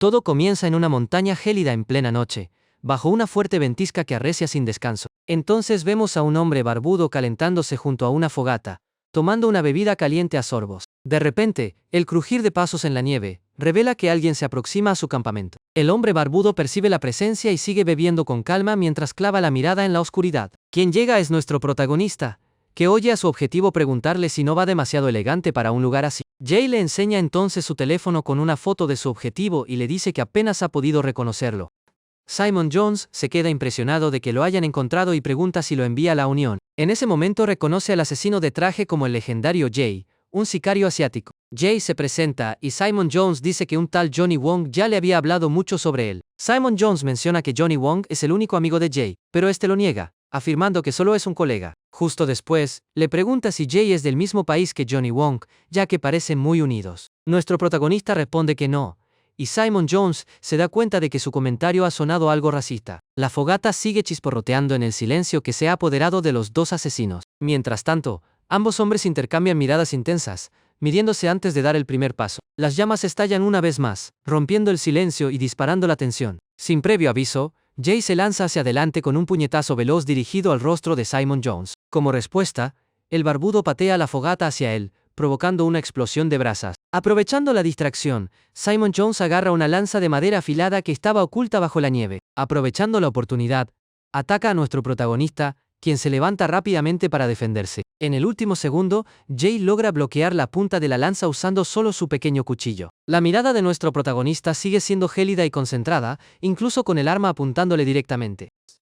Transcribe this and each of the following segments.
Todo comienza en una montaña gélida en plena noche, bajo una fuerte ventisca que arrecia sin descanso. Entonces vemos a un hombre barbudo calentándose junto a una fogata, tomando una bebida caliente a sorbos. De repente, el crujir de pasos en la nieve revela que alguien se aproxima a su campamento. El hombre barbudo percibe la presencia y sigue bebiendo con calma mientras clava la mirada en la oscuridad. Quien llega es nuestro protagonista, que oye a su objetivo preguntarle si no va demasiado elegante para un lugar así. Jay le enseña entonces su teléfono con una foto de su objetivo y le dice que apenas ha podido reconocerlo. Simon Jones se queda impresionado de que lo hayan encontrado y pregunta si lo envía a la Unión. En ese momento reconoce al asesino de traje como el legendario Jay, un sicario asiático. Jay se presenta y Simon Jones dice que un tal Johnny Wong ya le había hablado mucho sobre él. Simon Jones menciona que Johnny Wong es el único amigo de Jay, pero este lo niega, afirmando que solo es un colega. Justo después, le pregunta si Jay es del mismo país que Johnny Wong, ya que parecen muy unidos. Nuestro protagonista responde que no, y Simon Jones se da cuenta de que su comentario ha sonado algo racista. La fogata sigue chisporroteando en el silencio que se ha apoderado de los dos asesinos. Mientras tanto, ambos hombres intercambian miradas intensas, midiéndose antes de dar el primer paso. Las llamas estallan una vez más, rompiendo el silencio y disparando la tensión. Sin previo aviso, Jay se lanza hacia adelante con un puñetazo veloz dirigido al rostro de Simon Jones. Como respuesta, el barbudo patea la fogata hacia él, provocando una explosión de brasas. Aprovechando la distracción, Simon Jones agarra una lanza de madera afilada que estaba oculta bajo la nieve. Aprovechando la oportunidad, ataca a nuestro protagonista, quien se levanta rápidamente para defenderse. En el último segundo, Jay logra bloquear la punta de la lanza usando solo su pequeño cuchillo. La mirada de nuestro protagonista sigue siendo gélida y concentrada, incluso con el arma apuntándole directamente.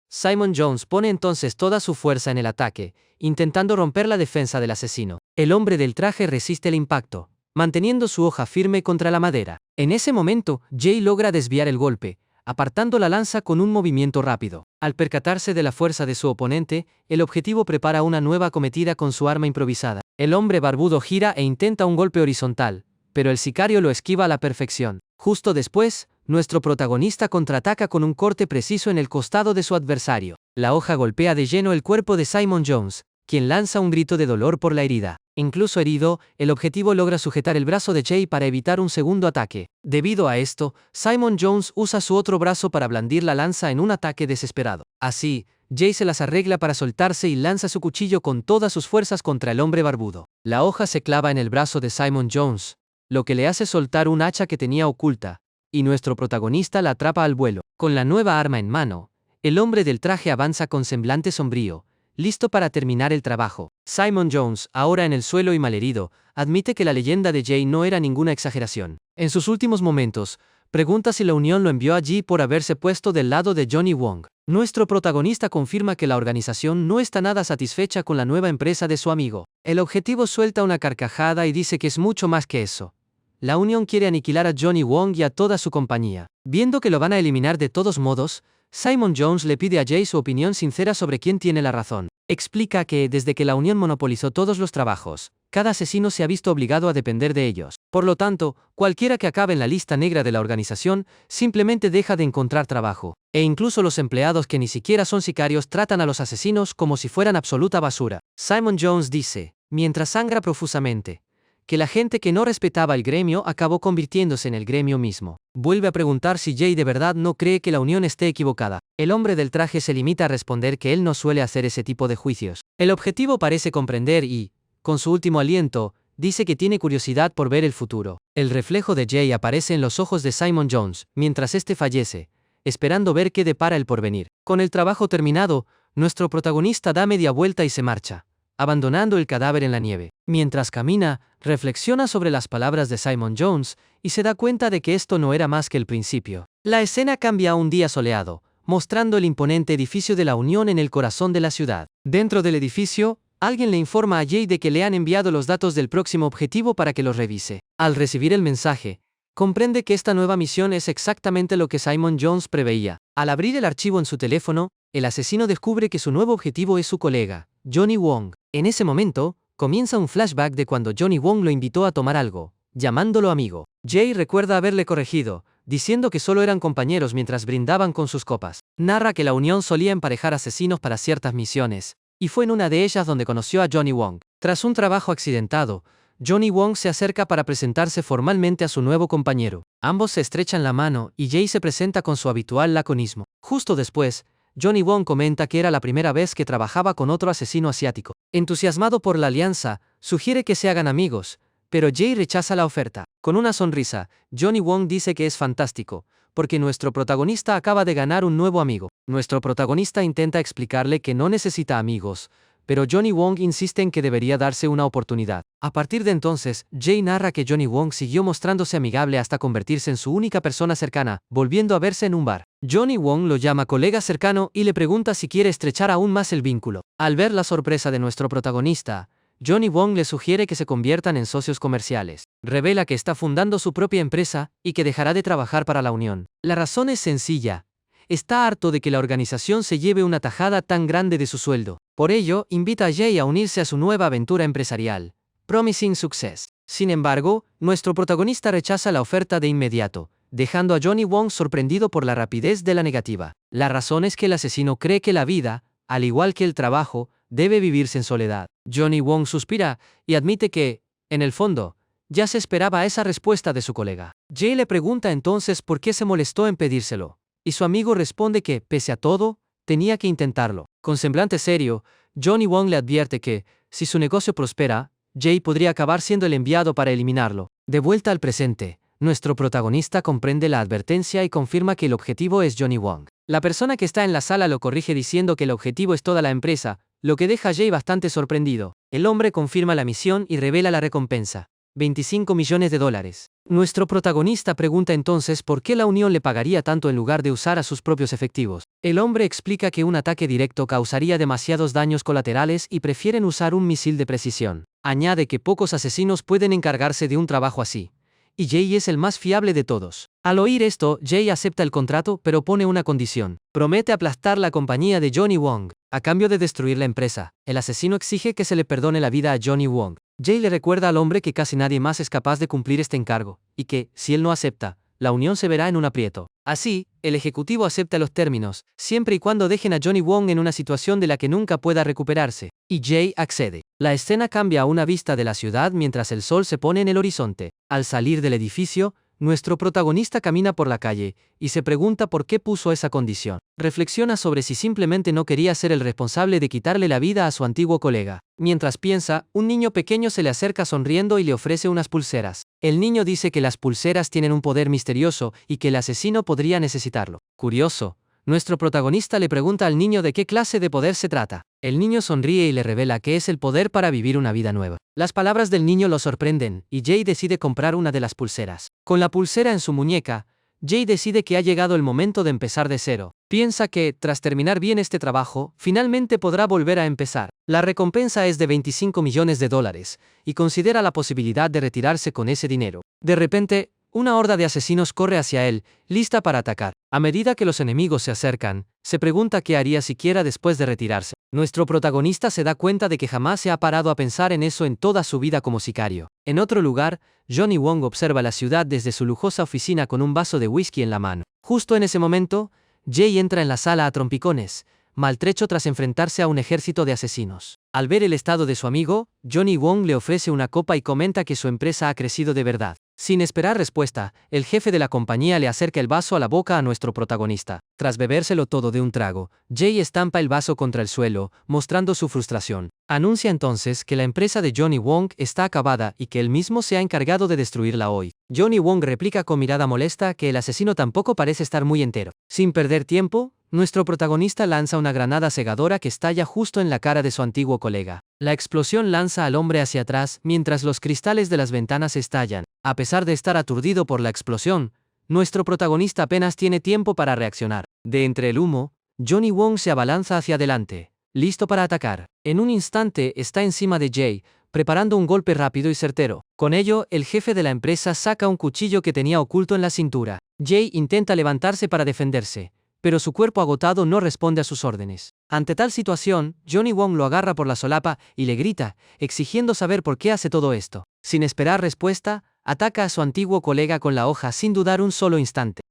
Simon Jones pone entonces toda su fuerza en el ataque, intentando romper la defensa del asesino. El hombre del traje resiste el impacto, manteniendo su hoja firme contra la madera. En ese momento, Jay logra desviar el golpe, apartando la lanza con un movimiento rápido. Al percatarse de la fuerza de su oponente, el objetivo prepara una nueva acometida con su arma improvisada. El hombre barbudo gira e intenta un golpe horizontal, pero el sicario lo esquiva a la perfección. Justo después, nuestro protagonista contraataca con un corte preciso en el costado de su adversario. La hoja golpea de lleno el cuerpo de Simon Jones, quien lanza un grito de dolor por la herida. Incluso herido, el objetivo logra sujetar el brazo de Jay para evitar un segundo ataque. Debido a esto, Simon Jones usa su otro brazo para blandir la lanza en un ataque desesperado. Así, Jay se las arregla para soltarse y lanza su cuchillo con todas sus fuerzas contra el hombre barbudo. La hoja se clava en el brazo de Simon Jones, lo que le hace soltar un hacha que tenía oculta, y nuestro protagonista la atrapa al vuelo. Con la nueva arma en mano, el hombre del traje avanza con semblante sombrío, listo para terminar el trabajo. Simon Jones, ahora en el suelo y malherido, admite que la leyenda de Jay no era ninguna exageración. En sus últimos momentos, pregunta si la Unión lo envió allí por haberse puesto del lado de Johnny Wong. Nuestro protagonista confirma que la organización no está nada satisfecha con la nueva empresa de su amigo. El objetivo suelta una carcajada y dice que es mucho más que eso. La Unión quiere aniquilar a Johnny Wong y a toda su compañía. Viendo que lo van a eliminar de todos modos, Simon Jones le pide a Jay su opinión sincera sobre quién tiene la razón. Explica que, desde que la Unión monopolizó todos los trabajos, cada asesino se ha visto obligado a depender de ellos. Por lo tanto, cualquiera que acabe en la lista negra de la organización, simplemente deja de encontrar trabajo. E incluso los empleados que ni siquiera son sicarios tratan a los asesinos como si fueran absoluta basura. Simon Jones dice, mientras sangra profusamente, que la gente que no respetaba el gremio acabó convirtiéndose en el gremio mismo. Vuelve a preguntar si Jay de verdad no cree que la Unión esté equivocada. El hombre del traje se limita a responder que él no suele hacer ese tipo de juicios. El objetivo parece comprender y, con su último aliento, dice que tiene curiosidad por ver el futuro. El reflejo de Jay aparece en los ojos de Simon Jones, mientras este fallece, esperando ver qué depara el porvenir. Con el trabajo terminado, nuestro protagonista da media vuelta y se marcha, abandonando el cadáver en la nieve. Mientras camina, reflexiona sobre las palabras de Simon Jones y se da cuenta de que esto no era más que el principio. La escena cambia a un día soleado, mostrando el imponente edificio de la Unión en el corazón de la ciudad. Dentro del edificio, alguien le informa a Jay de que le han enviado los datos del próximo objetivo para que los revise. Al recibir el mensaje, comprende que esta nueva misión es exactamente lo que Simon Jones preveía. Al abrir el archivo en su teléfono, el asesino descubre que su nuevo objetivo es su colega, Johnny Wong. En ese momento, comienza un flashback de cuando Johnny Wong lo invitó a tomar algo, llamándolo amigo. Jay recuerda haberle corregido, diciendo que solo eran compañeros mientras brindaban con sus copas. Narra que la Unión solía emparejar asesinos para ciertas misiones, y fue en una de ellas donde conoció a Johnny Wong. Tras un trabajo accidentado, Johnny Wong se acerca para presentarse formalmente a su nuevo compañero. Ambos se estrechan la mano y Jae se presenta con su habitual laconismo. Justo después, Johnny Wong comenta que era la primera vez que trabajaba con otro asesino asiático. Entusiasmado por la alianza, sugiere que se hagan amigos, pero Jae rechaza la oferta. Con una sonrisa, Johnny Wong dice que es fantástico, porque nuestro protagonista acaba de ganar un nuevo amigo. Nuestro protagonista intenta explicarle que no necesita amigos, pero Johnny Wong insiste en que debería darse una oportunidad. A partir de entonces, Jae narra que Johnny Wong siguió mostrándose amigable hasta convertirse en su única persona cercana, volviendo a verse en un bar. Johnny Wong lo llama colega cercano y le pregunta si quiere estrechar aún más el vínculo. Al ver la sorpresa de nuestro protagonista, Johnny Wong le sugiere que se conviertan en socios comerciales. Revela que está fundando su propia empresa y que dejará de trabajar para la unión. La razón es sencilla. Está harto de que la organización se lleve una tajada tan grande de su sueldo. Por ello, invita a Jae a unirse a su nueva aventura empresarial, Promising Success. Sin embargo, nuestro protagonista rechaza la oferta de inmediato, dejando a Johnny Wong sorprendido por la rapidez de la negativa. La razón es que el asesino cree que la vida, al igual que el trabajo, debe vivirse en soledad. Johnny Wong suspira y admite que, en el fondo, ya se esperaba esa respuesta de su colega. Jae le pregunta entonces por qué se molestó en pedírselo, y su amigo responde que, pese a todo, tenía que intentarlo. Con semblante serio, Johnny Wong le advierte que, si su negocio prospera, Jae podría acabar siendo el enviado para eliminarlo. De vuelta al presente, nuestro protagonista comprende la advertencia y confirma que el objetivo es Johnny Wong. La persona que está en la sala lo corrige diciendo que el objetivo es toda la empresa, lo que deja a Jae bastante sorprendido. El hombre confirma la misión y revela la recompensa: $25 millones. Nuestro protagonista pregunta entonces por qué la Unión le pagaría tanto en lugar de usar a sus propios efectivos. El hombre explica que un ataque directo causaría demasiados daños colaterales y prefieren usar un misil de precisión. Añade que pocos asesinos pueden encargarse de un trabajo así, y Jae es el más fiable de todos. Al oír esto, Jae acepta el contrato, pero pone una condición. Promete aplastar la compañía de Johnny Wong. A cambio de destruir la empresa, el asesino exige que se le perdone la vida a Johnny Wong. Jae le recuerda al hombre que casi nadie más es capaz de cumplir este encargo, y que, si él no acepta, la unión se verá en un aprieto. Así, el ejecutivo acepta los términos, siempre y cuando dejen a Johnny Wong en una situación de la que nunca pueda recuperarse, y Jae accede. La escena cambia a una vista de la ciudad mientras el sol se pone en el horizonte. Al salir del edificio, nuestro protagonista camina por la calle, y se pregunta por qué puso esa condición. Reflexiona sobre si simplemente no quería ser el responsable de quitarle la vida a su antiguo colega. Mientras piensa, un niño pequeño se le acerca sonriendo y le ofrece unas pulseras. El niño dice que las pulseras tienen un poder misterioso y que el asesino podría necesitarlo. Curioso, nuestro protagonista le pregunta al niño de qué clase de poder se trata. El niño sonríe y le revela que es el poder para vivir una vida nueva. Las palabras del niño lo sorprenden, y Jae decide comprar una de las pulseras. Con la pulsera en su muñeca, Jae decide que ha llegado el momento de empezar de cero. Piensa que, tras terminar bien este trabajo, finalmente podrá volver a empezar. La recompensa es de $25 millones, y considera la posibilidad de retirarse con ese dinero. De repente, una horda de asesinos corre hacia él, lista para atacar. A medida que los enemigos se acercan, se pregunta qué haría siquiera después de retirarse. Nuestro protagonista se da cuenta de que jamás se ha parado a pensar en eso en toda su vida como sicario. En otro lugar, Johnny Wong observa la ciudad desde su lujosa oficina con un vaso de whisky en la mano. Justo en ese momento, Jae entra en la sala a trompicones, maltrecho tras enfrentarse a un ejército de asesinos. Al ver el estado de su amigo, Johnny Wong le ofrece una copa y comenta que su empresa ha crecido de verdad. Sin esperar respuesta, el jefe de la compañía le acerca el vaso a la boca a nuestro protagonista. Tras bebérselo todo de un trago, Jae estampa el vaso contra el suelo, mostrando su frustración. Anuncia entonces que la empresa de Johnny Wong está acabada y que él mismo se ha encargado de destruirla hoy. Johnny Wong replica con mirada molesta que el asesino tampoco parece estar muy entero. Sin perder tiempo, nuestro protagonista lanza una granada cegadora que estalla justo en la cara de su antiguo colega. La explosión lanza al hombre hacia atrás mientras los cristales de las ventanas estallan. A pesar de estar aturdido por la explosión, nuestro protagonista apenas tiene tiempo para reaccionar. De entre el humo, Johnny Wong se abalanza hacia adelante, listo para atacar. En un instante está encima de Jae, preparando un golpe rápido y certero. Con ello, el jefe de la empresa saca un cuchillo que tenía oculto en la cintura. Jae intenta levantarse para defenderse, pero su cuerpo agotado no responde a sus órdenes. Ante tal situación, Johnny Wong lo agarra por la solapa y le grita, exigiendo saber por qué hace todo esto. Sin esperar respuesta, ataca a su antiguo colega con la hoja sin dudar un solo instante.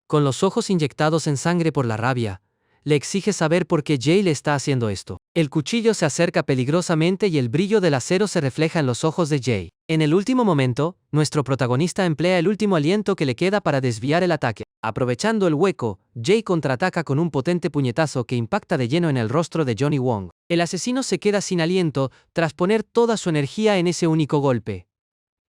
Con los ojos inyectados en sangre por la rabia, le exige saber por qué Jay le está haciendo esto. El cuchillo se acerca peligrosamente y el brillo del acero se refleja en los ojos de Jay. En el último momento, nuestro protagonista emplea el último aliento que le queda para desviar el ataque. Aprovechando el hueco, Jay contraataca con un potente puñetazo que impacta de lleno en el rostro de Johnny Wong. El asesino se queda sin aliento tras poner toda su energía en ese único golpe.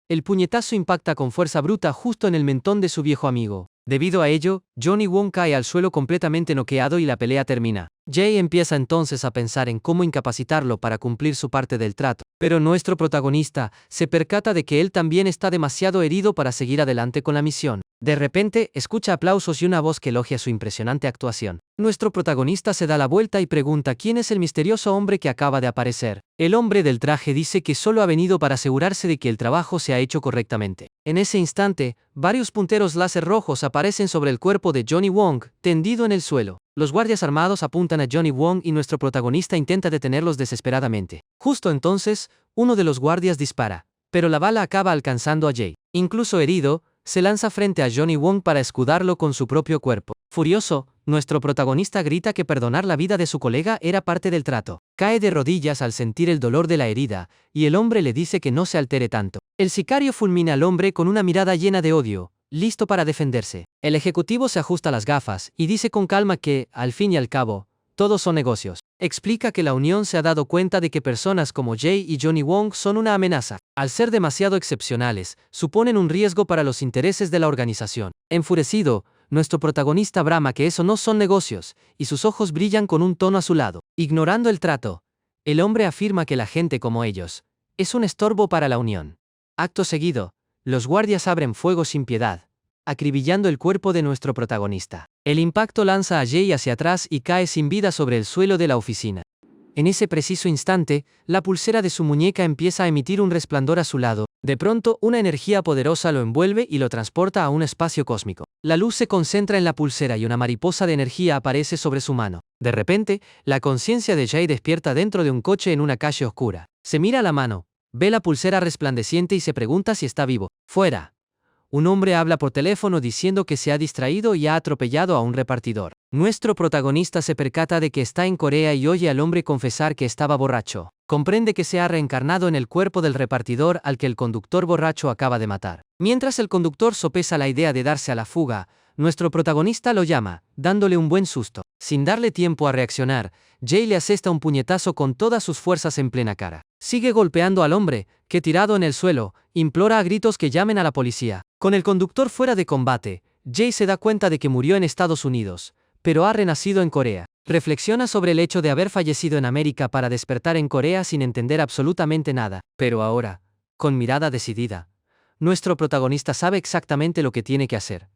El puñetazo impacta con fuerza bruta justo en el mentón de su viejo amigo. Debido a ello, Johnny Wong cae al suelo completamente noqueado y la pelea termina. Jay empieza entonces a pensar en cómo incapacitarlo para cumplir su parte del trato, pero nuestro protagonista se percata de que él también está demasiado herido para seguir adelante con la misión. De repente, escucha aplausos y una voz que elogia su impresionante actuación. Nuestro protagonista se da la vuelta y pregunta quién es el misterioso hombre que acaba de aparecer. El hombre del traje dice que solo ha venido para asegurarse de que el trabajo se ha hecho correctamente. En ese instante, varios punteros láser rojos aparecen sobre el cuerpo de Johnny Wong, tendido en el suelo. Los guardias armados apuntan a Johnny Wong y nuestro protagonista intenta detenerlos desesperadamente. Justo entonces, uno de los guardias dispara, pero la bala acaba alcanzando a Jay. Incluso herido, se lanza frente a Johnny Wong para escudarlo con su propio cuerpo. Furioso, nuestro protagonista grita que perdonar la vida de su colega era parte del trato. Cae de rodillas al sentir el dolor de la herida, y el hombre le dice que no se altere tanto. El sicario fulmina al hombre con una mirada llena de odio, listo para defenderse. El ejecutivo se ajusta las gafas y dice con calma que, al fin y al cabo, todos son negocios. Explica que la Unión se ha dado cuenta de que personas como Jay y Johnny Wong son una amenaza. Al ser demasiado excepcionales, suponen un riesgo para los intereses de la organización. Enfurecido, nuestro protagonista brama que eso no son negocios, y sus ojos brillan con un tono azulado. Ignorando el trato, el hombre afirma que la gente como ellos es un estorbo para la Unión. Acto seguido, los guardias abren fuego sin piedad, acribillando el cuerpo de nuestro protagonista. El impacto lanza a Jay hacia atrás y cae sin vida sobre el suelo de la oficina. En ese preciso instante, la pulsera de su muñeca empieza a emitir un resplandor azulado. De pronto, una energía poderosa lo envuelve y lo transporta a un espacio cósmico. La luz se concentra en la pulsera y una mariposa de energía aparece sobre su mano. De repente, la conciencia de Jay despierta dentro de un coche en una calle oscura. Se mira la mano, ve la pulsera resplandeciente y se pregunta si está vivo. Fuera. Un hombre habla por teléfono diciendo que se ha distraído y ha atropellado a un repartidor. Nuestro protagonista se percata de que está en Corea y oye al hombre confesar que estaba borracho. Comprende que se ha reencarnado en el cuerpo del repartidor al que el conductor borracho acaba de matar. Mientras el conductor sopesa la idea de darse a la fuga, nuestro protagonista lo llama, dándole un buen susto. Sin darle tiempo a reaccionar, Jay le asesta un puñetazo con todas sus fuerzas en plena cara. Sigue golpeando al hombre, que tirado en el suelo, implora a gritos que llamen a la policía. Con el conductor fuera de combate, Jay se da cuenta de que murió en Estados Unidos, pero ha renacido en Corea. Reflexiona sobre el hecho de haber fallecido en América para despertar en Corea sin entender absolutamente nada. Pero ahora, con mirada decidida, nuestro protagonista sabe exactamente lo que tiene que hacer.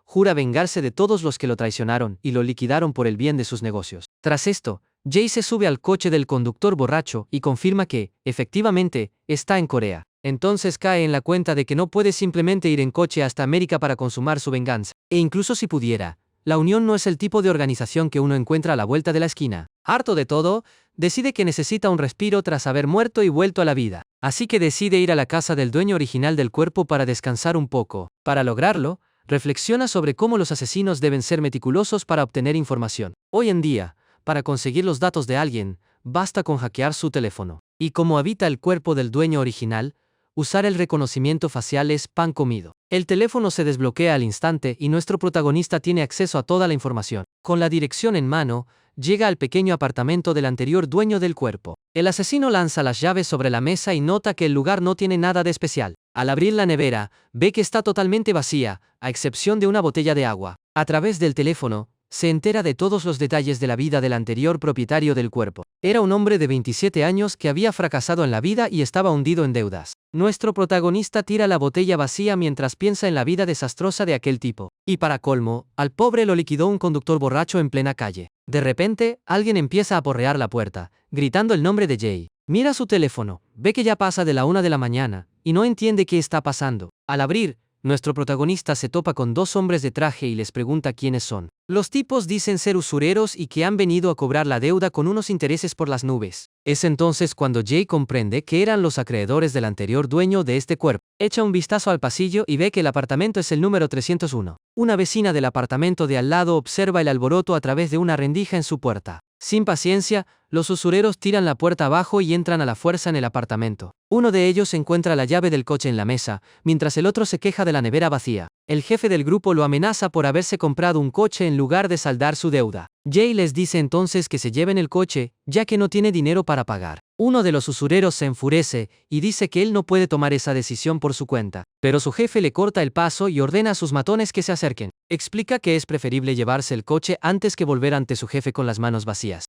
Jura vengarse de todos los que lo traicionaron y lo liquidaron por el bien de sus negocios. Tras esto, Jay se sube al coche del conductor borracho y confirma que, efectivamente, está en Corea. Entonces cae en la cuenta de que no puede simplemente ir en coche hasta América para consumar su venganza. E incluso si pudiera, la Unión no es el tipo de organización que uno encuentra a la vuelta de la esquina. Harto de todo, decide que necesita un respiro tras haber muerto y vuelto a la vida. Así que decide ir a la casa del dueño original del cuerpo para descansar un poco. Para lograrlo, reflexiona sobre cómo los asesinos deben ser meticulosos para obtener información. Hoy en día, para conseguir los datos de alguien, basta con hackear su teléfono. Y como habita el cuerpo del dueño original, usar el reconocimiento facial es pan comido. El teléfono se desbloquea al instante y nuestro protagonista tiene acceso a toda la información. Con la dirección en mano, llega al pequeño apartamento del anterior dueño del cuerpo. El asesino lanza las llaves sobre la mesa y nota que el lugar no tiene nada de especial. Al abrir la nevera, ve que está totalmente vacía, a excepción de una botella de agua. A través del teléfono, se entera de todos los detalles de la vida del anterior propietario del cuerpo. Era un hombre de 27 años que había fracasado en la vida y estaba hundido en deudas. Nuestro protagonista tira la botella vacía mientras piensa en la vida desastrosa de aquel tipo. Y para colmo, al pobre lo liquidó un conductor borracho en plena calle. De repente, alguien empieza a aporrear la puerta, gritando el nombre de Jay. Mira su teléfono, ve que ya pasa de la 1 de la mañana, y no entiende qué está pasando. Al abrir, nuestro protagonista se topa con dos hombres de traje y les pregunta quiénes son. Los tipos dicen ser usureros y que han venido a cobrar la deuda con unos intereses por las nubes. Es entonces cuando Jay comprende que eran los acreedores del anterior dueño de este cuerpo. Echa un vistazo al pasillo y ve que el apartamento es el número 301. Una vecina del apartamento de al lado observa el alboroto a través de una rendija en su puerta. Sin paciencia, los usureros tiran la puerta abajo y entran a la fuerza en el apartamento. Uno de ellos encuentra la llave del coche en la mesa, mientras el otro se queja de la nevera vacía. El jefe del grupo lo amenaza por haberse comprado un coche en lugar de saldar su deuda. Jay les dice entonces que se lleven el coche, ya que no tiene dinero para pagar. Uno de los usureros se enfurece y dice que él no puede tomar esa decisión por su cuenta. Pero su jefe le corta el paso y ordena a sus matones que se acerquen. Explica que es preferible llevarse el coche antes que volver ante su jefe con las manos vacías.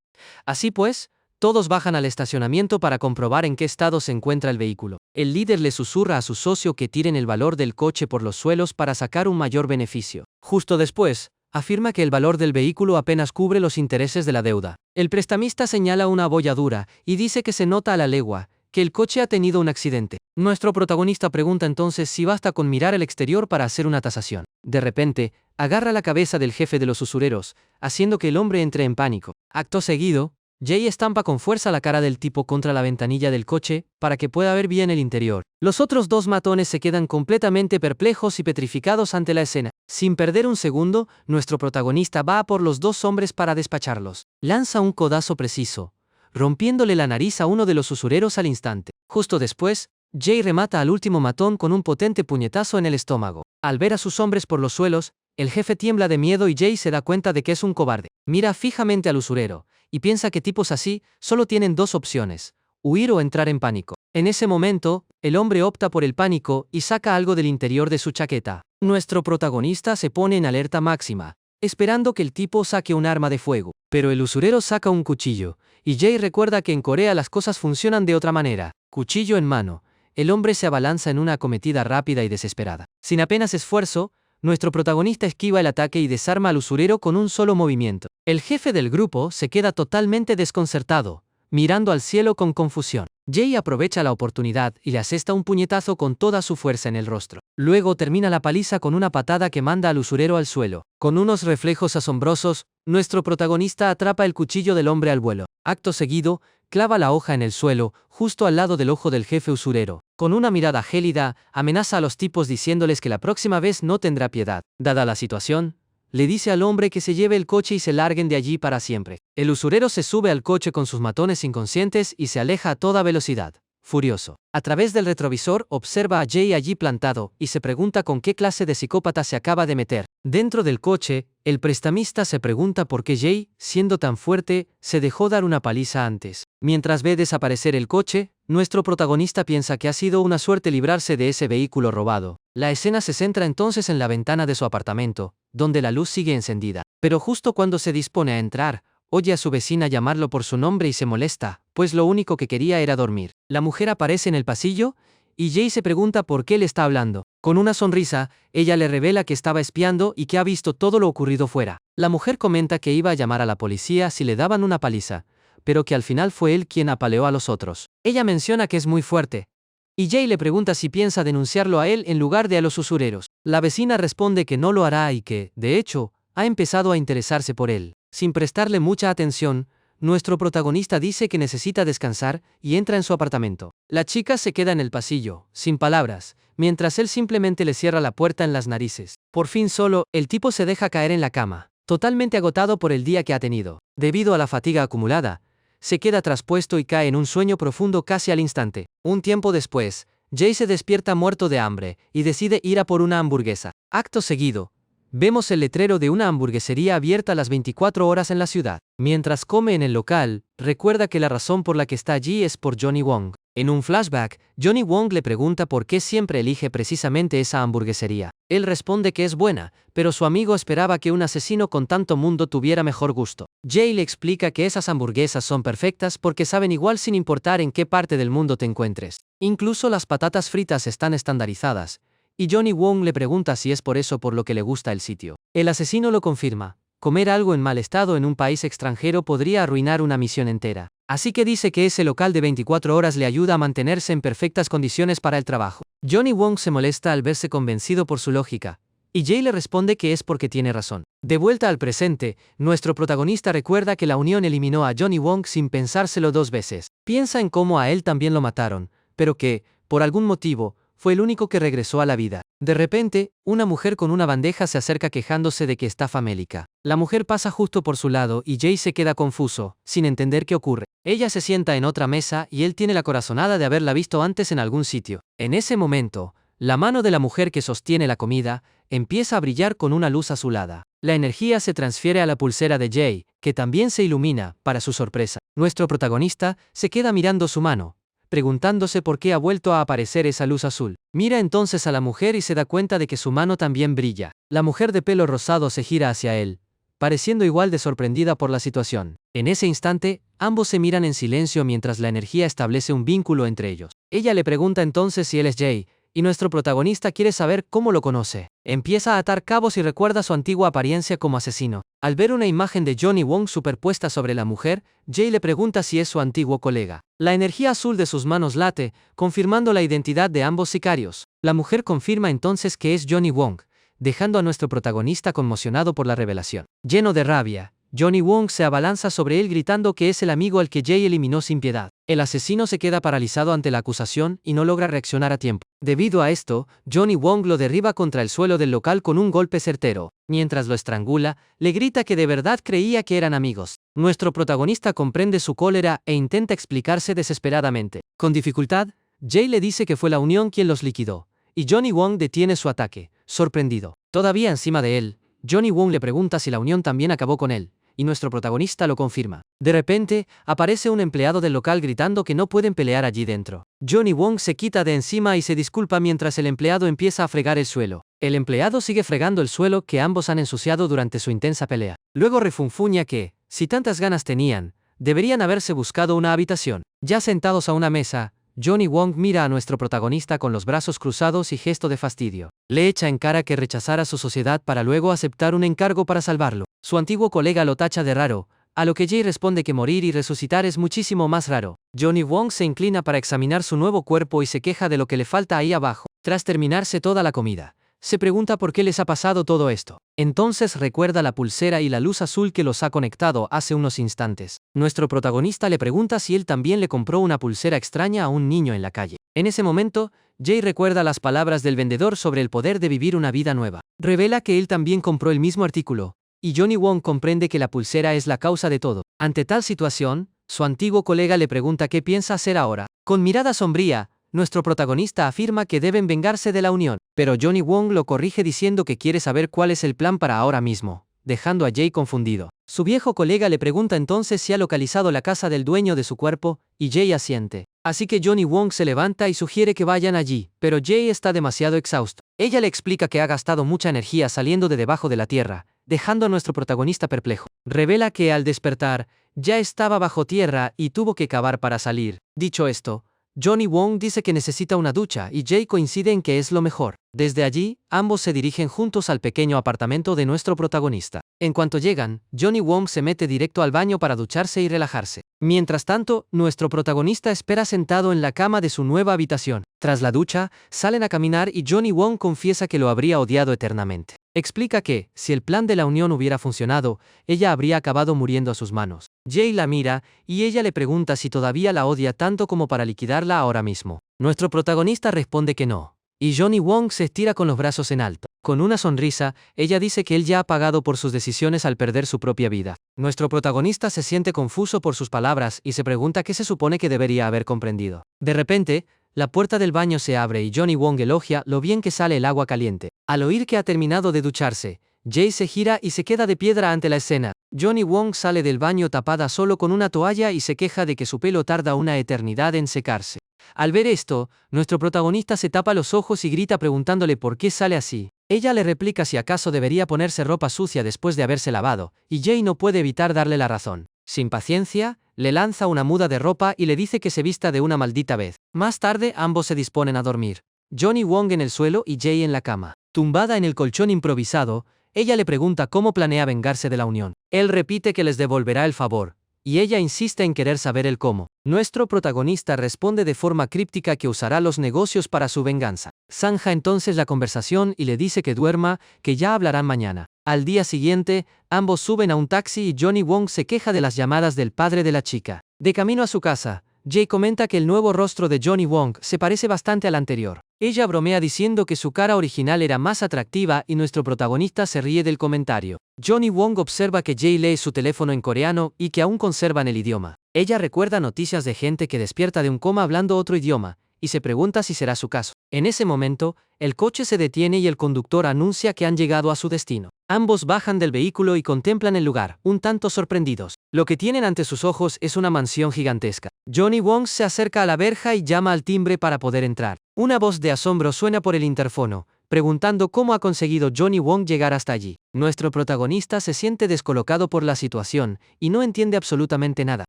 Así pues, todos bajan al estacionamiento para comprobar en qué estado se encuentra el vehículo. El líder le susurra a su socio que tiren el valor del coche por los suelos para sacar un mayor beneficio. Justo después, afirma que el valor del vehículo apenas cubre los intereses de la deuda. El prestamista señala una abolladura y dice que se nota a la legua que el coche ha tenido un accidente. Nuestro protagonista pregunta entonces si basta con mirar el exterior para hacer una tasación. De repente, agarra la cabeza del jefe de los usureros, haciendo que el hombre entre en pánico. Acto seguido, Jay estampa con fuerza la cara del tipo contra la ventanilla del coche para que pueda ver bien el interior. Los otros dos matones se quedan completamente perplejos y petrificados ante la escena. Sin perder un segundo, nuestro protagonista va a por los dos hombres para despacharlos. Lanza un codazo preciso, rompiéndole la nariz a uno de los usureros al instante. Justo después, Jay remata al último matón con un potente puñetazo en el estómago. Al ver a sus hombres por los suelos, el jefe tiembla de miedo y Jay se da cuenta de que es un cobarde. Mira fijamente al usurero y piensa que tipos así solo tienen dos opciones: huir o entrar en pánico. En ese momento, el hombre opta por el pánico y saca algo del interior de su chaqueta. Nuestro protagonista se pone en alerta máxima, esperando que el tipo saque un arma de fuego. Pero el usurero saca un cuchillo, y Jay recuerda que en Corea las cosas funcionan de otra manera. Cuchillo en mano, el hombre se abalanza en una acometida rápida y desesperada. Sin apenas esfuerzo, nuestro protagonista esquiva el ataque y desarma al usurero con un solo movimiento. El jefe del grupo se queda totalmente desconcertado, mirando al cielo con confusión. Jay aprovecha la oportunidad y le asesta un puñetazo con toda su fuerza en el rostro. Luego termina la paliza con una patada que manda al usurero al suelo. Con unos reflejos asombrosos, nuestro protagonista atrapa el cuchillo del hombre al vuelo. Acto seguido, clava la hoja en el suelo, justo al lado del ojo del jefe usurero. Con una mirada gélida, amenaza a los tipos diciéndoles que la próxima vez no tendrá piedad. Dada la situación, le dice al hombre que se lleve el coche y se larguen de allí para siempre. El usurero se sube al coche con sus matones inconscientes y se aleja a toda velocidad, furioso. A través del retrovisor observa a Jay allí plantado y se pregunta con qué clase de psicópata se acaba de meter. Dentro del coche, el prestamista se pregunta por qué Jay, siendo tan fuerte, se dejó dar una paliza antes. Mientras ve desaparecer el coche, nuestro protagonista piensa que ha sido una suerte librarse de ese vehículo robado. La escena se centra entonces en la ventana de su apartamento, donde la luz sigue encendida. Pero justo cuando se dispone a entrar, oye a su vecina llamarlo por su nombre y se molesta, pues lo único que quería era dormir. La mujer aparece en el pasillo, y Jay se pregunta por qué le está hablando. Con una sonrisa, ella le revela que estaba espiando y que ha visto todo lo ocurrido fuera. La mujer comenta que iba a llamar a la policía si le daban una paliza, pero que al final fue él quien apaleó a los otros. Ella menciona que es muy fuerte, y Jay le pregunta si piensa denunciarlo a él en lugar de a los usureros. La vecina responde que no lo hará y que, de hecho, ha empezado a interesarse por él. Sin prestarle mucha atención, nuestro protagonista dice que necesita descansar y entra en su apartamento. La chica se queda en el pasillo, sin palabras, mientras él simplemente le cierra la puerta en las narices. Por fin solo, el tipo se deja caer en la cama, totalmente agotado por el día que ha tenido. Debido a la fatiga acumulada, se queda traspuesto y cae en un sueño profundo casi al instante. Un tiempo después, Jay se despierta muerto de hambre y decide ir a por una hamburguesa. Acto seguido, vemos el letrero de una hamburguesería abierta las 24 horas en la ciudad. Mientras come en el local, recuerda que la razón por la que está allí es por Johnny Wong. En un flashback, Johnny Wong le pregunta por qué siempre elige precisamente esa hamburguesería. Él responde que es buena, pero su amigo esperaba que un asesino con tanto mundo tuviera mejor gusto. Jay le explica que esas hamburguesas son perfectas porque saben igual sin importar en qué parte del mundo te encuentres. Incluso las patatas fritas están estandarizadas, y Johnny Wong le pregunta si es por eso por lo que le gusta el sitio. El asesino lo confirma, comer algo en mal estado en un país extranjero podría arruinar una misión entera. Así que dice que ese local de 24 horas le ayuda a mantenerse en perfectas condiciones para el trabajo. Johnny Wong se molesta al verse convencido por su lógica, y Jay le responde que es porque tiene razón. De vuelta al presente, nuestro protagonista recuerda que la Unión eliminó a Johnny Wong sin pensárselo 2 veces. Piensa en cómo a él también lo mataron, pero que, por algún motivo, fue el único que regresó a la vida. De repente, una mujer con una bandeja se acerca quejándose de que está famélica. La mujer pasa justo por su lado y Jay se queda confuso, sin entender qué ocurre. Ella se sienta en otra mesa y él tiene la corazonada de haberla visto antes en algún sitio. En ese momento, la mano de la mujer que sostiene la comida empieza a brillar con una luz azulada. La energía se transfiere a la pulsera de Jay, que también se ilumina, para su sorpresa. Nuestro protagonista se queda mirando su mano, preguntándose por qué ha vuelto a aparecer esa luz azul. Mira entonces a la mujer y se da cuenta de que su mano también brilla. La mujer de pelo rosado se gira hacia él, pareciendo igual de sorprendida por la situación. En ese instante, ambos se miran en silencio mientras la energía establece un vínculo entre ellos. Ella le pregunta entonces si él es Jay, y nuestro protagonista quiere saber cómo lo conoce. Empieza a atar cabos y recuerda su antigua apariencia como asesino. Al ver una imagen de Johnny Wong superpuesta sobre la mujer, Jay le pregunta si es su antiguo colega. La energía azul de sus manos late, confirmando la identidad de ambos sicarios. La mujer confirma entonces que es Johnny Wong, dejando a nuestro protagonista conmocionado por la revelación. Lleno de rabia, Johnny Wong se abalanza sobre él gritando que es el amigo al que Jay eliminó sin piedad. El asesino se queda paralizado ante la acusación y no logra reaccionar a tiempo. Debido a esto, Johnny Wong lo derriba contra el suelo del local con un golpe certero. Mientras lo estrangula, le grita que de verdad creía que eran amigos. Nuestro protagonista comprende su cólera e intenta explicarse desesperadamente. Con dificultad, Jay le dice que fue la Unión quien los liquidó, y Johnny Wong detiene su ataque, sorprendido. Todavía encima de él, Johnny Wong le pregunta si la Unión también acabó con él, y nuestro protagonista lo confirma. De repente, aparece un empleado del local gritando que no pueden pelear allí dentro. Johnny Wong se quita de encima y se disculpa mientras el empleado empieza a fregar el suelo. El empleado sigue fregando el suelo que ambos han ensuciado durante su intensa pelea. Luego refunfuña que, si tantas ganas tenían, deberían haberse buscado una habitación. Ya sentados a una mesa, Johnny Wong mira a nuestro protagonista con los brazos cruzados y gesto de fastidio. Le echa en cara que rechazara su sociedad para luego aceptar un encargo para salvarlo. Su antiguo colega lo tacha de raro, a lo que Jay responde que morir y resucitar es muchísimo más raro. Johnny Wong se inclina para examinar su nuevo cuerpo y se queja de lo que le falta ahí abajo. Tras terminarse toda la comida, se pregunta por qué les ha pasado todo esto. Entonces recuerda la pulsera y la luz azul que los ha conectado hace unos instantes. Nuestro protagonista le pregunta si él también le compró una pulsera extraña a un niño en la calle. En ese momento, Jay recuerda las palabras del vendedor sobre el poder de vivir una vida nueva. Revela que él también compró el mismo artículo, y Johnny Wong comprende que la pulsera es la causa de todo. Ante tal situación, su antiguo colega le pregunta qué piensa hacer ahora. Con mirada sombría, nuestro protagonista afirma que deben vengarse de la Unión, pero Johnny Wong lo corrige diciendo que quiere saber cuál es el plan para ahora mismo, dejando a Jay confundido. Su viejo colega le pregunta entonces si ha localizado la casa del dueño de su cuerpo, y Jay asiente. Así que Johnny Wong se levanta y sugiere que vayan allí, pero Jay está demasiado exhausto. Ella le explica que ha gastado mucha energía saliendo de debajo de la tierra, dejando a nuestro protagonista perplejo. Revela que al despertar, ya estaba bajo tierra y tuvo que cavar para salir. Dicho esto, Johnny Wong dice que necesita una ducha y Jay coincide en que es lo mejor. Desde allí, ambos se dirigen juntos al pequeño apartamento de nuestro protagonista. En cuanto llegan, Johnny Wong se mete directo al baño para ducharse y relajarse. Mientras tanto, nuestro protagonista espera sentado en la cama de su nueva habitación. Tras la ducha, salen a caminar y Johnny Wong confiesa que lo habría odiado eternamente. Explica que, si el plan de la Unión hubiera funcionado, ella habría acabado muriendo a sus manos. Jay la mira, y ella le pregunta si todavía la odia tanto como para liquidarla ahora mismo. Nuestro protagonista responde que no, y Johnny Wong se estira con los brazos en alto. Con una sonrisa, ella dice que él ya ha pagado por sus decisiones al perder su propia vida. Nuestro protagonista se siente confuso por sus palabras y se pregunta qué se supone que debería haber comprendido. De repente, la puerta del baño se abre y Johnny Wong elogia lo bien que sale el agua caliente. Al oír que ha terminado de ducharse, Jay se gira y se queda de piedra ante la escena. Johnny Wong sale del baño tapada solo con una toalla y se queja de que su pelo tarda una eternidad en secarse. Al ver esto, nuestro protagonista se tapa los ojos y grita preguntándole por qué sale así. Ella le replica si acaso debería ponerse ropa sucia después de haberse lavado, y Jay no puede evitar darle la razón. Sin paciencia, le lanza una muda de ropa y le dice que se vista de una maldita vez. Más tarde, ambos se disponen a dormir. Johnny Wong en el suelo y Jay en la cama. Tumbada en el colchón improvisado, Ella le pregunta cómo planea vengarse de la unión. Él repite que les devolverá el favor, y ella insiste en querer saber el cómo. Nuestro protagonista responde de forma críptica que usará los negocios para su venganza. Zanja entonces la conversación y le dice que duerma, que ya hablarán mañana. Al día siguiente, ambos suben a un taxi y Johnny Wong se queja de las llamadas del padre de la chica. De camino a su casa, Jay comenta que el nuevo rostro de Johnny Wong se parece bastante al anterior. Ella bromea diciendo que su cara original era más atractiva y nuestro protagonista se ríe del comentario. Johnny Wong observa que Jay lee su teléfono en coreano y que aún conservan el idioma. Ella recuerda noticias de gente que despierta de un coma hablando otro idioma, y se pregunta si será su caso. En ese momento, el coche se detiene y el conductor anuncia que han llegado a su destino. Ambos bajan del vehículo y contemplan el lugar, un tanto sorprendidos. Lo que tienen ante sus ojos es una mansión gigantesca. Johnny Wong se acerca a la verja y llama al timbre para poder entrar. Una voz de asombro suena por el interfono, preguntando cómo ha conseguido Johnny Wong llegar hasta allí. Nuestro protagonista se siente descolocado por la situación y no entiende absolutamente nada.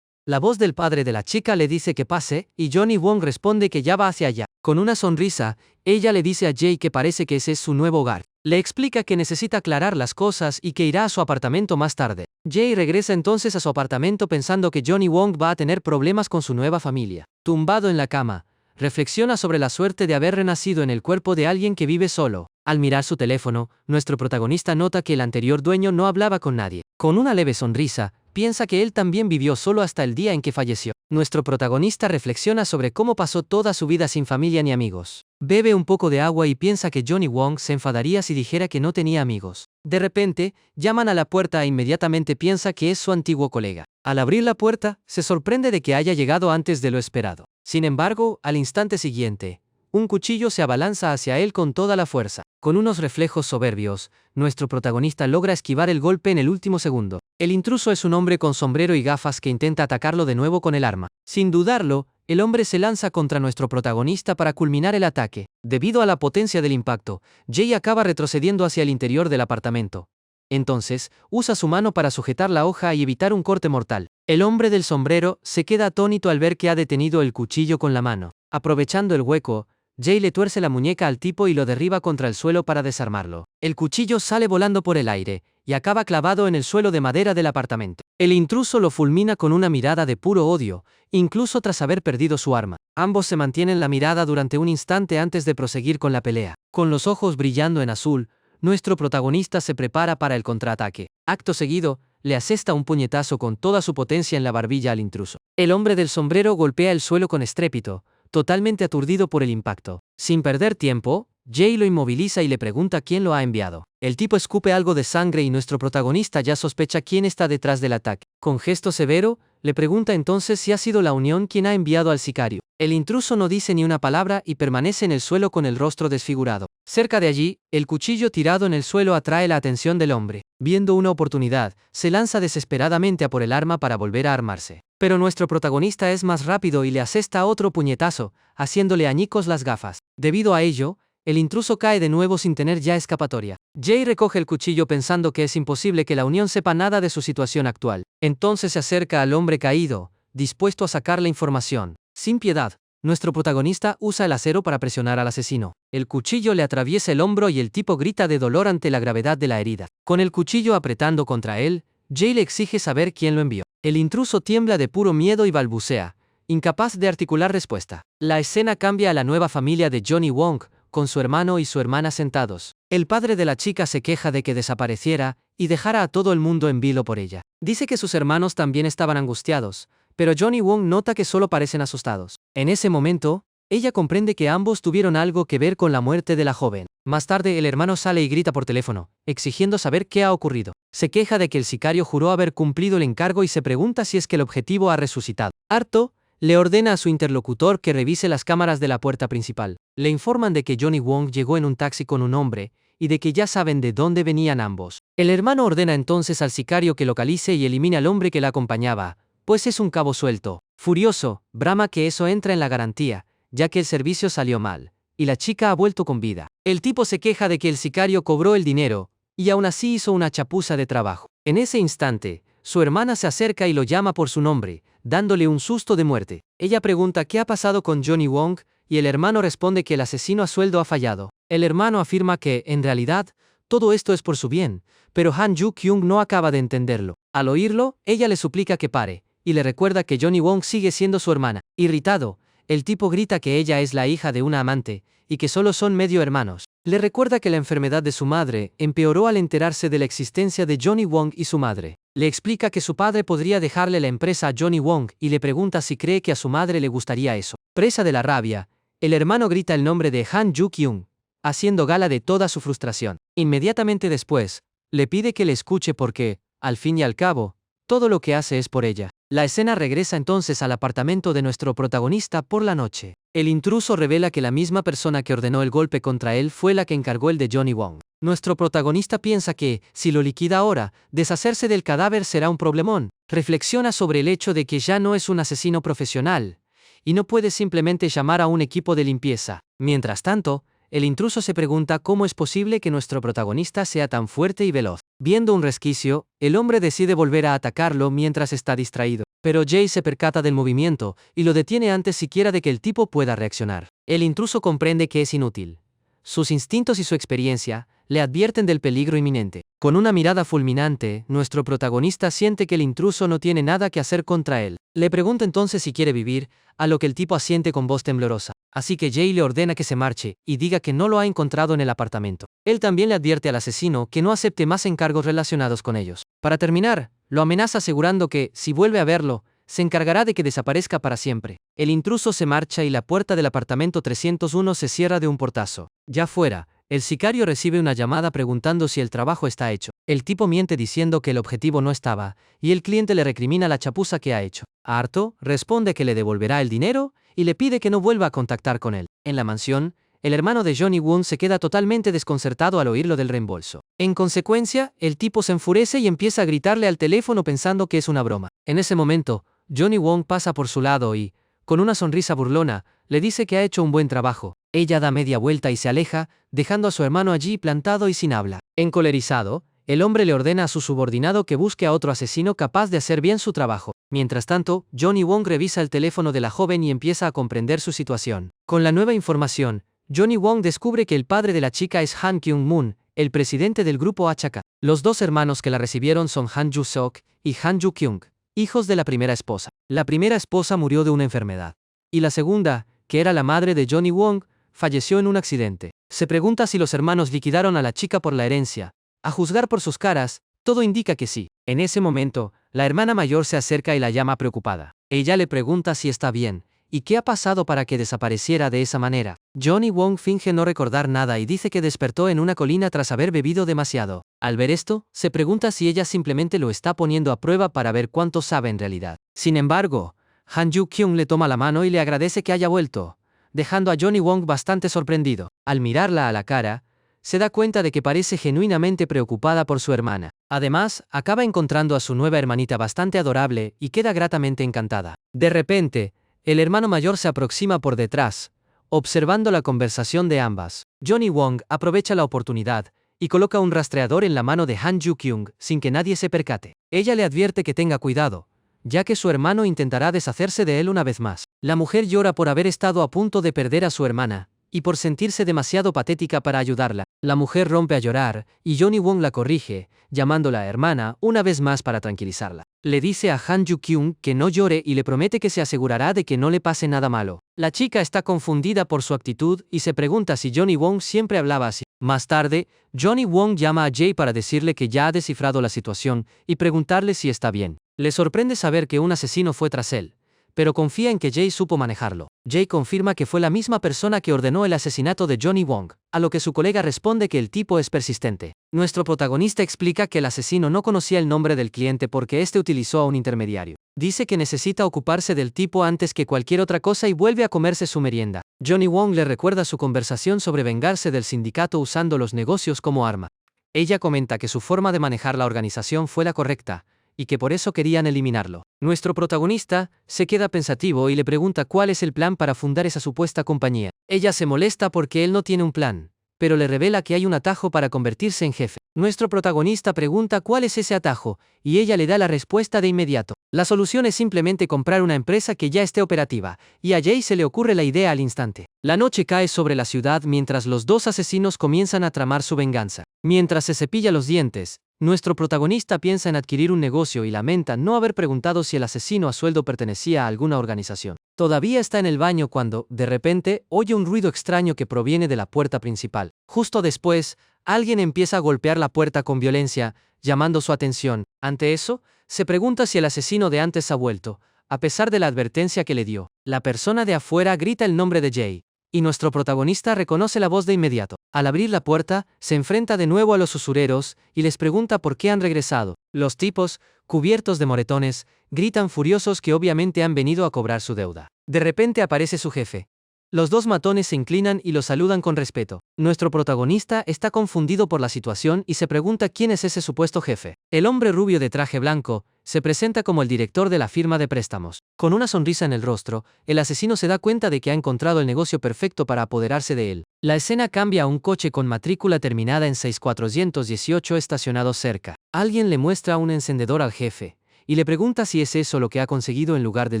La voz del padre de la chica le dice que pase, y Johnny Wong responde que ya va hacia allá. Con una sonrisa, ella le dice a Jay que parece que ese es su nuevo hogar. Le explica que necesita aclarar las cosas y que irá a su apartamento más tarde. Jay regresa entonces a su apartamento pensando que Johnny Wong va a tener problemas con su nueva familia. Tumbado en la cama, reflexiona sobre la suerte de haber renacido en el cuerpo de alguien que vive solo. Al mirar su teléfono, nuestro protagonista nota que el anterior dueño no hablaba con nadie. Con una leve sonrisa, piensa que él también vivió solo hasta el día en que falleció. Nuestro protagonista reflexiona sobre cómo pasó toda su vida sin familia ni amigos. Bebe un poco de agua y piensa que Johnny Wong se enfadaría si dijera que no tenía amigos. De repente, llaman a la puerta e inmediatamente piensa que es su antiguo colega. Al abrir la puerta, se sorprende de que haya llegado antes de lo esperado. Sin embargo, al instante siguiente, un cuchillo se abalanza hacia él con toda la fuerza. Con unos reflejos soberbios, nuestro protagonista logra esquivar el golpe en el último segundo. El intruso es un hombre con sombrero y gafas que intenta atacarlo de nuevo con el arma. Sin dudarlo, el hombre se lanza contra nuestro protagonista para culminar el ataque. Debido a la potencia del impacto, Jay acaba retrocediendo hacia el interior del apartamento. Entonces, usa su mano para sujetar la hoja y evitar un corte mortal. El hombre del sombrero se queda atónito al ver que ha detenido el cuchillo con la mano. Aprovechando el hueco, Jay le tuerce la muñeca al tipo y lo derriba contra el suelo para desarmarlo. El cuchillo sale volando por el aire y acaba clavado en el suelo de madera del apartamento. El intruso lo fulmina con una mirada de puro odio, incluso tras haber perdido su arma. Ambos se mantienen la mirada durante un instante antes de proseguir con la pelea. Con los ojos brillando en azul, nuestro protagonista se prepara para el contraataque. Acto seguido, le asesta un puñetazo con toda su potencia en la barbilla al intruso. El hombre del sombrero golpea el suelo con estrépito, totalmente aturdido por el impacto. Sin perder tiempo, Jay lo inmoviliza y le pregunta quién lo ha enviado. El tipo escupe algo de sangre y nuestro protagonista ya sospecha quién está detrás del ataque. Con gesto severo, le pregunta entonces si ha sido la Unión quien ha enviado al sicario. El intruso no dice ni una palabra y permanece en el suelo con el rostro desfigurado. Cerca de allí, el cuchillo tirado en el suelo atrae la atención del hombre. Viendo una oportunidad, se lanza desesperadamente a por el arma para volver a armarse. Pero nuestro protagonista es más rápido y le asesta otro puñetazo, haciéndole añicos las gafas. Debido a ello, el intruso cae de nuevo sin tener ya escapatoria. Jay recoge el cuchillo pensando que es imposible que la Unión sepa nada de su situación actual. Entonces se acerca al hombre caído, dispuesto a sacar la información. Sin piedad, nuestro protagonista usa el acero para presionar al asesino. El cuchillo le atraviesa el hombro y el tipo grita de dolor ante la gravedad de la herida. Con el cuchillo apretando contra él, Jay le exige saber quién lo envió. El intruso tiembla de puro miedo y balbucea, incapaz de articular respuesta. La escena cambia a la nueva familia de Johnny Wong, con su hermano y su hermana sentados. El padre de la chica se queja de que desapareciera y dejara a todo el mundo en vilo por ella. Dice que sus hermanos también estaban angustiados, pero Johnny Wong nota que solo parecen asustados. En ese momento, ella comprende que ambos tuvieron algo que ver con la muerte de la joven. Más tarde el hermano sale y grita por teléfono, exigiendo saber qué ha ocurrido. Se queja de que el sicario juró haber cumplido el encargo y se pregunta si es que el objetivo ha resucitado. Harto, le ordena a su interlocutor que revise las cámaras de la puerta principal. Le informan de que Johnny Wong llegó en un taxi con un hombre, y de que ya saben de dónde venían ambos. El hermano ordena entonces al sicario que localice y elimine al hombre que la acompañaba, pues es un cabo suelto. Furioso, brama que eso entra en la garantía, ya que el servicio salió mal, y la chica ha vuelto con vida. El tipo se queja de que el sicario cobró el dinero, y aún así hizo una chapuza de trabajo. En ese instante, su hermana se acerca y lo llama por su nombre, dándole un susto de muerte. Ella pregunta qué ha pasado con Johnny Wong, y el hermano responde que el asesino a sueldo ha fallado. El hermano afirma que, en realidad, Todo esto es por su bien, pero Han Ju-kyung no acaba de entenderlo. Al oírlo, ella le suplica que pare, y le recuerda que Johnny Wong sigue siendo su hermana. Irritado, el tipo grita que ella es la hija de una amante, y que solo son medio hermanos. Le recuerda que la enfermedad de su madre empeoró al enterarse de la existencia de Johnny Wong y su madre. Le explica que su padre podría dejarle la empresa a Johnny Wong y le pregunta si cree que a su madre le gustaría eso. Presa de la rabia, el hermano grita el nombre de Han Ju-kyung, haciendo gala de toda su frustración. Inmediatamente después, le pide que le escuche porque, al fin y al cabo, todo lo que hace es por ella. La escena regresa entonces al apartamento de nuestro protagonista por la noche. El intruso revela que la misma persona que ordenó el golpe contra él fue la que encargó el de Johnny Wong. Nuestro protagonista piensa que, si lo liquida ahora, deshacerse del cadáver será un problemón. Reflexiona sobre el hecho de que ya no es un asesino profesional, y no puede simplemente llamar a un equipo de limpieza. Mientras tanto, el intruso se pregunta cómo es posible que nuestro protagonista sea tan fuerte y veloz. Viendo un resquicio, el hombre decide volver a atacarlo mientras está distraído. Pero Jay se percata del movimiento y lo detiene antes siquiera de que el tipo pueda reaccionar. El intruso comprende que es inútil. Sus instintos y su experiencia le advierten del peligro inminente. Con una mirada fulminante, nuestro protagonista siente que el intruso no tiene nada que hacer contra él. Le pregunta entonces si quiere vivir, a lo que el tipo asiente con voz temblorosa. Así que Jay le ordena que se marche y diga que no lo ha encontrado en el apartamento. Él también le advierte al asesino que no acepte más encargos relacionados con ellos. Para terminar, lo amenaza asegurando que, si vuelve a verlo, se encargará de que desaparezca para siempre. El intruso se marcha y la puerta del apartamento 301 se cierra de un portazo. Ya fuera, el sicario recibe una llamada preguntando si el trabajo está hecho. El tipo miente diciendo que el objetivo no estaba, y el cliente le recrimina la chapuza que ha hecho. Harto, responde que le devolverá el dinero y le pide que no vuelva a contactar con él. En la mansión, el hermano de Johnny Wong se queda totalmente desconcertado al oírlo del reembolso. En consecuencia, el tipo se enfurece y empieza a gritarle al teléfono pensando que es una broma. En ese momento, Johnny Wong pasa por su lado y, con una sonrisa burlona, le dice que ha hecho un buen trabajo. Ella da media vuelta y se aleja, dejando a su hermano allí plantado y sin habla. Encolerizado, el hombre le ordena a su subordinado que busque a otro asesino capaz de hacer bien su trabajo. Mientras tanto, Johnny Wong revisa el teléfono de la joven y empieza a comprender su situación. Con la nueva información, Johnny Wong descubre que el padre de la chica es Han Kyung-moon, el presidente del grupo HK. Los dos hermanos que la recibieron son Han Ju-seok y Han Ju-kyung, hijos de la primera esposa. La primera esposa murió de una enfermedad. Y la segunda, que era la madre de Johnny Wong, falleció en un accidente. Se pregunta si los hermanos liquidaron a la chica por la herencia. A juzgar por sus caras, todo indica que sí. En ese momento, la hermana mayor se acerca y la llama preocupada. Ella le pregunta si está bien, y qué ha pasado para que desapareciera de esa manera. Johnny Wong finge no recordar nada y dice que despertó en una colina tras haber bebido demasiado. Al ver esto, se pregunta si ella simplemente lo está poniendo a prueba para ver cuánto sabe en realidad. Sin embargo, Han Ju-kyung le toma la mano y le agradece que haya vuelto, dejando a Johnny Wong bastante sorprendido. Al mirarla a la cara, se da cuenta de que parece genuinamente preocupada por su hermana. Además, acaba encontrando a su nueva hermanita bastante adorable y queda gratamente encantada. De repente, el hermano mayor se aproxima por detrás, observando la conversación de ambas. Johnny Wong aprovecha la oportunidad y coloca un rastreador en la mano de Han Ju-kyung sin que nadie se percate. Ella le advierte que tenga cuidado, ya que su hermano intentará deshacerse de él una vez más. La mujer llora por haber estado a punto de perder a su hermana, y por sentirse demasiado patética para ayudarla. La mujer rompe a llorar, y Johnny Wong la corrige, llamándola hermana una vez más para tranquilizarla. Le dice a Han Ju-kyung que no llore y le promete que se asegurará de que no le pase nada malo. La chica está confundida por su actitud y se pregunta si Johnny Wong siempre hablaba así. Más tarde, Johnny Wong llama a Jay para decirle que ya ha descifrado la situación y preguntarle si está bien. Le sorprende saber que un asesino fue tras él, pero confía en que Jay supo manejarlo. Jay confirma que fue la misma persona que ordenó el asesinato de Johnny Wong, a lo que su colega responde que el tipo es persistente. Nuestro protagonista explica que el asesino no conocía el nombre del cliente porque éste utilizó a un intermediario. Dice que necesita ocuparse del tipo antes que cualquier otra cosa y vuelve a comerse su merienda. Johnny Wong le recuerda su conversación sobre vengarse del sindicato usando los negocios como arma. Ella comenta que su forma de manejar la organización fue la correcta, y que por eso querían eliminarlo. Nuestro protagonista se queda pensativo y le pregunta cuál es el plan para fundar esa supuesta compañía. Ella se molesta porque él no tiene un plan, pero le revela que hay un atajo para convertirse en jefe. Nuestro protagonista pregunta cuál es ese atajo, y ella le da la respuesta de inmediato. La solución es simplemente comprar una empresa que ya esté operativa, y a Jay se le ocurre la idea al instante. La noche cae sobre la ciudad mientras los dos asesinos comienzan a tramar su venganza. Mientras se cepilla los dientes, nuestro protagonista piensa en adquirir un negocio y lamenta no haber preguntado si el asesino a sueldo pertenecía a alguna organización. Todavía está en el baño cuando, de repente, oye un ruido extraño que proviene de la puerta principal. Justo después, alguien empieza a golpear la puerta con violencia, llamando su atención. Ante eso, se pregunta si el asesino de antes ha vuelto, a pesar de la advertencia que le dio. La persona de afuera grita el nombre de Jay, y nuestro protagonista reconoce la voz de inmediato. Al abrir la puerta, se enfrenta de nuevo a los usureros y les pregunta por qué han regresado. Los tipos, cubiertos de moretones, gritan furiosos que obviamente han venido a cobrar su deuda. De repente aparece su jefe. Los dos matones se inclinan y lo saludan con respeto. Nuestro protagonista está confundido por la situación y se pregunta quién es ese supuesto jefe. El hombre rubio de traje blanco se presenta como el director de la firma de préstamos. Con una sonrisa en el rostro, el asesino se da cuenta de que ha encontrado el negocio perfecto para apoderarse de él. La escena cambia a un coche con matrícula terminada en 6418 estacionado cerca. Alguien le muestra un encendedor al jefe y le pregunta si es eso lo que ha conseguido en lugar del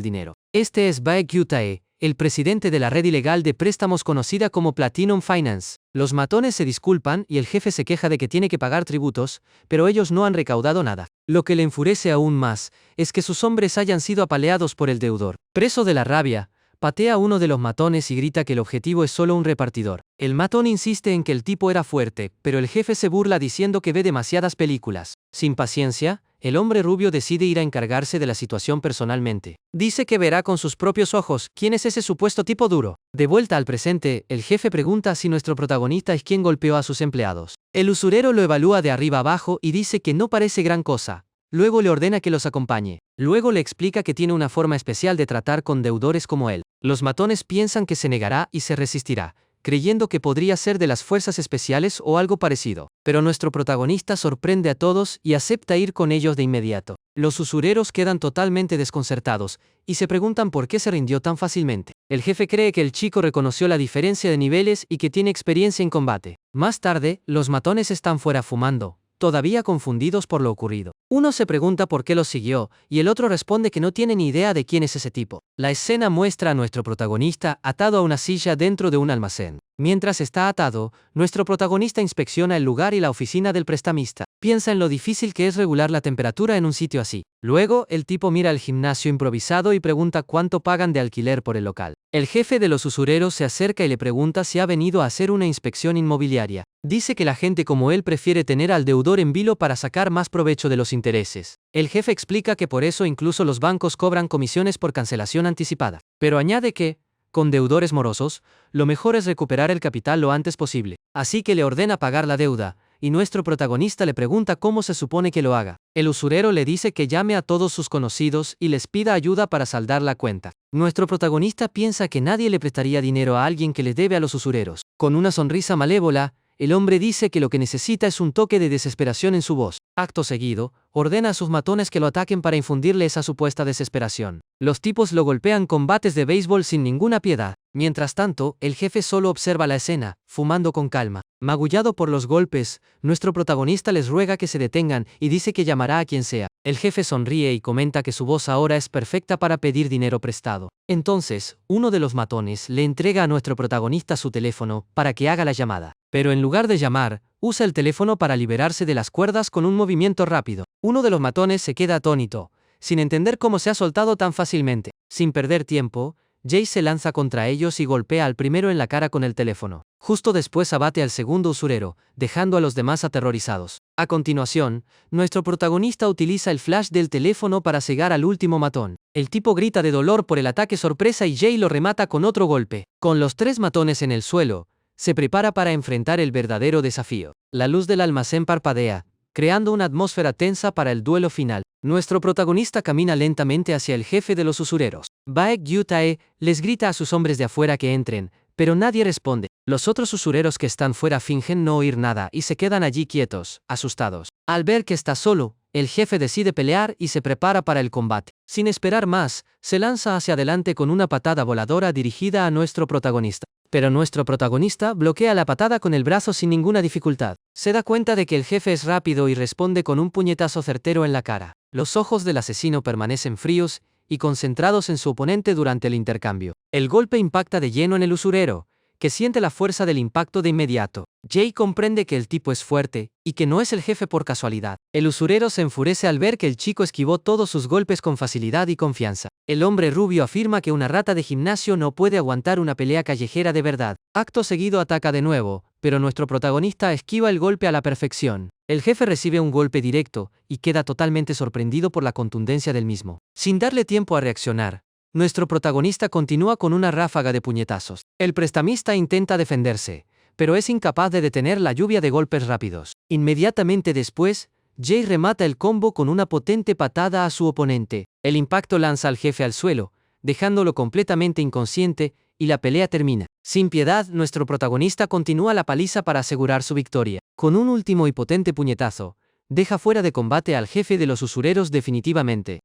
dinero. Este es Baek Yutae, el presidente de la red ilegal de préstamos conocida como Platinum Finance. Los matones se disculpan y el jefe se queja de que tiene que pagar tributos, pero ellos no han recaudado nada. Lo que le enfurece aún más es que sus hombres hayan sido apaleados por el deudor. Preso de la rabia, patea a uno de los matones y grita que el objetivo es solo un repartidor. El matón insiste en que el tipo era fuerte, pero el jefe se burla diciendo que ve demasiadas películas. Sin paciencia, el hombre rubio decide ir a encargarse de la situación personalmente. Dice que verá con sus propios ojos quién es ese supuesto tipo duro. De vuelta al presente, el jefe pregunta si nuestro protagonista es quien golpeó a sus empleados. El usurero lo evalúa de arriba abajo y dice que no parece gran cosa. Luego le ordena que los acompañe. Luego le explica que tiene una forma especial de tratar con deudores como él. Los matones piensan que se negará y se resistirá, creyendo que podría ser de las fuerzas especiales o algo parecido. Pero nuestro protagonista sorprende a todos y acepta ir con ellos de inmediato. Los usureros quedan totalmente desconcertados y se preguntan por qué se rindió tan fácilmente. El jefe cree que el chico reconoció la diferencia de niveles y que tiene experiencia en combate. Más tarde, los matones están fuera fumando, todavía confundidos por lo ocurrido. Uno se pregunta por qué los siguió, y el otro responde que no tiene ni idea de quién es ese tipo. La escena muestra a nuestro protagonista atado a una silla dentro de un almacén. Mientras está atado, nuestro protagonista inspecciona el lugar y la oficina del prestamista. Piensa en lo difícil que es regular la temperatura en un sitio así. Luego, el tipo mira el gimnasio improvisado y pregunta cuánto pagan de alquiler por el local. El jefe de los usureros se acerca y le pregunta si ha venido a hacer una inspección inmobiliaria. Dice que la gente como él prefiere tener al deudor en vilo para sacar más provecho de los intereses. El jefe explica que por eso incluso los bancos cobran comisiones por cancelación anticipada. Pero añade que, con deudores morosos, lo mejor es recuperar el capital lo antes posible. Así que le ordena pagar la deuda, y nuestro protagonista le pregunta cómo se supone que lo haga. El usurero le dice que llame a todos sus conocidos y les pida ayuda para saldar la cuenta. Nuestro protagonista piensa que nadie le prestaría dinero a alguien que le debe a los usureros. Con una sonrisa malévola, el hombre dice que lo que necesita es un toque de desesperación en su voz. Acto seguido, ordena a sus matones que lo ataquen para infundirle esa supuesta desesperación. Los tipos lo golpean con bates de béisbol sin ninguna piedad. Mientras tanto, el jefe solo observa la escena, fumando con calma. Magullado por los golpes, nuestro protagonista les ruega que se detengan y dice que llamará a quien sea. El jefe sonríe y comenta que su voz ahora es perfecta para pedir dinero prestado. Entonces, uno de los matones le entrega a nuestro protagonista su teléfono para que haga la llamada. Pero en lugar de llamar, usa el teléfono para liberarse de las cuerdas con un movimiento rápido. Uno de los matones se queda atónito, sin entender cómo se ha soltado tan fácilmente. Sin perder tiempo, Jay se lanza contra ellos y golpea al primero en la cara con el teléfono. Justo después abate al segundo usurero, dejando a los demás aterrorizados. A continuación, nuestro protagonista utiliza el flash del teléfono para cegar al último matón. El tipo grita de dolor por el ataque sorpresa y Jay lo remata con otro golpe. Con los tres matones en el suelo, se prepara para enfrentar el verdadero desafío. La luz del almacén parpadea, creando una atmósfera tensa para el duelo final. Nuestro protagonista camina lentamente hacia el jefe de los usureros. Baek Yutae les grita a sus hombres de afuera que entren, pero nadie responde. Los otros usureros que están fuera fingen no oír nada y se quedan allí quietos, asustados. Al ver que está solo, el jefe decide pelear y se prepara para el combate. Sin esperar más, se lanza hacia adelante con una patada voladora dirigida a nuestro protagonista. Pero nuestro protagonista bloquea la patada con el brazo sin ninguna dificultad. Se da cuenta de que el jefe es rápido y responde con un puñetazo certero en la cara. Los ojos del asesino permanecen fríos y concentrados en su oponente durante el intercambio. El golpe impacta de lleno en el usurero, que siente la fuerza del impacto de inmediato. Jay comprende que el tipo es fuerte, y que no es el jefe por casualidad. El usurero se enfurece al ver que el chico esquivó todos sus golpes con facilidad y confianza. El hombre rubio afirma que una rata de gimnasio no puede aguantar una pelea callejera de verdad. Acto seguido ataca de nuevo, pero nuestro protagonista esquiva el golpe a la perfección. El jefe recibe un golpe directo, y queda totalmente sorprendido por la contundencia del mismo. Sin darle tiempo a reaccionar, nuestro protagonista continúa con una ráfaga de puñetazos. El prestamista intenta defenderse, pero es incapaz de detener la lluvia de golpes rápidos. Inmediatamente después, Jay remata el combo con una potente patada a su oponente. El impacto lanza al jefe al suelo, dejándolo completamente inconsciente, y la pelea termina. Sin piedad, nuestro protagonista continúa la paliza para asegurar su victoria. Con un último y potente puñetazo, deja fuera de combate al jefe de los usureros definitivamente.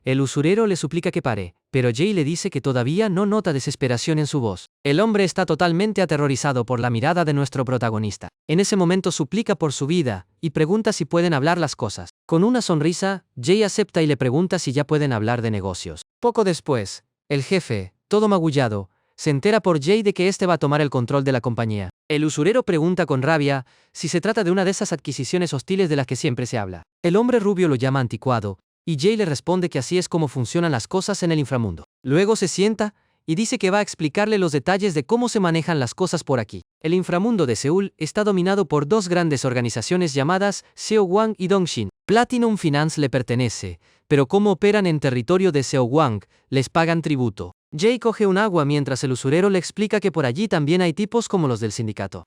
El usurero le suplica que pare, pero Jay le dice que todavía no nota desesperación en su voz. El hombre está totalmente aterrorizado por la mirada de nuestro protagonista. En ese momento suplica por su vida, y pregunta si pueden hablar las cosas. Con una sonrisa, Jay acepta y le pregunta si ya pueden hablar de negocios. Poco después, el jefe, todo magullado, se entera por Jay de que este va a tomar el control de la compañía. El usurero pregunta con rabia si se trata de una de esas adquisiciones hostiles de las que siempre se habla. El hombre rubio lo llama anticuado, y Jay le responde que así es como funcionan las cosas en el inframundo. Luego se sienta y dice que va a explicarle los detalles de cómo se manejan las cosas por aquí. El inframundo de Seúl está dominado por dos grandes organizaciones llamadas Seowang y Dongshin. Platinum Finance le pertenece, pero como operan en territorio de Seowang, les pagan tributo. Jay coge un agua mientras el usurero le explica que por allí también hay tipos como los del sindicato.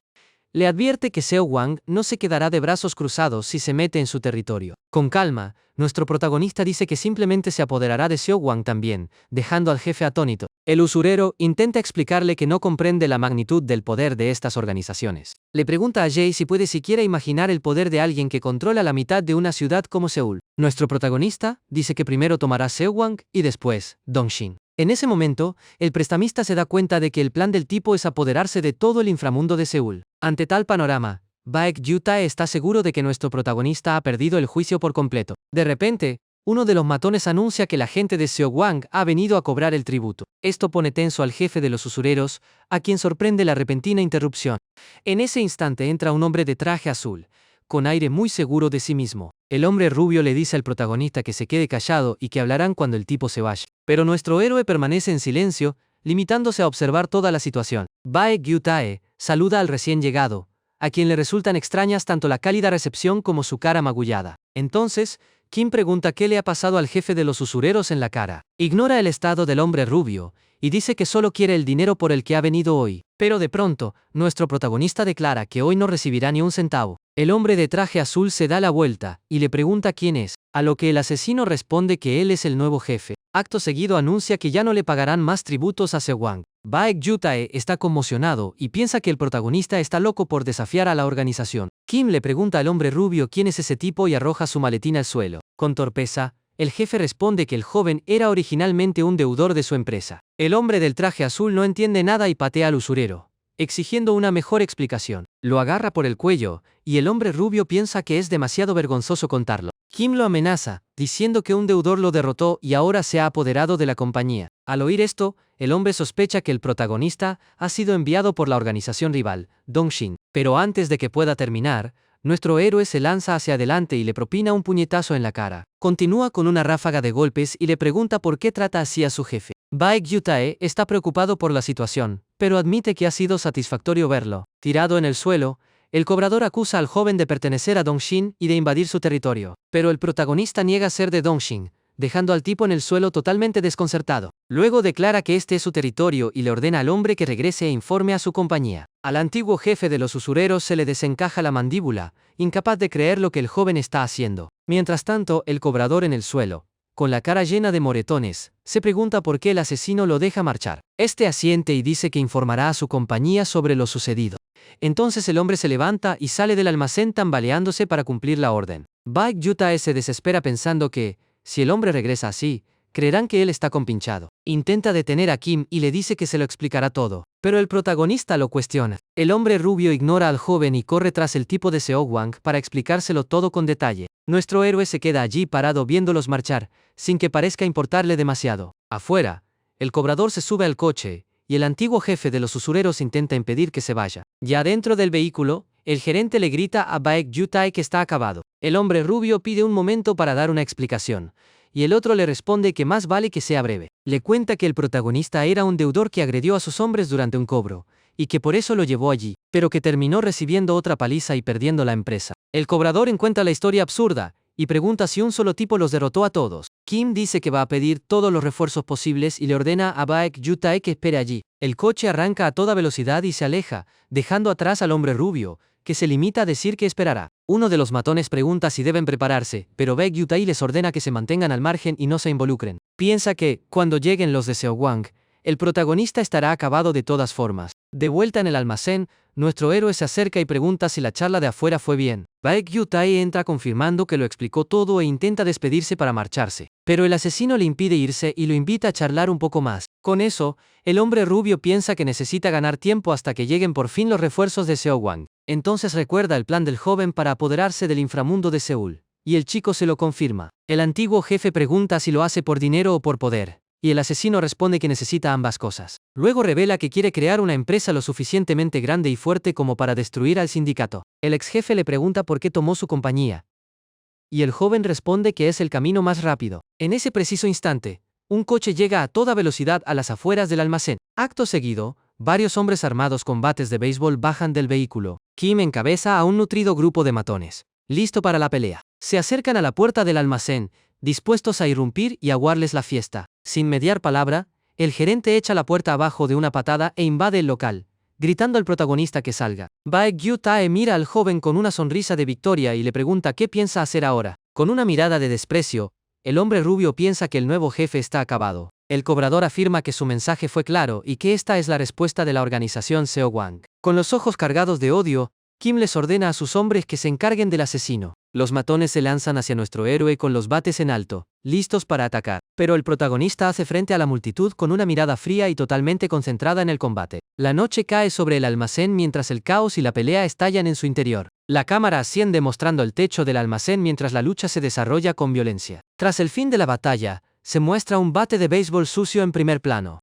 Le advierte que Seowang no se quedará de brazos cruzados si se mete en su territorio. Con calma, nuestro protagonista dice que simplemente se apoderará de Seowang también, dejando al jefe atónito. El usurero intenta explicarle que no comprende la magnitud del poder de estas organizaciones. Le pregunta a Jay si puede siquiera imaginar el poder de alguien que controla la mitad de una ciudad como Seúl. Nuestro protagonista dice que primero tomará Seowang y después Dongshin. En ese momento, el prestamista se da cuenta de que el plan del tipo es apoderarse de todo el inframundo de Seúl. Ante tal panorama, Baek Yuta está seguro de que nuestro protagonista ha perdido el juicio por completo. De repente, uno de los matones anuncia que la gente de Seowang ha venido a cobrar el tributo. Esto pone tenso al jefe de los usureros, a quien sorprende la repentina interrupción. En ese instante entra un hombre de traje azul, con aire muy seguro de sí mismo. El hombre rubio le dice al protagonista que se quede callado y que hablarán cuando el tipo se vaya. Pero nuestro héroe permanece en silencio, limitándose a observar toda la situación. Baek Gyutae saluda al recién llegado, a quien le resultan extrañas tanto la cálida recepción como su cara magullada. Entonces, Kim pregunta qué le ha pasado al jefe de los usureros en la cara. Ignora el estado del hombre rubio, y dice que solo quiere el dinero por el que ha venido hoy. Pero de pronto, nuestro protagonista declara que hoy no recibirá ni un centavo. El hombre de traje azul se da la vuelta, y le pregunta quién es, a lo que el asesino responde que él es el nuevo jefe. Acto seguido anuncia que ya no le pagarán más tributos a Seowang. Baek Yutae está conmocionado y piensa que el protagonista está loco por desafiar a la organización. Kim le pregunta al hombre rubio quién es ese tipo y arroja su maletín al suelo. Con torpeza, el jefe responde que el joven era originalmente un deudor de su empresa. El hombre del traje azul no entiende nada y patea al usurero, exigiendo una mejor explicación. Lo agarra por el cuello, y el hombre rubio piensa que es demasiado vergonzoso contarlo. Kim lo amenaza, diciendo que un deudor lo derrotó y ahora se ha apoderado de la compañía. Al oír esto, el hombre sospecha que el protagonista ha sido enviado por la organización rival, Dongshin. Pero antes de que pueda terminar, nuestro héroe se lanza hacia adelante y le propina un puñetazo en la cara. Continúa con una ráfaga de golpes y le pregunta por qué trata así a su jefe. Baek Yutae está preocupado por la situación, pero admite que ha sido satisfactorio verlo. Tirado en el suelo, el cobrador acusa al joven de pertenecer a Dongshin y de invadir su territorio. Pero el protagonista niega ser de Dongshin, dejando al tipo en el suelo totalmente desconcertado. Luego declara que este es su territorio y le ordena al hombre que regrese e informe a su compañía. Al antiguo jefe de los usureros se le desencaja la mandíbula, incapaz de creer lo que el joven está haciendo. Mientras tanto, el cobrador en el suelo, con la cara llena de moretones, se pregunta por qué el asesino lo deja marchar. Este asiente y dice que informará a su compañía sobre lo sucedido. Entonces el hombre se levanta y sale del almacén tambaleándose para cumplir la orden. Baek Yutae se desespera pensando que, si el hombre regresa así, creerán que él está compinchado. Intenta detener a Kim y le dice que se lo explicará todo, pero el protagonista lo cuestiona. El hombre rubio ignora al joven y corre tras el tipo de Seowang para explicárselo todo con detalle. Nuestro héroe se queda allí parado viéndolos marchar, sin que parezca importarle demasiado. Afuera, el cobrador se sube al coche, y el antiguo jefe de los usureros intenta impedir que se vaya. Ya dentro del vehículo, el gerente le grita a Baek Yu-tae que está acabado. El hombre rubio pide un momento para dar una explicación, y el otro le responde que más vale que sea breve. Le cuenta que el protagonista era un deudor que agredió a sus hombres durante un cobro, y que por eso lo llevó allí, pero que terminó recibiendo otra paliza y perdiendo la empresa. El cobrador encuentra la historia absurda, y pregunta si un solo tipo los derrotó a todos. Kim dice que va a pedir todos los refuerzos posibles y le ordena a Baek Yu-tae que espere allí. El coche arranca a toda velocidad y se aleja, dejando atrás al hombre rubio, que se limita a decir que esperará. Uno de los matones pregunta si deben prepararse, pero Baek Yu-tae les ordena que se mantengan al margen y no se involucren. Piensa que, cuando lleguen los de Seowang, el protagonista estará acabado de todas formas. De vuelta en el almacén, nuestro héroe se acerca y pregunta si la charla de afuera fue bien. Baek Yu-tae entra confirmando que lo explicó todo e intenta despedirse para marcharse. Pero el asesino le impide irse y lo invita a charlar un poco más. Con eso, el hombre rubio piensa que necesita ganar tiempo hasta que lleguen por fin los refuerzos de Seowang. Entonces recuerda el plan del joven para apoderarse del inframundo de Seúl. Y el chico se lo confirma. El antiguo jefe pregunta si lo hace por dinero o por poder. Y el asesino responde que necesita ambas cosas. Luego revela que quiere crear una empresa lo suficientemente grande y fuerte como para destruir al sindicato. El ex jefe le pregunta por qué tomó su compañía. Y el joven responde que es el camino más rápido. En ese preciso instante, un coche llega a toda velocidad a las afueras del almacén. Acto seguido, varios hombres armados con bates de béisbol bajan del vehículo. Kim encabeza a un nutrido grupo de matones, listo para la pelea. Se acercan a la puerta del almacén, dispuestos a irrumpir y aguarles la fiesta. Sin mediar palabra, el gerente echa la puerta abajo de una patada e invade el local, gritando al protagonista que salga. Baek Yu-tae mira al joven con una sonrisa de victoria y le pregunta qué piensa hacer ahora. Con una mirada de desprecio, el hombre rubio piensa que el nuevo jefe está acabado. El cobrador afirma que su mensaje fue claro y que esta es la respuesta de la organización Seowang. Con los ojos cargados de odio, Kim les ordena a sus hombres que se encarguen del asesino. Los matones se lanzan hacia nuestro héroe con los bates en alto, listos para atacar. Pero el protagonista hace frente a la multitud con una mirada fría y totalmente concentrada en el combate. La noche cae sobre el almacén mientras el caos y la pelea estallan en su interior. La cámara asciende mostrando el techo del almacén mientras la lucha se desarrolla con violencia. Tras el fin de la batalla, se muestra un bate de béisbol sucio en primer plano.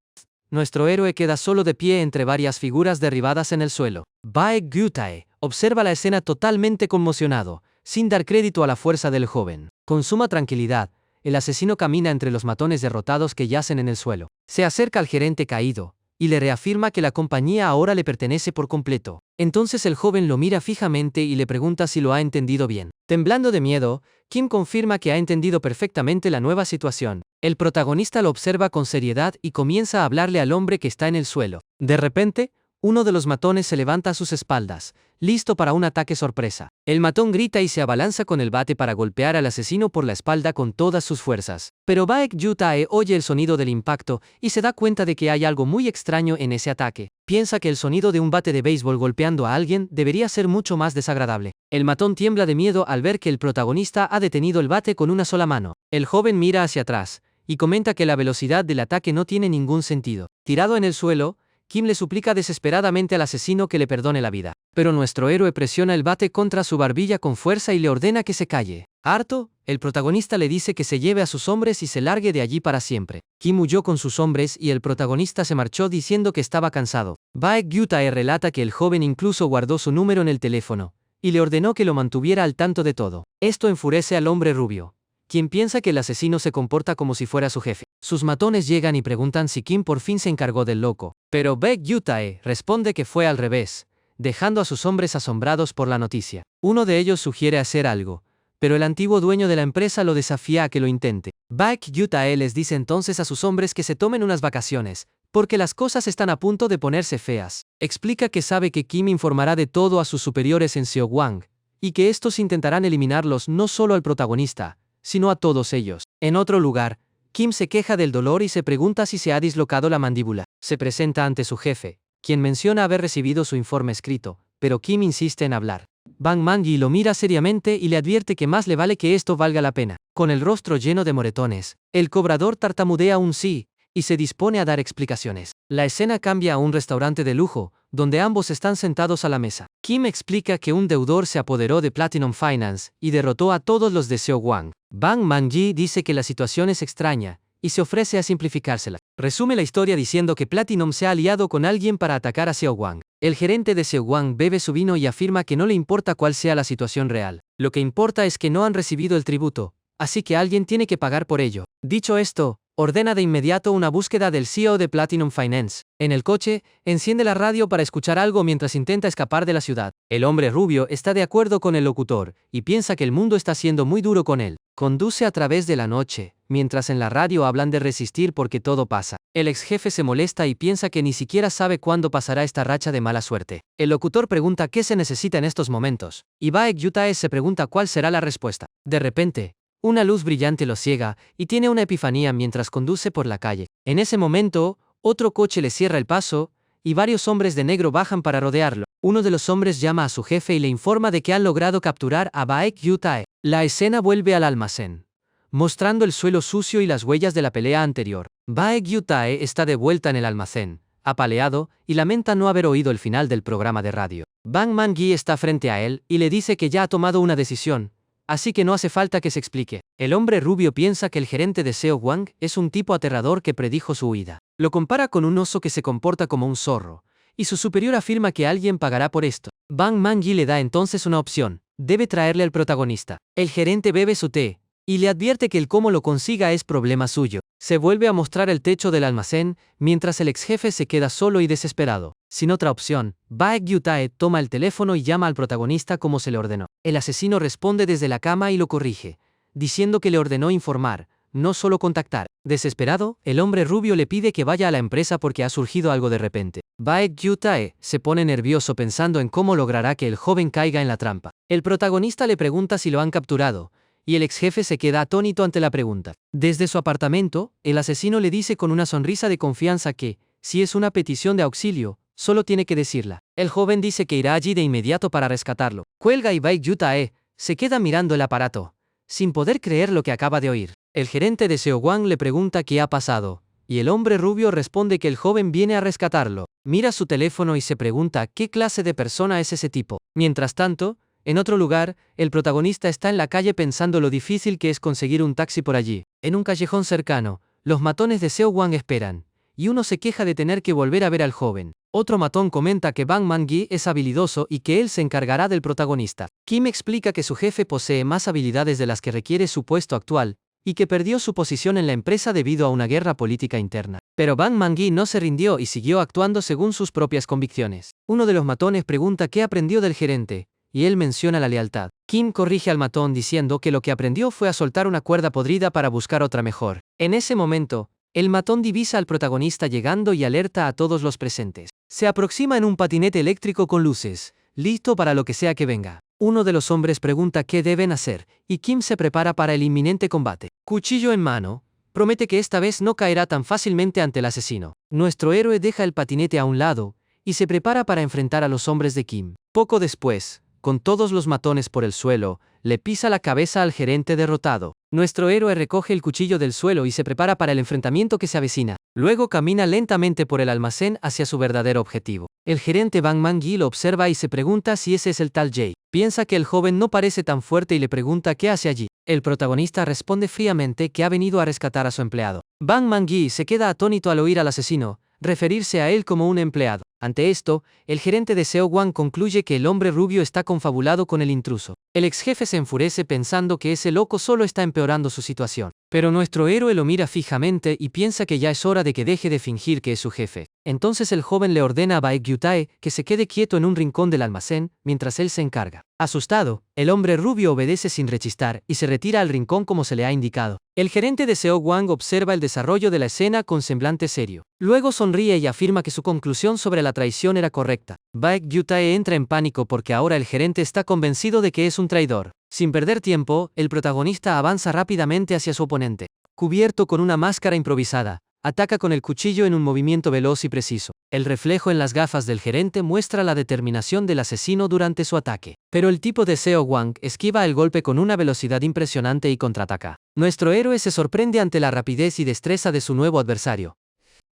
Nuestro héroe queda solo de pie entre varias figuras derribadas en el suelo. Baek Yu-tae observa la escena totalmente conmocionado, sin dar crédito a la fuerza del joven. Con suma tranquilidad, el asesino camina entre los matones derrotados que yacen en el suelo. Se acerca al gerente caído, y le reafirma que la compañía ahora le pertenece por completo. Entonces el joven lo mira fijamente y le pregunta si lo ha entendido bien. Temblando de miedo, Kim confirma que ha entendido perfectamente la nueva situación. El protagonista lo observa con seriedad y comienza a hablarle al hombre que está en el suelo. De repente, uno de los matones se levanta a sus espaldas, listo para un ataque sorpresa. El matón grita y se abalanza con el bate para golpear al asesino por la espalda con todas sus fuerzas. Pero Baek Yu-tae oye el sonido del impacto y se da cuenta de que hay algo muy extraño en ese ataque. Piensa que el sonido de un bate de béisbol golpeando a alguien debería ser mucho más desagradable. El matón tiembla de miedo al ver que el protagonista ha detenido el bate con una sola mano. El joven mira hacia atrás y comenta que la velocidad del ataque no tiene ningún sentido. Tirado en el suelo, Kim le suplica desesperadamente al asesino que le perdone la vida. Pero nuestro héroe presiona el bate contra su barbilla con fuerza y le ordena que se calle. Harto, el protagonista le dice que se lleve a sus hombres y se largue de allí para siempre. Kim huyó con sus hombres y el protagonista se marchó diciendo que estaba cansado. Baek Yu-tae relata que el joven incluso guardó su número en el teléfono, y le ordenó que lo mantuviera al tanto de todo. Esto enfurece al hombre rubio, quien piensa que el asesino se comporta como si fuera su jefe. Sus matones llegan y preguntan si Kim por fin se encargó del loco. Pero Baek Yu-tae responde que fue al revés, dejando a sus hombres asombrados por la noticia. Uno de ellos sugiere hacer algo, pero el antiguo dueño de la empresa lo desafía a que lo intente. Baek Yu-tae les dice entonces a sus hombres que se tomen unas vacaciones, porque las cosas están a punto de ponerse feas. Explica que sabe que Kim informará de todo a sus superiores en Seowang, y que estos intentarán eliminarlos no solo al protagonista, sino a todos ellos. En otro lugar, Kim se queja del dolor y se pregunta si se ha dislocado la mandíbula. Se presenta ante su jefe, quien menciona haber recibido su informe escrito, pero Kim insiste en hablar. Bang Man-gi lo mira seriamente y le advierte que más le vale que esto valga la pena. Con el rostro lleno de moretones, el cobrador tartamudea un sí, y se dispone a dar explicaciones. La escena cambia a un restaurante de lujo, donde ambos están sentados a la mesa. Kim explica que un deudor se apoderó de Platinum Finance y derrotó a todos los de Seowang. Bang Man-gi dice que la situación es extraña, y se ofrece a simplificársela. Resume la historia diciendo que Platinum se ha aliado con alguien para atacar a Seo Wang. El gerente de Seo Wang bebe su vino y afirma que no le importa cuál sea la situación real. Lo que importa es que no han recibido el tributo, así que alguien tiene que pagar por ello. Dicho esto, ordena de inmediato una búsqueda del CEO de Platinum Finance. En el coche, enciende la radio para escuchar algo mientras intenta escapar de la ciudad. El hombre rubio está de acuerdo con el locutor y piensa que el mundo está siendo muy duro con él. Conduce a través de la noche, mientras en la radio hablan de resistir porque todo pasa. El ex jefe se molesta y piensa que ni siquiera sabe cuándo pasará esta racha de mala suerte. El locutor pregunta qué se necesita en estos momentos, y Baek Yutae se pregunta cuál será la respuesta. De repente, una luz brillante lo ciega y tiene una epifanía mientras conduce por la calle. En ese momento, otro coche le cierra el paso y varios hombres de negro bajan para rodearlo. Uno de los hombres llama a su jefe y le informa de que han logrado capturar a Baek Yutae. La escena vuelve al almacén, mostrando el suelo sucio y las huellas de la pelea anterior. Baek Yutae está de vuelta en el almacén, apaleado, y lamenta no haber oído el final del programa de radio. Bang Man-gi está frente a él y le dice que ya ha tomado una decisión, así que no hace falta que se explique. El hombre rubio piensa que el gerente de Seo Wang es un tipo aterrador que predijo su huida. Lo compara con un oso que se comporta como un zorro, y su superior afirma que alguien pagará por esto. Bang Man-gi le da entonces una opción: debe traerle al protagonista. El gerente bebe su té y le advierte que el cómo lo consiga es problema suyo. Se vuelve a mostrar el techo del almacén, mientras el ex jefe se queda solo y desesperado. Sin otra opción, Baek Yutae toma el teléfono y llama al protagonista como se le ordenó. El asesino responde desde la cama y lo corrige, diciendo que le ordenó informar, no solo contactar. Desesperado, el hombre rubio le pide que vaya a la empresa porque ha surgido algo de repente. Baek Yutae se pone nervioso pensando en cómo logrará que el joven caiga en la trampa. El protagonista le pregunta si lo han capturado, y el ex jefe se queda atónito ante la pregunta. Desde su apartamento, el asesino le dice con una sonrisa de confianza que, si es una petición de auxilio, solo tiene que decirla. El joven dice que irá allí de inmediato para rescatarlo. Cuelga y Baek Yutae se queda mirando el aparato, sin poder creer lo que acaba de oír. El gerente de Seo Wang le pregunta qué ha pasado, y el hombre rubio responde que el joven viene a rescatarlo. Mira su teléfono y se pregunta qué clase de persona es ese tipo. Mientras tanto, en otro lugar, el protagonista está en la calle pensando lo difícil que es conseguir un taxi por allí. En un callejón cercano, los matones de Seo Wang esperan, y uno se queja de tener que volver a ver al joven. Otro matón comenta que Bang Man-gi es habilidoso y que él se encargará del protagonista. Kim explica que su jefe posee más habilidades de las que requiere su puesto actual, y que perdió su posición en la empresa debido a una guerra política interna. Pero Bang Man-gi no se rindió y siguió actuando según sus propias convicciones. Uno de los matones pregunta qué aprendió del gerente, y él menciona la lealtad. Kim corrige al matón diciendo que lo que aprendió fue a soltar una cuerda podrida para buscar otra mejor. En ese momento, el matón divisa al protagonista llegando y alerta a todos los presentes. Se aproxima en un patinete eléctrico con luces, listo para lo que sea que venga. Uno de los hombres pregunta qué deben hacer, y Kim se prepara para el inminente combate. Cuchillo en mano, promete que esta vez no caerá tan fácilmente ante el asesino. Nuestro héroe deja el patinete a un lado, y se prepara para enfrentar a los hombres de Kim. Poco después, con todos los matones por el suelo, le pisa la cabeza al gerente derrotado. Nuestro héroe recoge el cuchillo del suelo y se prepara para el enfrentamiento que se avecina. Luego camina lentamente por el almacén hacia su verdadero objetivo. El gerente Bang Man-gi lo observa y se pregunta si ese es el tal Jay. Piensa que el joven no parece tan fuerte y le pregunta qué hace allí. El protagonista responde fríamente que ha venido a rescatar a su empleado. Bang Man-gi se queda atónito al oír al asesino referirse a él como un empleado. Ante esto, el gerente de Seo Wang concluye que el hombre rubio está confabulado con el intruso. El ex jefe se enfurece pensando que ese loco solo está empeorando su situación. Pero nuestro héroe lo mira fijamente y piensa que ya es hora de que deje de fingir que es su jefe. Entonces el joven le ordena a Baek Yutae que se quede quieto en un rincón del almacén, mientras él se encarga. Asustado, el hombre rubio obedece sin rechistar y se retira al rincón como se le ha indicado. El gerente de Seo Wang observa el desarrollo de la escena con semblante serio. Luego sonríe y afirma que su conclusión sobre la traición era correcta. Baek Yutae entra en pánico porque ahora el gerente está convencido de que es un traidor. Sin perder tiempo, el protagonista avanza rápidamente hacia su oponente. Cubierto con una máscara improvisada, ataca con el cuchillo en un movimiento veloz y preciso. El reflejo en las gafas del gerente muestra la determinación del asesino durante su ataque. Pero el tipo de Seo Wang esquiva el golpe con una velocidad impresionante y contraataca. Nuestro héroe se sorprende ante la rapidez y destreza de su nuevo adversario.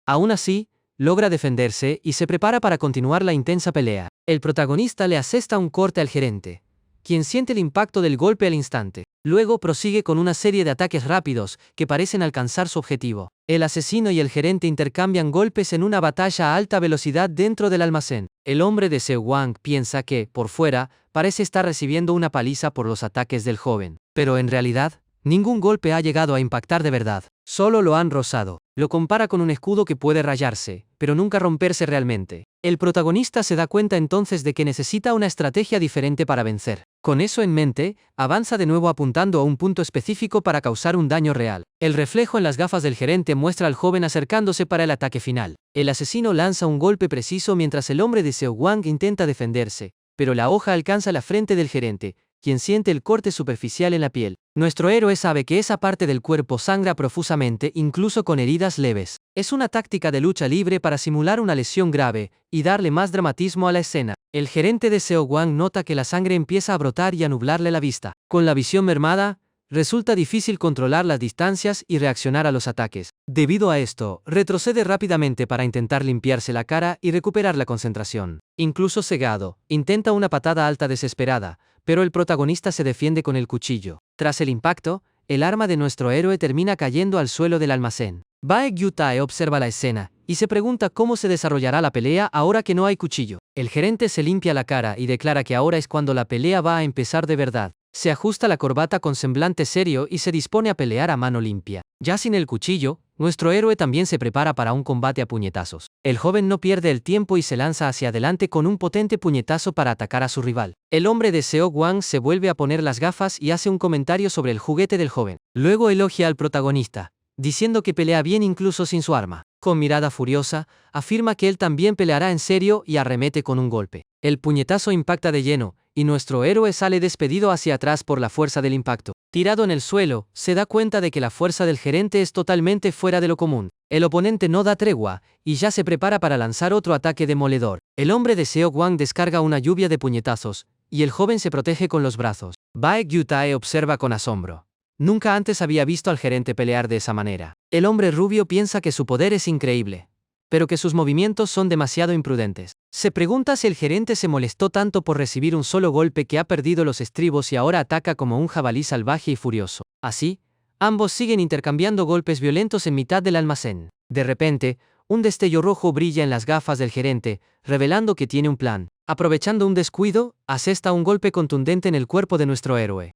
Aún así, logra defenderse y se prepara para continuar la intensa pelea. El protagonista le asesta un corte al gerente, quien siente el impacto del golpe al instante. Luego prosigue con una serie de ataques rápidos que parecen alcanzar su objetivo. El asesino y el gerente intercambian golpes en una batalla a alta velocidad dentro del almacén. El hombre de Seo Wang piensa que, por fuera, parece estar recibiendo una paliza por los ataques del joven. Pero en realidad, ningún golpe ha llegado a impactar de verdad. Solo lo han rozado. Lo compara con un escudo que puede rayarse, pero nunca romperse realmente. El protagonista se da cuenta entonces de que necesita una estrategia diferente para vencer. Con eso en mente, avanza de nuevo apuntando a un punto específico para causar un daño real. El reflejo en las gafas del gerente muestra al joven acercándose para el ataque final. El asesino lanza un golpe preciso mientras el hombre de Seo Wang intenta defenderse, pero la hoja alcanza la frente del gerente, quien siente el corte superficial en la piel. Nuestro héroe sabe que esa parte del cuerpo sangra profusamente, incluso con heridas leves. Es una táctica de lucha libre para simular una lesión grave y darle más dramatismo a la escena. El gerente de Seo Wang nota que la sangre empieza a brotar y a nublarle la vista. Con la visión mermada, resulta difícil controlar las distancias y reaccionar a los ataques. Debido a esto, retrocede rápidamente para intentar limpiarse la cara y recuperar la concentración. Incluso cegado, intenta una patada alta desesperada, pero el protagonista se defiende con el cuchillo. Tras el impacto, el arma de nuestro héroe termina cayendo al suelo del almacén. Baek Yu-tae observa la escena y se pregunta cómo se desarrollará la pelea ahora que no hay cuchillo. El gerente se limpia la cara y declara que ahora es cuando la pelea va a empezar de verdad. Se ajusta la corbata con semblante serio y se dispone a pelear a mano limpia. Ya sin el cuchillo, nuestro héroe también se prepara para un combate a puñetazos. El joven no pierde el tiempo y se lanza hacia adelante con un potente puñetazo para atacar a su rival. El hombre de Seo Wang se vuelve a poner las gafas y hace un comentario sobre el juguete del joven. Luego elogia al protagonista, diciendo que pelea bien incluso sin su arma. Con mirada furiosa, afirma que él también peleará en serio y arremete con un golpe. El puñetazo impacta de lleno, y nuestro héroe sale despedido hacia atrás por la fuerza del impacto. Tirado en el suelo, se da cuenta de que la fuerza del gerente es totalmente fuera de lo común. El oponente no da tregua, y ya se prepara para lanzar otro ataque demoledor. El hombre de Seo Wang descarga una lluvia de puñetazos, y el joven se protege con los brazos. Baek Yu-tae observa con asombro. Nunca antes había visto al gerente pelear de esa manera. El hombre rubio piensa que su poder es increíble, pero que sus movimientos son demasiado imprudentes. Se pregunta si el gerente se molestó tanto por recibir un solo golpe que ha perdido los estribos y ahora ataca como un jabalí salvaje y furioso. Así, ambos siguen intercambiando golpes violentos en mitad del almacén. De repente, un destello rojo brilla en las gafas del gerente, revelando que tiene un plan. Aprovechando un descuido, asesta un golpe contundente en el cuerpo de nuestro héroe.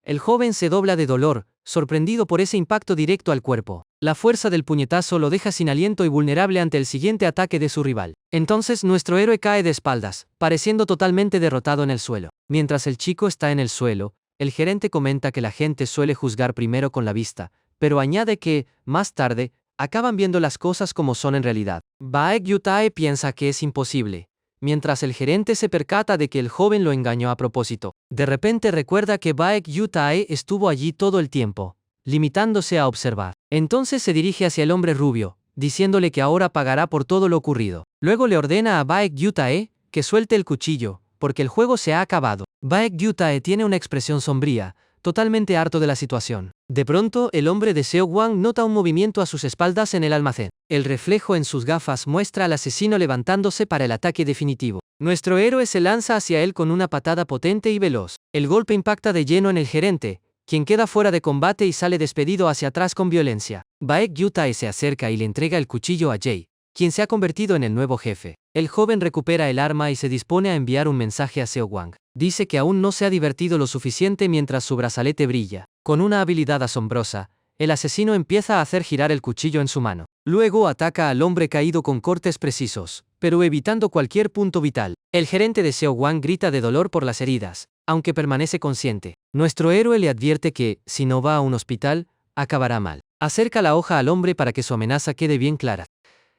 El joven se dobla de dolor, sorprendido por ese impacto directo al cuerpo. La fuerza del puñetazo lo deja sin aliento y vulnerable ante el siguiente ataque de su rival. Entonces nuestro héroe cae de espaldas, pareciendo totalmente derrotado en el suelo. Mientras el chico está en el suelo, el gerente comenta que la gente suele juzgar primero con la vista, pero añade que, más tarde, acaban viendo las cosas como son en realidad. Baek Yu-tae piensa que es imposible, mientras el gerente se percata de que el joven lo engañó a propósito. De repente recuerda que Baek Yu-tae estuvo allí todo el tiempo, limitándose a observar. Entonces se dirige hacia el hombre rubio, diciéndole que ahora pagará por todo lo ocurrido. Luego le ordena a Baek Yu-tae que suelte el cuchillo, porque el juego se ha acabado. Baek Yu-tae tiene una expresión sombría, totalmente harto de la situación. De pronto, el hombre de Seo Wang nota un movimiento a sus espaldas en el almacén. El reflejo en sus gafas muestra al asesino levantándose para el ataque definitivo. Nuestro héroe se lanza hacia él con una patada potente y veloz. El golpe impacta de lleno en el gerente, quien queda fuera de combate y sale despedido hacia atrás con violencia. Baek Yu-tae se acerca y le entrega el cuchillo a Jae, quien se ha convertido en el nuevo jefe. El joven recupera el arma y se dispone a enviar un mensaje a Seo Wang. Dice que aún no se ha divertido lo suficiente mientras su brazalete brilla. Con una habilidad asombrosa, el asesino empieza a hacer girar el cuchillo en su mano. Luego ataca al hombre caído con cortes precisos, pero evitando cualquier punto vital. El gerente de Seo Wang grita de dolor por las heridas, aunque permanece consciente. Nuestro héroe le advierte que, si no va a un hospital, acabará mal. Acerca la hoja al hombre para que su amenaza quede bien clara.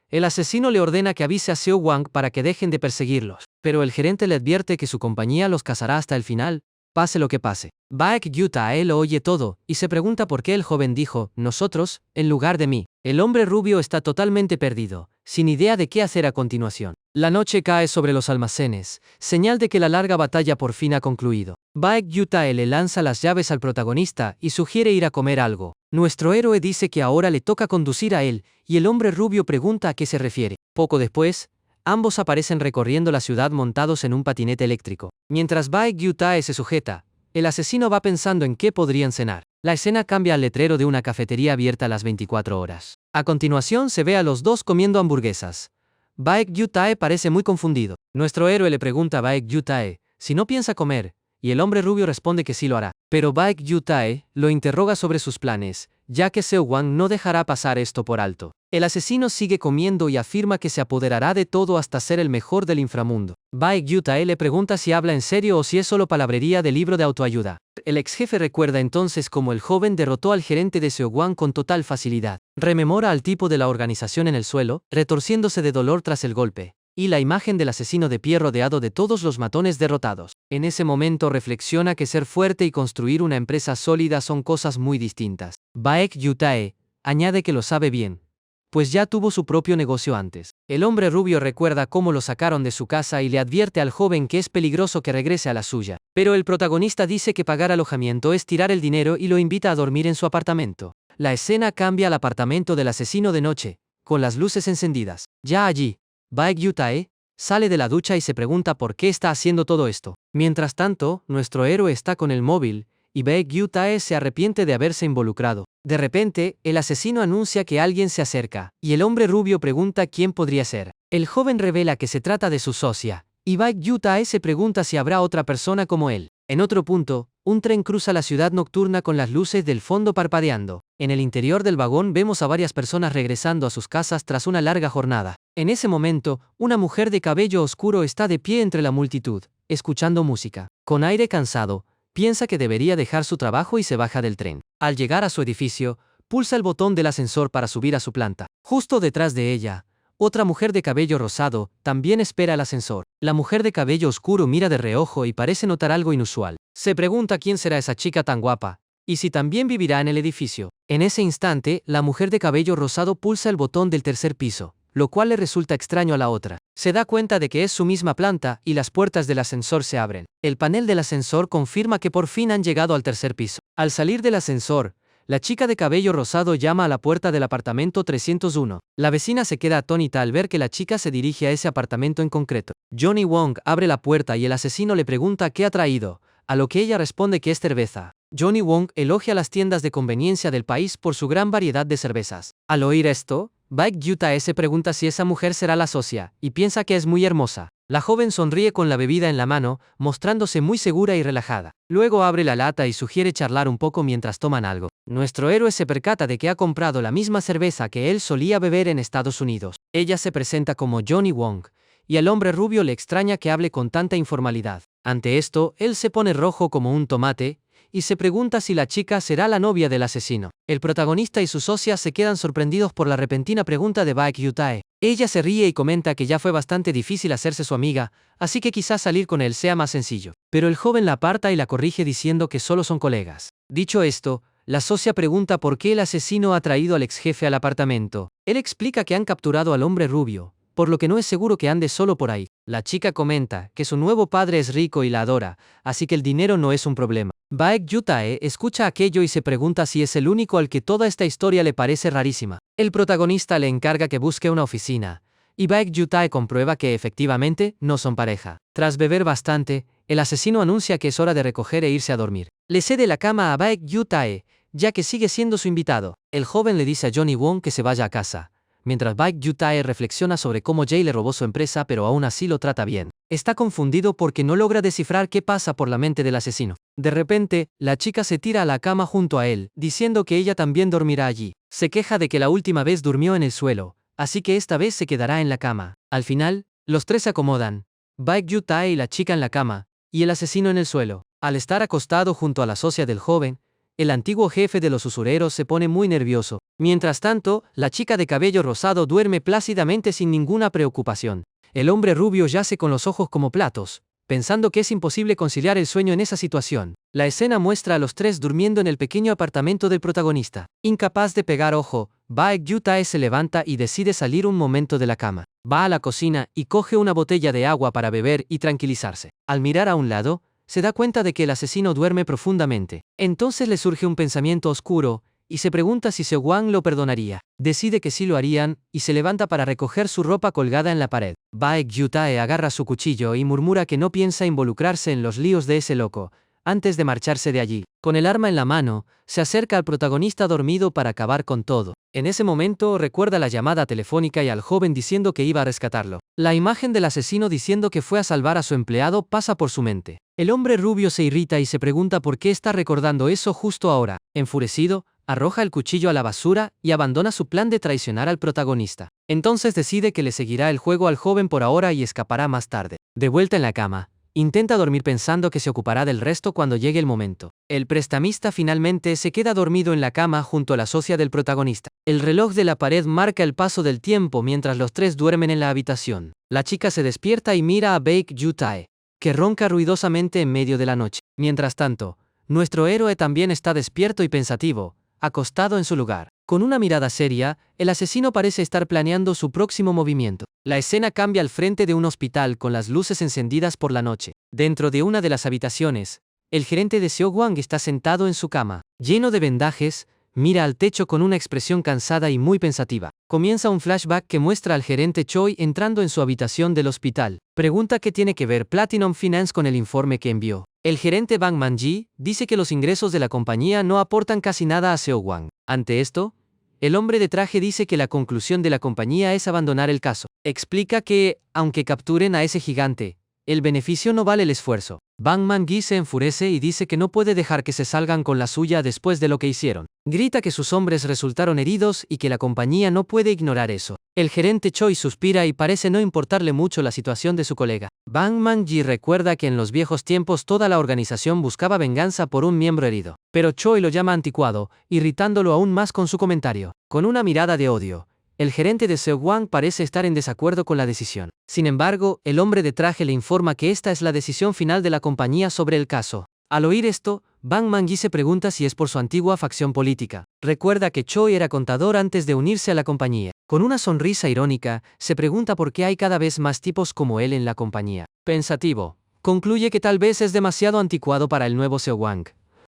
El asesino le ordena que avise a Seo Wang para que dejen de perseguirlos, pero el gerente le advierte que su compañía los cazará hasta el final, pase lo que pase. Baek Yu-tae lo oye todo, y se pregunta por qué el joven dijo, nosotros, en lugar de mí. El hombre rubio está totalmente perdido, sin idea de qué hacer a continuación. La noche cae sobre los almacenes, señal de que la larga batalla por fin ha concluido. Baek Yu-tae le lanza las llaves al protagonista y sugiere ir a comer algo. Nuestro héroe dice que ahora le toca conducir a él, y el hombre rubio pregunta a qué se refiere. Poco después, Ambos aparecen recorriendo la ciudad montados en un patinete eléctrico. Mientras Baek Gyu-tae se sujeta, el asesino va pensando en qué podrían cenar. La escena cambia al letrero de una cafetería abierta a las 24 horas. A continuación se ve a los dos comiendo hamburguesas. Baek Gyu-tae parece muy confundido. Nuestro héroe le pregunta a Baek Gyu-tae si no piensa comer, y el hombre rubio responde que sí lo hará. Pero Baek Gyu-tae lo interroga sobre sus planes, ya que Seo-won no dejará pasar esto por alto. El asesino sigue comiendo y afirma que se apoderará de todo hasta ser el mejor del inframundo. Baek Gyu-tae le pregunta si habla en serio o si es solo palabrería de libro de autoayuda. El ex jefe recuerda entonces cómo el joven derrotó al gerente de Seo-won con total facilidad. Rememora al tipo de la organización en el suelo, retorciéndose de dolor tras el golpe, y la imagen del asesino de pie rodeado de todos los matones derrotados. En ese momento reflexiona que ser fuerte y construir una empresa sólida son cosas muy distintas. Baek Gyu-tae añade que lo sabe bien, pues ya tuvo su propio negocio antes. El hombre rubio recuerda cómo lo sacaron de su casa y le advierte al joven que es peligroso que regrese a la suya. Pero el protagonista dice que pagar alojamiento es tirar el dinero y lo invita a dormir en su apartamento. La escena cambia al apartamento del asesino de noche, con las luces encendidas. Ya allí, Baek Gyu-tae sale de la ducha y se pregunta por qué está haciendo todo esto. Mientras tanto, nuestro héroe está con el móvil, y Baek Gyu-tae se arrepiente de haberse involucrado. De repente, el asesino anuncia que alguien se acerca, y el hombre rubio pregunta quién podría ser. El joven revela que se trata de su socia, y Baek Gyu-tae se pregunta si habrá otra persona como él. En otro punto, un tren cruza la ciudad nocturna con las luces del fondo parpadeando. En el interior del vagón vemos a varias personas regresando a sus casas tras una larga jornada. En ese momento, una mujer de cabello oscuro está de pie entre la multitud, escuchando música. Con aire cansado, piensa que debería dejar su trabajo y se baja del tren. Al llegar a su edificio, pulsa el botón del ascensor para subir a su planta. Justo detrás de ella, otra mujer de cabello rosado también espera el ascensor. La mujer de cabello oscuro mira de reojo y parece notar algo inusual. Se pregunta quién será esa chica tan guapa, y si también vivirá en el edificio. En ese instante, la mujer de cabello rosado pulsa el botón del tercer piso, lo cual le resulta extraño a la otra. Se da cuenta de que es su misma planta y las puertas del ascensor se abren. El panel del ascensor confirma que por fin han llegado al tercer piso. Al salir del ascensor, la chica de cabello rosado llama a la puerta del apartamento 301. La vecina se queda atónita al ver que la chica se dirige a ese apartamento en concreto. Johnny Wong abre la puerta y el asesino le pregunta qué ha traído, a lo que ella responde que es cerveza. Johnny Wong elogia las tiendas de conveniencia del país por su gran variedad de cervezas. Al oír esto, Baek Gyu-tae se pregunta si esa mujer será la socia, y piensa que es muy hermosa. La joven sonríe con la bebida en la mano, mostrándose muy segura y relajada. Luego abre la lata y sugiere charlar un poco mientras toman algo. Nuestro héroe se percata de que ha comprado la misma cerveza que él solía beber en Estados Unidos. Ella se presenta como Johnny Wong, y al hombre rubio le extraña que hable con tanta informalidad. Ante esto, él se pone rojo como un tomate, y se pregunta si la chica será la novia del asesino. El protagonista y su socia se quedan sorprendidos por la repentina pregunta de Baek Gyu-tae. Ella se ríe y comenta que ya fue bastante difícil hacerse su amiga, así que quizás salir con él sea más sencillo. Pero el joven la aparta y la corrige diciendo que solo son colegas. Dicho esto, la socia pregunta por qué el asesino ha traído al ex jefe al apartamento. Él explica que han capturado al hombre rubio, por lo que no es seguro que ande solo por ahí. La chica comenta que su nuevo padre es rico y la adora, así que el dinero no es un problema. Baek Gyu-tae escucha aquello y se pregunta si es el único al que toda esta historia le parece rarísima. El protagonista le encarga que busque una oficina, y Baek Gyu-tae comprueba que efectivamente no son pareja. Tras beber bastante, el asesino anuncia que es hora de recoger e irse a dormir. Le cede la cama a Baek Gyu-tae, ya que sigue siendo su invitado. El joven le dice a Johnny Wong que se vaya a casa, mientras Baek Gyu-tae reflexiona sobre cómo Jay le robó su empresa pero aún así lo trata bien. Está confundido porque no logra descifrar qué pasa por la mente del asesino. De repente, la chica se tira a la cama junto a él, diciendo que ella también dormirá allí. Se queja de que la última vez durmió en el suelo, así que esta vez se quedará en la cama. Al final, los tres se acomodan, Baek Gyu-tae y la chica en la cama, y el asesino en el suelo. Al estar acostado junto a la socia del joven, el antiguo jefe de los usureros se pone muy nervioso. Mientras tanto, la chica de cabello rosado duerme plácidamente sin ninguna preocupación. El hombre rubio yace con los ojos como platos, pensando que es imposible conciliar el sueño en esa situación. La escena muestra a los tres durmiendo en el pequeño apartamento del protagonista. Incapaz de pegar ojo, Baek Gyu-tae se levanta y decide salir un momento de la cama. Va a la cocina y coge una botella de agua para beber y tranquilizarse. Al mirar a un lado, se da cuenta de que el asesino duerme profundamente. Entonces le surge un pensamiento oscuro, y se pregunta si Seo-won lo perdonaría. Decide que sí lo harían, y se levanta para recoger su ropa colgada en la pared. Baek-gyutae agarra su cuchillo y murmura que no piensa involucrarse en los líos de ese loco, antes de marcharse de allí. Con el arma en la mano, se acerca al protagonista dormido para acabar con todo. En ese momento recuerda la llamada telefónica y al joven diciendo que iba a rescatarlo. La imagen del asesino diciendo que fue a salvar a su empleado pasa por su mente. El hombre rubio se irrita y se pregunta por qué está recordando eso justo ahora. Enfurecido, arroja el cuchillo a la basura y abandona su plan de traicionar al protagonista. Entonces decide que le seguirá el juego al joven por ahora y escapará más tarde. De vuelta en la cama, intenta dormir pensando que se ocupará del resto cuando llegue el momento. El prestamista finalmente se queda dormido en la cama junto a la socia del protagonista. El reloj de la pared marca el paso del tiempo mientras los tres duermen en la habitación. La chica se despierta y mira a Baek-gyutae, que ronca ruidosamente en medio de la noche. Mientras tanto, nuestro héroe también está despierto y pensativo, acostado en su lugar. Con una mirada seria, el asesino parece estar planeando su próximo movimiento. La escena cambia al frente de un hospital con las luces encendidas por la noche. Dentro de una de las habitaciones, el gerente de Seo-won está sentado en su cama, lleno de vendajes, mira al techo con una expresión cansada y muy pensativa. Comienza un flashback que muestra al gerente Choi entrando en su habitación del hospital. Pregunta qué tiene que ver Platinum Finance con el informe que envió. El gerente Bang Man-ji dice que los ingresos de la compañía no aportan casi nada a Seo-won. Ante esto, el hombre de traje dice que la conclusión de la compañía es abandonar el caso. Explica que, aunque capturen a ese gigante, el beneficio no vale el esfuerzo. Bang Man-gi se enfurece y dice que no puede dejar que se salgan con la suya después de lo que hicieron. Grita que sus hombres resultaron heridos y que la compañía no puede ignorar eso. El gerente Choi suspira y parece no importarle mucho la situación de su colega. Bang Man-gi recuerda que en los viejos tiempos toda la organización buscaba venganza por un miembro herido. Pero Choi lo llama anticuado, irritándolo aún más con su comentario. Con una mirada de odio, el gerente de Seo-won parece estar en desacuerdo con la decisión. Sin embargo, el hombre de traje le informa que esta es la decisión final de la compañía sobre el caso. Al oír esto, Bang Man-gi se pregunta si es por su antigua facción política. Recuerda que Choi era contador antes de unirse a la compañía. Con una sonrisa irónica, se pregunta por qué hay cada vez más tipos como él en la compañía. Pensativo, concluye que tal vez es demasiado anticuado para el nuevo Seo-won.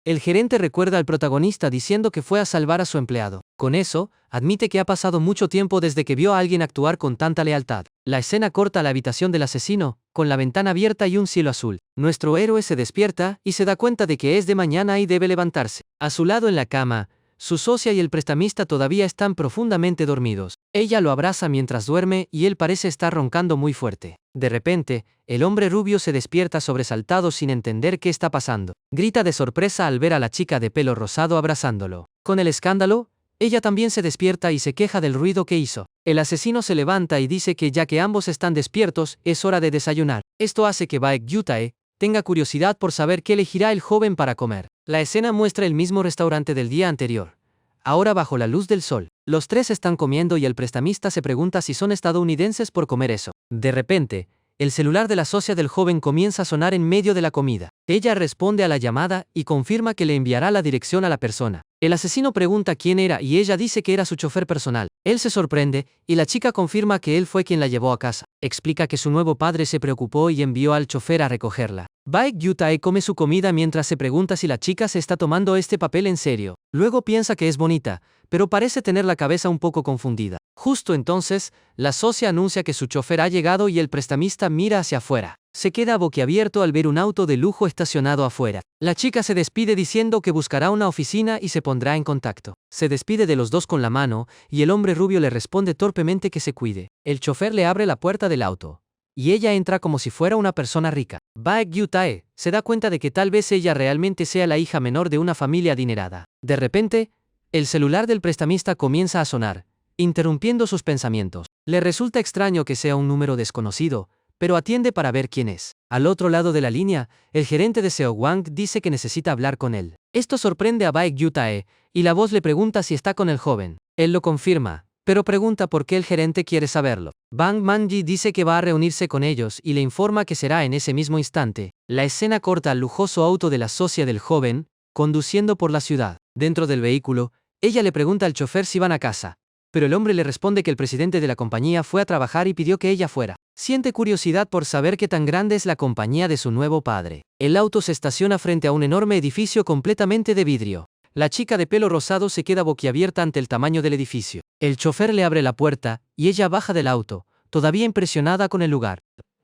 El gerente recuerda al protagonista diciendo que fue a salvar a su empleado. Con eso, admite que ha pasado mucho tiempo desde que vio a alguien actuar con tanta lealtad. La escena corta a la habitación del asesino, con la ventana abierta y un cielo azul. Nuestro héroe se despierta y se da cuenta de que es de mañana y debe levantarse. A su lado en la cama, su socia y el prestamista todavía están profundamente dormidos. Ella lo abraza mientras duerme y él parece estar roncando muy fuerte. De repente, el hombre rubio se despierta sobresaltado sin entender qué está pasando. Grita de sorpresa al ver a la chica de pelo rosado abrazándolo. Con el escándalo, ella también se despierta y se queja del ruido que hizo. El asesino se levanta y dice que ya que ambos están despiertos, es hora de desayunar. Esto hace que Baek-gyutae tenga curiosidad por saber qué elegirá el joven para comer. La escena muestra el mismo restaurante del día anterior, ahora bajo la luz del sol. Los tres están comiendo y el prestamista se pregunta si son estadounidenses por comer eso. De repente, el celular de la socia del joven comienza a sonar en medio de la comida. Ella responde a la llamada y confirma que le enviará la dirección a la persona. El asesino pregunta quién era y ella dice que era su chofer personal. Él se sorprende y la chica confirma que él fue quien la llevó a casa. Explica que su nuevo padre se preocupó y envió al chofer a recogerla. Baek-gyutae come su comida mientras se pregunta si la chica se está tomando este papel en serio. Luego piensa que es bonita, pero parece tener la cabeza un poco confundida. Justo entonces, la socia anuncia que su chofer ha llegado y el prestamista mira hacia afuera. Se queda boquiabierto al ver un auto de lujo estacionado afuera. La chica se despide diciendo que buscará una oficina y se pondrá en contacto. Se despide de los dos con la mano, y el hombre rubio le responde torpemente que se cuide. El chofer le abre la puerta del auto, y ella entra como si fuera una persona rica. Baek-gyutae se da cuenta de que tal vez ella realmente sea la hija menor de una familia adinerada. De repente, el celular del prestamista comienza a sonar, interrumpiendo sus pensamientos. Le resulta extraño que sea un número desconocido, pero atiende para ver quién es. Al otro lado de la línea, el gerente de Seo-won dice que necesita hablar con él. Esto sorprende a Baek-gyutae, y la voz le pregunta si está con el joven. Él lo confirma, pero pregunta por qué el gerente quiere saberlo. Bang Man-gi dice que va a reunirse con ellos y le informa que será en ese mismo instante. La escena corta al lujoso auto de la socia del joven, conduciendo por la ciudad. Dentro del vehículo, ella le pregunta al chofer si van a casa, pero el hombre le responde que el presidente de la compañía fue a trabajar y pidió que ella fuera. Siente curiosidad por saber qué tan grande es la compañía de su nuevo padre. El auto se estaciona frente a un enorme edificio completamente de vidrio. La chica de pelo rosado se queda boquiabierta ante el tamaño del edificio. El chofer le abre la puerta, y ella baja del auto, todavía impresionada con el lugar.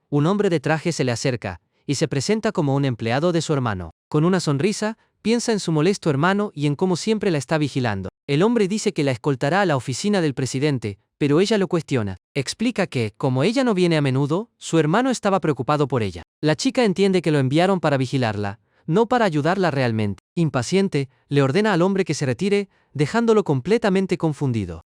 Un hombre de traje se le acerca, y se presenta como un empleado de su hermano. Con una sonrisa, piensa en su molesto hermano y en cómo siempre la está vigilando. El hombre dice que la escoltará a la oficina del presidente, pero ella lo cuestiona. Explica que, como ella no viene a menudo, su hermano estaba preocupado por ella. La chica entiende que lo enviaron para vigilarla, no para ayudarla realmente. Impaciente, le ordena al hombre que se retire, dejándolo completamente confundido.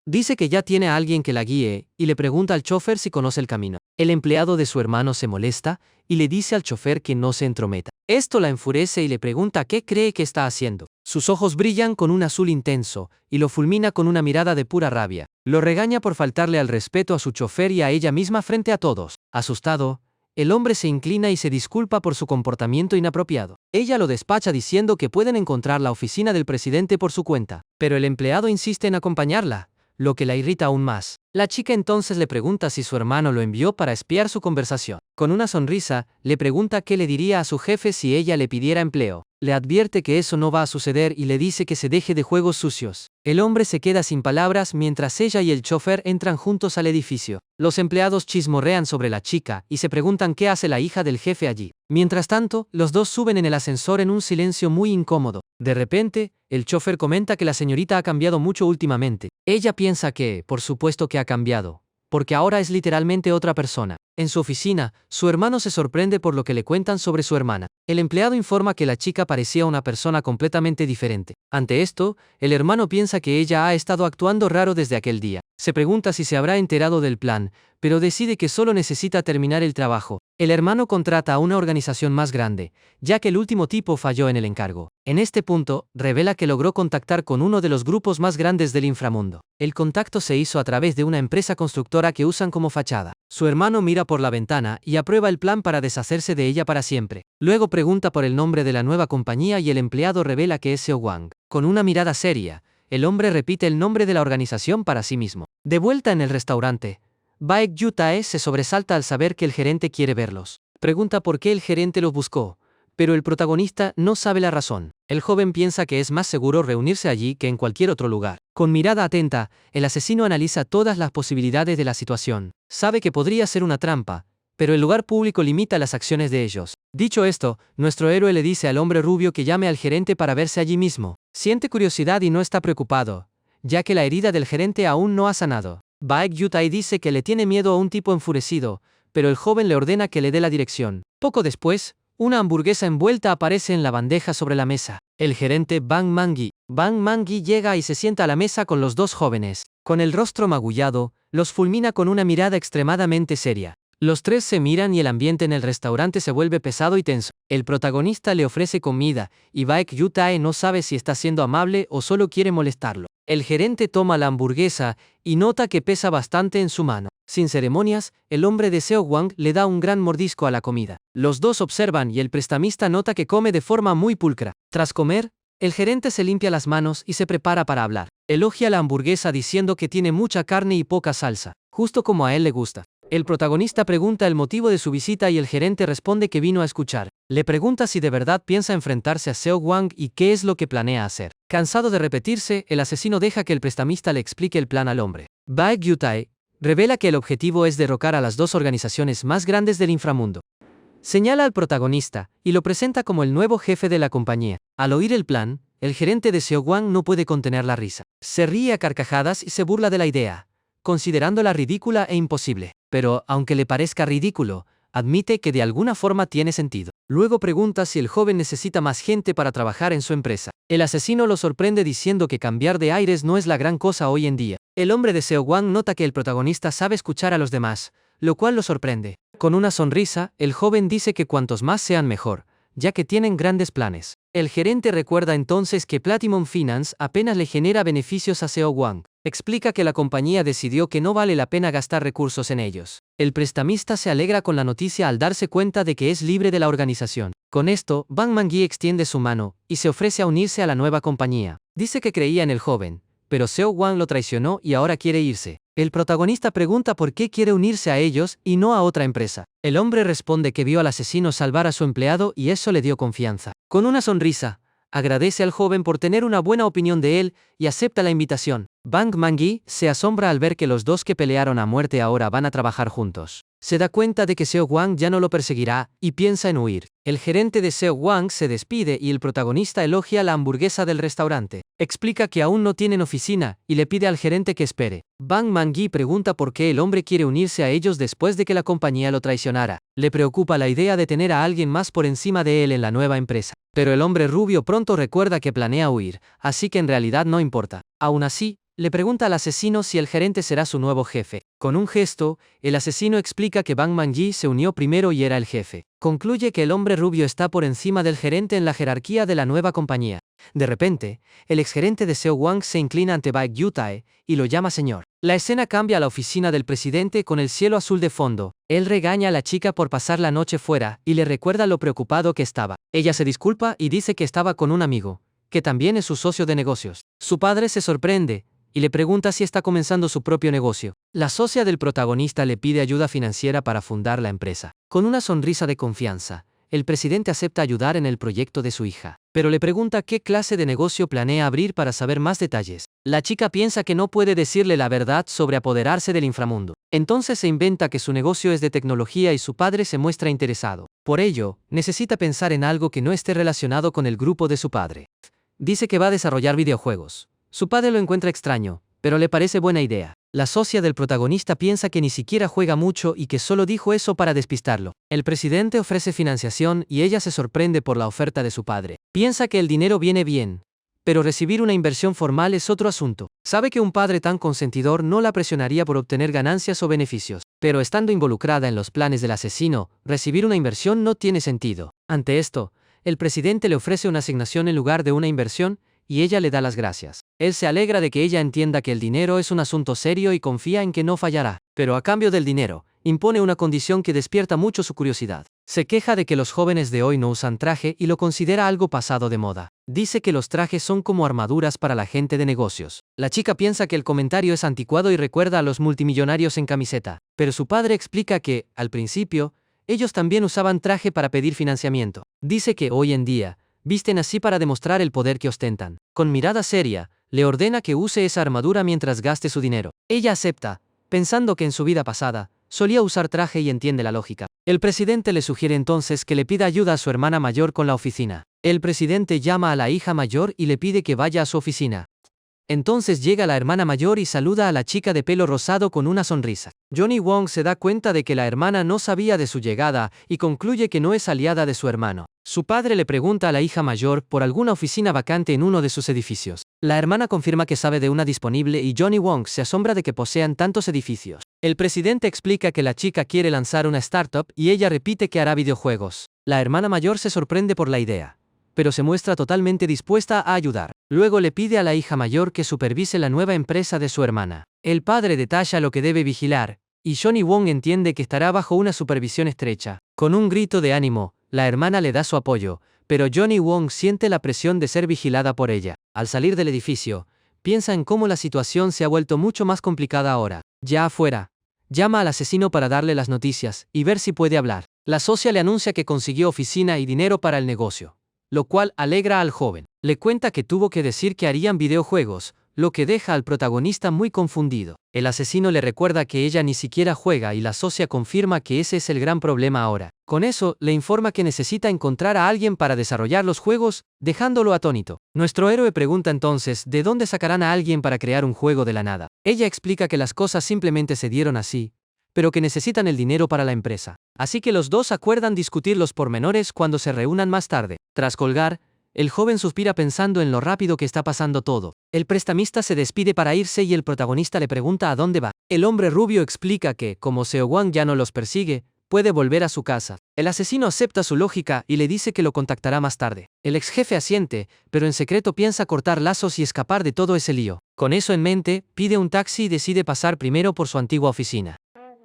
Dice que ya tiene a alguien que la guíe, y le pregunta al chofer si conoce el camino. El empleado de su hermano se molesta, y le dice al chofer que no se entrometa. Esto la enfurece y le pregunta qué cree que está haciendo. Sus ojos brillan con un azul intenso, y lo fulmina con una mirada de pura rabia. Lo regaña por faltarle al respeto a su chofer y a ella misma frente a todos. Asustado, el hombre se inclina y se disculpa por su comportamiento inapropiado. Ella lo despacha diciendo que pueden encontrar la oficina del presidente por su cuenta, pero el empleado insiste en acompañarla, lo que la irrita aún más. La chica entonces le pregunta si su hermano lo envió para espiar su conversación. Con una sonrisa, le pregunta qué le diría a su jefe si ella le pidiera empleo. Le advierte que eso no va a suceder y le dice que se deje de juegos sucios. El hombre se queda sin palabras mientras ella y el chofer entran juntos al edificio. Los empleados chismorrean sobre la chica y se preguntan qué hace la hija del jefe allí. Mientras tanto, los dos suben en el ascensor en un silencio muy incómodo. De repente, el chofer comenta que la señorita ha cambiado mucho últimamente. Ella piensa que, por supuesto que ha cambiado, porque ahora es literalmente otra persona. En su oficina, su hermano se sorprende por lo que le cuentan sobre su hermana. El empleado informa que la chica parecía una persona completamente diferente. Ante esto, el hermano piensa que ella ha estado actuando raro desde aquel día. Se pregunta si se habrá enterado del plan, pero decide que solo necesita terminar el trabajo. El hermano contrata a una organización más grande, ya que el último tipo falló en el encargo. En este punto, revela que logró contactar con uno de los grupos más grandes del inframundo. El contacto se hizo a través de una empresa constructora que usan como fachada. Su hermano mira por la ventana y aprueba el plan para deshacerse de ella para siempre. Luego pregunta por el nombre de la nueva compañía y el empleado revela que es Seo Wang. Con una mirada seria, el hombre repite el nombre de la organización para sí mismo. De vuelta en el restaurante, Baek Yu-tae se sobresalta al saber que el gerente quiere verlos. Pregunta por qué el gerente los buscó, pero el protagonista no sabe la razón. El joven piensa que es más seguro reunirse allí que en cualquier otro lugar. Con mirada atenta, el asesino analiza todas las posibilidades de la situación. Sabe que podría ser una trampa, pero el lugar público limita las acciones de ellos. Dicho esto, nuestro héroe le dice al hombre rubio que llame al gerente para verse allí mismo. Siente curiosidad y no está preocupado, ya que la herida del gerente aún no ha sanado. Baek Yu-tae dice que le tiene miedo a un tipo enfurecido, pero el joven le ordena que le dé la dirección. Poco después, una hamburguesa envuelta aparece en la bandeja sobre la mesa. El gerente Bang Man-gi llega y se sienta a la mesa con los dos jóvenes. Con el rostro magullado, los fulmina con una mirada extremadamente seria. Los tres se miran y el ambiente en el restaurante se vuelve pesado y tenso. El protagonista le ofrece comida, y Baek Yu-tae no sabe si está siendo amable o solo quiere molestarlo. El gerente toma la hamburguesa y nota que pesa bastante en su mano. Sin ceremonias, el hombre de Seo Wang le da un gran mordisco a la comida. Los dos observan y el prestamista nota que come de forma muy pulcra. Tras comer, el gerente se limpia las manos y se prepara para hablar. Elogia la hamburguesa diciendo que tiene mucha carne y poca salsa, justo como a él le gusta. El protagonista pregunta el motivo de su visita y el gerente responde que vino a escuchar. Le pregunta si de verdad piensa enfrentarse a Seo Wang y qué es lo que planea hacer. Cansado de repetirse, el asesino deja que el prestamista le explique el plan al hombre. Baek Yu-tae revela que el objetivo es derrocar a las dos organizaciones más grandes del inframundo. Señala al protagonista y lo presenta como el nuevo jefe de la compañía. Al oír el plan, el gerente de Seo Wang no puede contener la risa. Se ríe a carcajadas y se burla de la idea, considerándola ridícula e imposible. Pero, aunque le parezca ridículo, admite que de alguna forma tiene sentido. Luego pregunta si el joven necesita más gente para trabajar en su empresa. El asesino lo sorprende diciendo que cambiar de aires no es la gran cosa hoy en día. El hombre de Seo Wang nota que el protagonista sabe escuchar a los demás, lo cual lo sorprende. Con una sonrisa, el joven dice que cuantos más sean mejor, ya que tienen grandes planes. El gerente recuerda entonces que Platinum Finance apenas le genera beneficios a Seo Wang. Explica que la compañía decidió que no vale la pena gastar recursos en ellos. El prestamista se alegra con la noticia al darse cuenta de que es libre de la organización. Con esto, Bang Man-gi extiende su mano y se ofrece a unirse a la nueva compañía. Dice que creía en el joven, pero Seo Wang lo traicionó y ahora quiere irse. El protagonista pregunta por qué quiere unirse a ellos y no a otra empresa. El hombre responde que vio al asesino salvar a su empleado y eso le dio confianza. Con una sonrisa, agradece al joven por tener una buena opinión de él y acepta la invitación. Bang Man-gi se asombra al ver que los dos que pelearon a muerte ahora van a trabajar juntos. Se da cuenta de que Seo Wang ya no lo perseguirá y piensa en huir. El gerente de Seo Wang se despide y el protagonista elogia la hamburguesa del restaurante. Explica que aún no tienen oficina y le pide al gerente que espere. Bang Man-gi pregunta por qué el hombre quiere unirse a ellos después de que la compañía lo traicionara. Le preocupa la idea de tener a alguien más por encima de él en la nueva empresa. Pero el hombre rubio pronto recuerda que planea huir, así que en realidad no importa. Aún así, le pregunta al asesino si el gerente será su nuevo jefe. Con un gesto, el asesino explica que Bang Man-gi se unió primero y era el jefe. Concluye que el hombre rubio está por encima del gerente en la jerarquía de la nueva compañía. De repente, el exgerente de Seo Wang se inclina ante Baek Yutae y lo llama señor. La escena cambia a la oficina del presidente con el cielo azul de fondo. Él regaña a la chica por pasar la noche fuera y le recuerda lo preocupado que estaba. Ella se disculpa y dice que estaba con un amigo, que también es su socio de negocios. Su padre se sorprende y le pregunta si está comenzando su propio negocio. La socia del protagonista le pide ayuda financiera para fundar la empresa. Con una sonrisa de confianza, el presidente acepta ayudar en el proyecto de su hija, pero le pregunta qué clase de negocio planea abrir para saber más detalles. La chica piensa que no puede decirle la verdad sobre apoderarse del inframundo. Entonces se inventa que su negocio es de tecnología y su padre se muestra interesado. Por ello, necesita pensar en algo que no esté relacionado con el grupo de su padre. Dice que va a desarrollar videojuegos. Su padre lo encuentra extraño, pero le parece buena idea. La socia del protagonista piensa que ni siquiera juega mucho y que solo dijo eso para despistarlo. El presidente ofrece financiación y ella se sorprende por la oferta de su padre. Piensa que el dinero viene bien, pero recibir una inversión formal es otro asunto. Sabe que un padre tan consentidor no la presionaría por obtener ganancias o beneficios, pero estando involucrada en los planes del asesino, recibir una inversión no tiene sentido. Ante esto, el presidente le ofrece una asignación en lugar de una inversión, y ella le da las gracias. Él se alegra de que ella entienda que el dinero es un asunto serio y confía en que no fallará. Pero a cambio del dinero, impone una condición que despierta mucho su curiosidad. Se queja de que los jóvenes de hoy no usan traje y lo considera algo pasado de moda. Dice que los trajes son como armaduras para la gente de negocios. La chica piensa que el comentario es anticuado y recuerda a los multimillonarios en camiseta. Pero su padre explica que, al principio, ellos también usaban traje para pedir financiamiento. Dice que hoy en día, visten así para demostrar el poder que ostentan. Con mirada seria, le ordena que use esa armadura mientras gaste su dinero. Ella acepta, pensando que en su vida pasada, solía usar traje y entiende la lógica. El presidente le sugiere entonces que le pida ayuda a su hermana mayor con la oficina. El presidente llama a la hija mayor y le pide que vaya a su oficina. Entonces llega la hermana mayor y saluda a la chica de pelo rosado con una sonrisa. Johnny Wong se da cuenta de que la hermana no sabía de su llegada y concluye que no es aliada de su hermano. Su padre le pregunta a la hija mayor por alguna oficina vacante en uno de sus edificios. La hermana confirma que sabe de una disponible y Johnny Wong se asombra de que posean tantos edificios. El presidente explica que la chica quiere lanzar una startup y ella repite que hará videojuegos. La hermana mayor se sorprende por la idea, pero se muestra totalmente dispuesta a ayudar. Luego le pide a la hija mayor que supervise la nueva empresa de su hermana. El padre detalla lo que debe vigilar, y Johnny Wong entiende que estará bajo una supervisión estrecha. Con un grito de ánimo, la hermana le da su apoyo, pero Johnny Wong siente la presión de ser vigilada por ella. Al salir del edificio, piensa en cómo la situación se ha vuelto mucho más complicada ahora. Ya afuera, llama al asesino para darle las noticias y ver si puede hablar. La socia le anuncia que consiguió oficina y dinero para el negocio, lo cual alegra al joven. Le cuenta que tuvo que decir que harían videojuegos, lo que deja al protagonista muy confundido. El asesino le recuerda que ella ni siquiera juega y la socia confirma que ese es el gran problema ahora. Con eso, le informa que necesita encontrar a alguien para desarrollar los juegos, dejándolo atónito. Nuestro héroe pregunta entonces de dónde sacarán a alguien para crear un juego de la nada. Ella explica que las cosas simplemente se dieron así, pero que necesitan el dinero para la empresa. Así que los dos acuerdan discutir los pormenores cuando se reúnan más tarde. Tras colgar, el joven suspira pensando en lo rápido que está pasando todo. El prestamista se despide para irse y el protagonista le pregunta a dónde va. El hombre rubio explica que, como Seo Wang ya no los persigue, puede volver a su casa. El asesino acepta su lógica y le dice que lo contactará más tarde. El ex jefe asiente, pero en secreto piensa cortar lazos y escapar de todo ese lío. Con eso en mente, pide un taxi y decide pasar primero por su antigua oficina.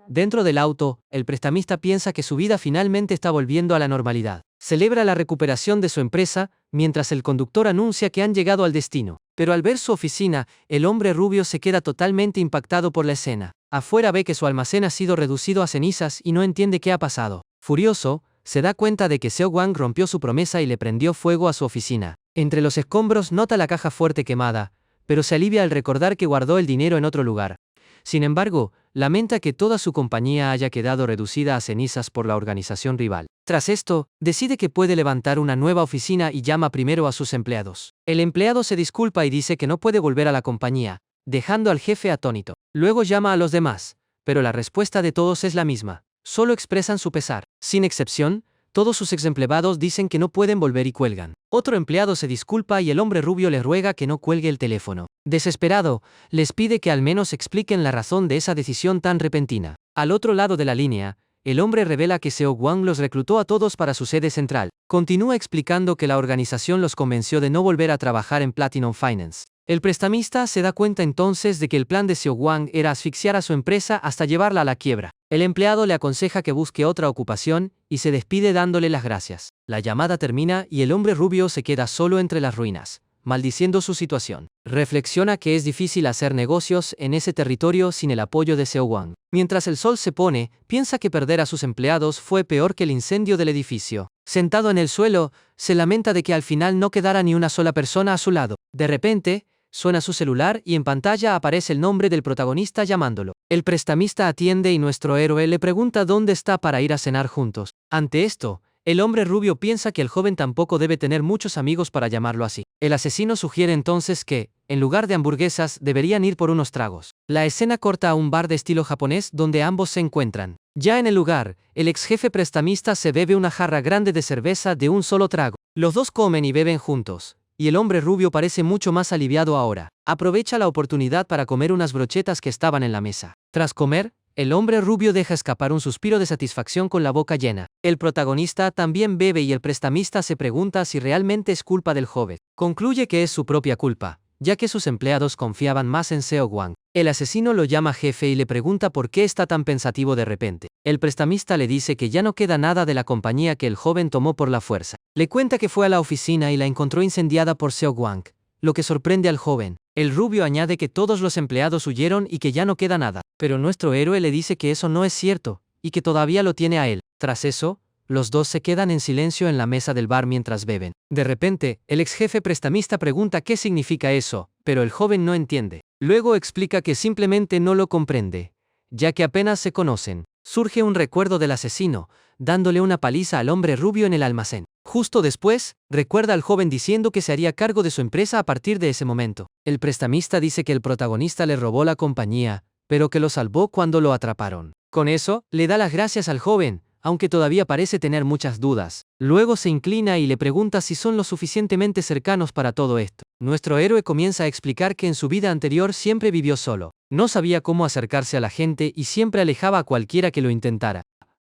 Dentro del auto, el prestamista piensa que su vida finalmente está volviendo a la normalidad. Celebra la recuperación de su empresa, mientras el conductor anuncia que han llegado al destino. Pero al ver su oficina, el hombre rubio se queda totalmente impactado por la escena. Afuera ve que su almacén ha sido reducido a cenizas y no entiende qué ha pasado. Furioso, se da cuenta de que Seo Wang rompió su promesa y le prendió fuego a su oficina. Entre los escombros nota la caja fuerte quemada, pero se alivia al recordar que guardó el dinero en otro lugar. Sin embargo, lamenta que toda su compañía haya quedado reducida a cenizas por la organización rival. Tras esto, decide que puede levantar una nueva oficina y llama primero a sus empleados. El empleado se disculpa y dice que no puede volver a la compañía, dejando al jefe atónito. Luego llama a los demás, pero la respuesta de todos es la misma. Solo expresan su pesar. Sin excepción, todos sus exempleados dicen que no pueden volver y cuelgan. Otro empleado se disculpa y el hombre rubio les ruega que no cuelgue el teléfono. Desesperado, les pide que al menos expliquen la razón de esa decisión tan repentina. Al otro lado de la línea, el hombre revela que Seo Wang los reclutó a todos para su sede central. Continúa explicando que la organización los convenció de no volver a trabajar en Platinum Finance. El prestamista se da cuenta entonces de que el plan de Seo Wang era asfixiar a su empresa hasta llevarla a la quiebra. El empleado le aconseja que busque otra ocupación y se despide dándole las gracias. La llamada termina y el hombre rubio se queda solo entre las ruinas, maldiciendo su situación. Reflexiona que es difícil hacer negocios en ese territorio sin el apoyo de Seo Wang. Mientras el sol se pone, piensa que perder a sus empleados fue peor que el incendio del edificio. Sentado en el suelo, se lamenta de que al final no quedara ni una sola persona a su lado. De repente, suena su celular y en pantalla aparece el nombre del protagonista llamándolo. El prestamista atiende y nuestro héroe le pregunta dónde está para ir a cenar juntos. Ante esto, el hombre rubio piensa que el joven tampoco debe tener muchos amigos para llamarlo así. El asesino sugiere entonces que, en lugar de hamburguesas, deberían ir por unos tragos. La escena corta a un bar de estilo japonés donde ambos se encuentran. Ya en el lugar, el ex jefe prestamista se bebe una jarra grande de cerveza de un solo trago. Los dos comen y beben juntos, y el hombre rubio parece mucho más aliviado ahora. Aprovecha la oportunidad para comer unas brochetas que estaban en la mesa. Tras comer, el hombre rubio deja escapar un suspiro de satisfacción con la boca llena. El protagonista también bebe y el prestamista se pregunta si realmente es culpa del joven. Concluye que es su propia culpa, ya que sus empleados confiaban más en Seo Wang. El asesino lo llama jefe y le pregunta por qué está tan pensativo de repente. El prestamista le dice que ya no queda nada de la compañía que el joven tomó por la fuerza. Le cuenta que fue a la oficina y la encontró incendiada por Seo Wang, lo que sorprende al joven. El rubio añade que todos los empleados huyeron y que ya no queda nada, pero nuestro héroe le dice que eso no es cierto, y que todavía lo tiene a él. Tras eso, los dos se quedan en silencio en la mesa del bar mientras beben. De repente, el ex jefe prestamista pregunta qué significa eso, pero el joven no entiende. Luego explica que simplemente no lo comprende, ya que apenas se conocen. Surge un recuerdo del asesino, dándole una paliza al hombre rubio en el almacén. Justo después, recuerda al joven diciendo que se haría cargo de su empresa a partir de ese momento. El prestamista dice que el protagonista le robó la compañía, pero que lo salvó cuando lo atraparon. Con eso, le da las gracias al joven, aunque todavía parece tener muchas dudas. Luego se inclina y le pregunta si son lo suficientemente cercanos para todo esto. Nuestro héroe comienza a explicar que en su vida anterior siempre vivió solo. No sabía cómo acercarse a la gente y siempre alejaba a cualquiera que lo intentara.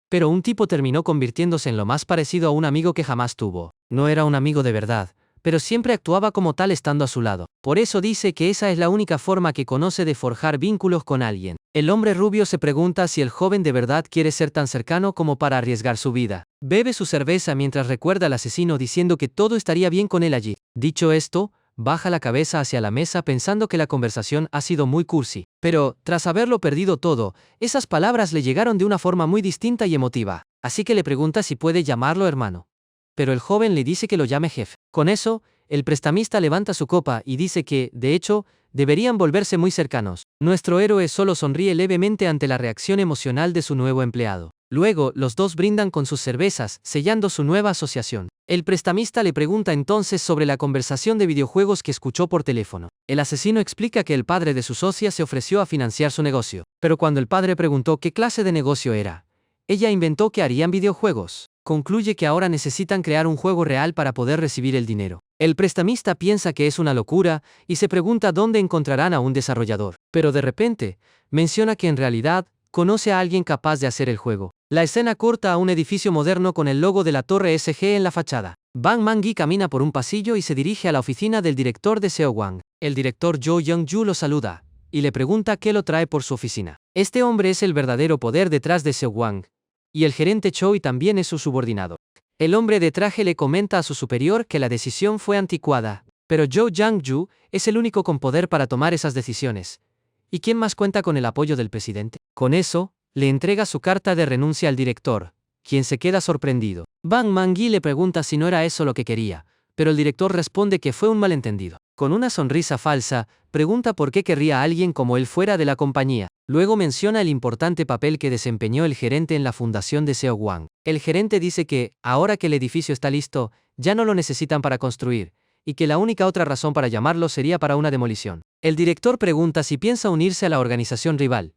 Pero un tipo terminó convirtiéndose en lo más parecido a un amigo que jamás tuvo. No era un amigo de verdad, pero siempre actuaba como tal estando a su lado. Por eso dice que esa es la única forma que conoce de forjar vínculos con alguien. El hombre rubio se pregunta si el joven de verdad quiere ser tan cercano como para arriesgar su vida. Bebe su cerveza mientras recuerda al asesino diciendo que todo estaría bien con él allí. Dicho esto, baja la cabeza hacia la mesa pensando que la conversación ha sido muy cursi. Pero, tras haberlo perdido todo, esas palabras le llegaron de una forma muy distinta y emotiva. Así que le pregunta si puede llamarlo hermano. Pero el joven le dice que lo llame jefe. Con eso, el prestamista levanta su copa y dice que, de hecho, deberían volverse muy cercanos. Nuestro héroe solo sonríe levemente ante la reacción emocional de su nuevo empleado. Luego, los dos brindan con sus cervezas, sellando su nueva asociación. El prestamista le pregunta entonces sobre la conversación de videojuegos que escuchó por teléfono. El asesino explica que el padre de su socia se ofreció a financiar su negocio. Pero cuando el padre preguntó qué clase de negocio era, ella inventó que harían videojuegos. Concluye que ahora necesitan crear un juego real para poder recibir el dinero. El prestamista piensa que es una locura y se pregunta dónde encontrarán a un desarrollador. Pero de repente, menciona que en realidad conoce a alguien capaz de hacer el juego. La escena corta a un edificio moderno con el logo de la torre SG en la fachada. Bang Man-gi camina por un pasillo y se dirige a la oficina del director de Seo Wang. El director Jo Young-ju lo saluda y le pregunta qué lo trae por su oficina. Este hombre es el verdadero poder detrás de Seo Wang, y el gerente Choi también es su subordinado. El hombre de traje le comenta a su superior que la decisión fue anticuada, pero Jo Young-ju es el único con poder para tomar esas decisiones. ¿Y quién más cuenta con el apoyo del presidente? Con eso, le entrega su carta de renuncia al director, quien se queda sorprendido. Bang Man-gi le pregunta si no era eso lo que quería, pero el director responde que fue un malentendido. Con una sonrisa falsa, pregunta por qué querría a alguien como él fuera de la compañía. Luego menciona el importante papel que desempeñó el gerente en la fundación de Seogwang. El gerente dice que, ahora que el edificio está listo, ya no lo necesitan para construir, y que la única otra razón para llamarlo sería para una demolición. El director pregunta si piensa unirse a la organización rival,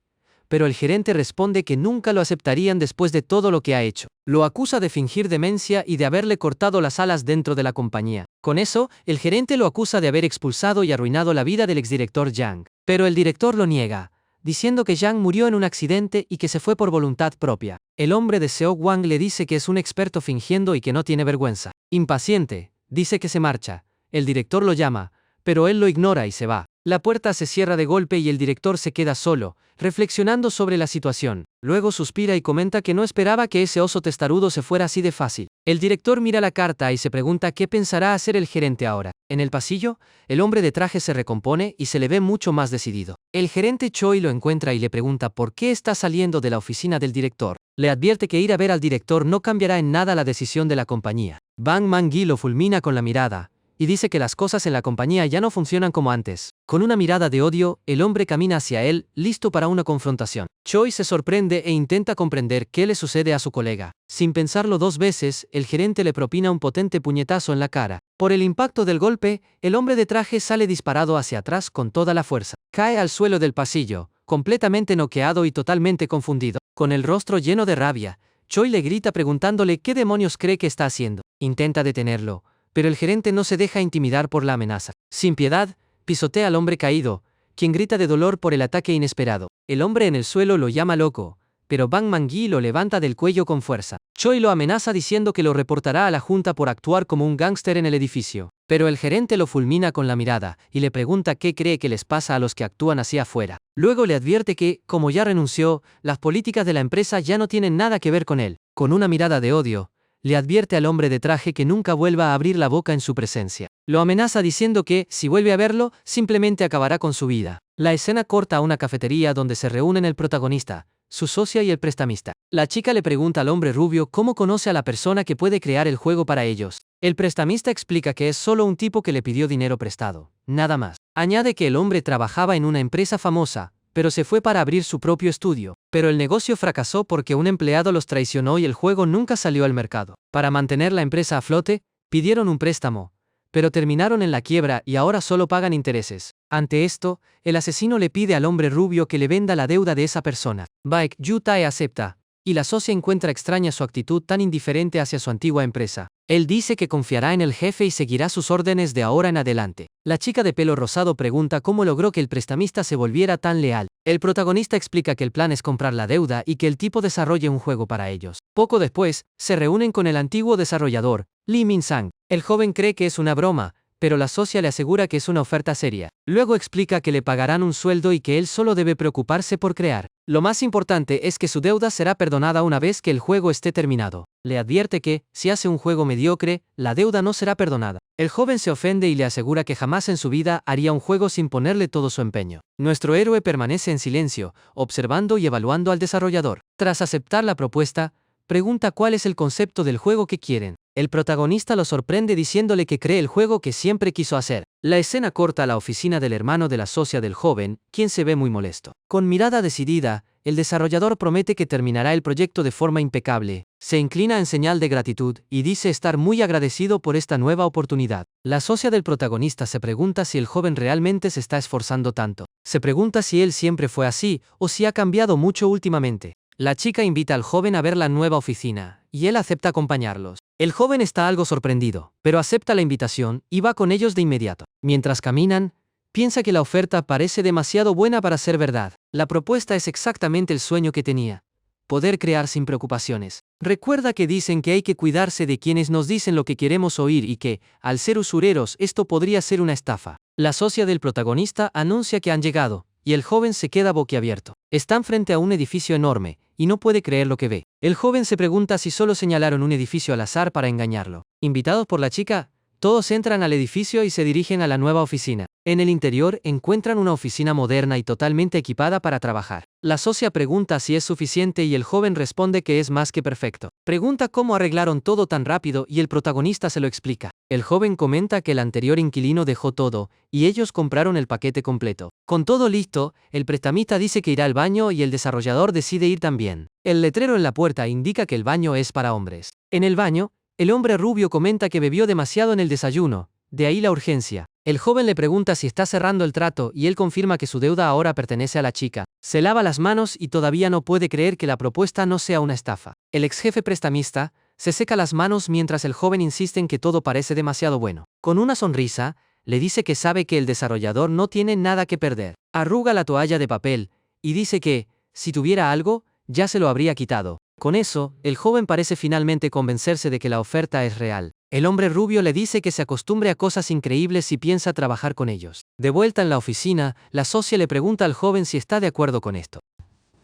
pero el gerente responde que nunca lo aceptarían después de todo lo que ha hecho. Lo acusa de fingir demencia y de haberle cortado las alas dentro de la compañía. Con eso, el gerente lo acusa de haber expulsado y arruinado la vida del exdirector Yang. Pero el director lo niega, diciendo que Yang murió en un accidente y que se fue por voluntad propia. El hombre de Seogwang le dice que es un experto fingiendo y que no tiene vergüenza. Impaciente, dice que se marcha. El director lo llama, pero él lo ignora y se va. La puerta se cierra de golpe y el director se queda solo, reflexionando sobre la situación. Luego suspira y comenta que no esperaba que ese oso testarudo se fuera así de fácil. El director mira la carta y se pregunta qué pensará hacer el gerente ahora. En el pasillo, el hombre de traje se recompone y se le ve mucho más decidido. El gerente Choi lo encuentra y le pregunta por qué está saliendo de la oficina del director. Le advierte que ir a ver al director no cambiará en nada la decisión de la compañía. Bang Man-gi lo fulmina con la mirada y dice que las cosas en la compañía ya no funcionan como antes. Con una mirada de odio, el hombre camina hacia él, listo para una confrontación. Choi se sorprende e intenta comprender qué le sucede a su colega. Sin pensarlo dos veces, el gerente le propina un potente puñetazo en la cara. Por el impacto del golpe, el hombre de traje sale disparado hacia atrás con toda la fuerza. Cae al suelo del pasillo, completamente noqueado y totalmente confundido. Con el rostro lleno de rabia, Choi le grita preguntándole qué demonios cree que está haciendo. Intenta detenerlo, pero el gerente no se deja intimidar por la amenaza. Sin piedad, pisotea al hombre caído, quien grita de dolor por el ataque inesperado. El hombre en el suelo lo llama loco, pero Bang Man-gi lo levanta del cuello con fuerza. Choi lo amenaza diciendo que lo reportará a la junta por actuar como un gángster en el edificio. Pero el gerente lo fulmina con la mirada y le pregunta qué cree que les pasa a los que actúan así afuera. Luego le advierte que, como ya renunció, las políticas de la empresa ya no tienen nada que ver con él. Con una mirada de odio, le advierte al hombre de traje que nunca vuelva a abrir la boca en su presencia. Lo amenaza diciendo que, si vuelve a verlo, simplemente acabará con su vida. La escena corta a una cafetería donde se reúnen el protagonista, su socia y el prestamista. La chica le pregunta al hombre rubio cómo conoce a la persona que puede crear el juego para ellos. El prestamista explica que es solo un tipo que le pidió dinero prestado, nada más. Añade que el hombre trabajaba en una empresa famosa, pero se fue para abrir su propio estudio. Pero el negocio fracasó porque un empleado los traicionó y el juego nunca salió al mercado. Para mantener la empresa a flote, pidieron un préstamo, pero terminaron en la quiebra y ahora solo pagan intereses. Ante esto, el asesino le pide al hombre rubio que le venda la deuda de esa persona. Baek Yu-tae acepta, y la socia encuentra extraña su actitud tan indiferente hacia su antigua empresa. Él dice que confiará en el jefe y seguirá sus órdenes de ahora en adelante. La chica de pelo rosado pregunta cómo logró que el prestamista se volviera tan leal. El protagonista explica que el plan es comprar la deuda y que el tipo desarrolle un juego para ellos. Poco después, se reúnen con el antiguo desarrollador, Lee Min-sang. El joven cree que es una broma, pero la socia le asegura que es una oferta seria. Luego explica que le pagarán un sueldo y que él solo debe preocuparse por crear. Lo más importante es que su deuda será perdonada una vez que el juego esté terminado. Le advierte que, si hace un juego mediocre, la deuda no será perdonada. El joven se ofende y le asegura que jamás en su vida haría un juego sin ponerle todo su empeño. Nuestro héroe permanece en silencio, observando y evaluando al desarrollador. Tras aceptar la propuesta, pregunta cuál es el concepto del juego que quieren. El protagonista lo sorprende diciéndole que cree el juego que siempre quiso hacer. La escena corta a la oficina del hermano de la socia del joven, quien se ve muy molesto. Con mirada decidida, el desarrollador promete que terminará el proyecto de forma impecable. Se inclina en señal de gratitud y dice estar muy agradecido por esta nueva oportunidad. La socia del protagonista se pregunta si el joven realmente se está esforzando tanto. Se pregunta si él siempre fue así o si ha cambiado mucho últimamente. La chica invita al joven a ver la nueva oficina, y él acepta acompañarlos. El joven está algo sorprendido, pero acepta la invitación y va con ellos de inmediato. Mientras caminan, piensa que la oferta parece demasiado buena para ser verdad. La propuesta es exactamente el sueño que tenía: poder crear sin preocupaciones. Recuerda que dicen que hay que cuidarse de quienes nos dicen lo que queremos oír y que, al ser usureros, esto podría ser una estafa. La socia del protagonista anuncia que han llegado, y el joven se queda boquiabierto. Están frente a un edificio enorme, y no puede creer lo que ve. El joven se pregunta si solo señalaron un edificio al azar para engañarlo. Invitados por la chica, Todos entran al edificio y se dirigen a la nueva oficina. En el interior encuentran una oficina moderna y totalmente equipada para trabajar. La socia pregunta si es suficiente y el joven responde que es más que perfecto. Pregunta cómo arreglaron todo tan rápido y el protagonista se lo explica. El joven comenta que el anterior inquilino dejó todo y ellos compraron el paquete completo. Con todo listo, el prestamista dice que irá al baño y el desarrollador decide ir también. El letrero en la puerta indica que el baño es para hombres. En el baño, el hombre rubio comenta que bebió demasiado en el desayuno, de ahí la urgencia. El joven le pregunta si está cerrando el trato y él confirma que su deuda ahora pertenece a la chica. Se lava las manos y todavía no puede creer que la propuesta no sea una estafa. El ex jefe prestamista se seca las manos mientras el joven insiste en que todo parece demasiado bueno. Con una sonrisa, le dice que sabe que el desarrollador no tiene nada que perder. Arruga la toalla de papel y dice que, si tuviera algo, ya se lo habría quitado. Con eso, el joven parece finalmente convencerse de que la oferta es real. El hombre rubio le dice que se acostumbre a cosas increíbles si piensa trabajar con ellos. De vuelta en la oficina, la socia le pregunta al joven si está de acuerdo con esto.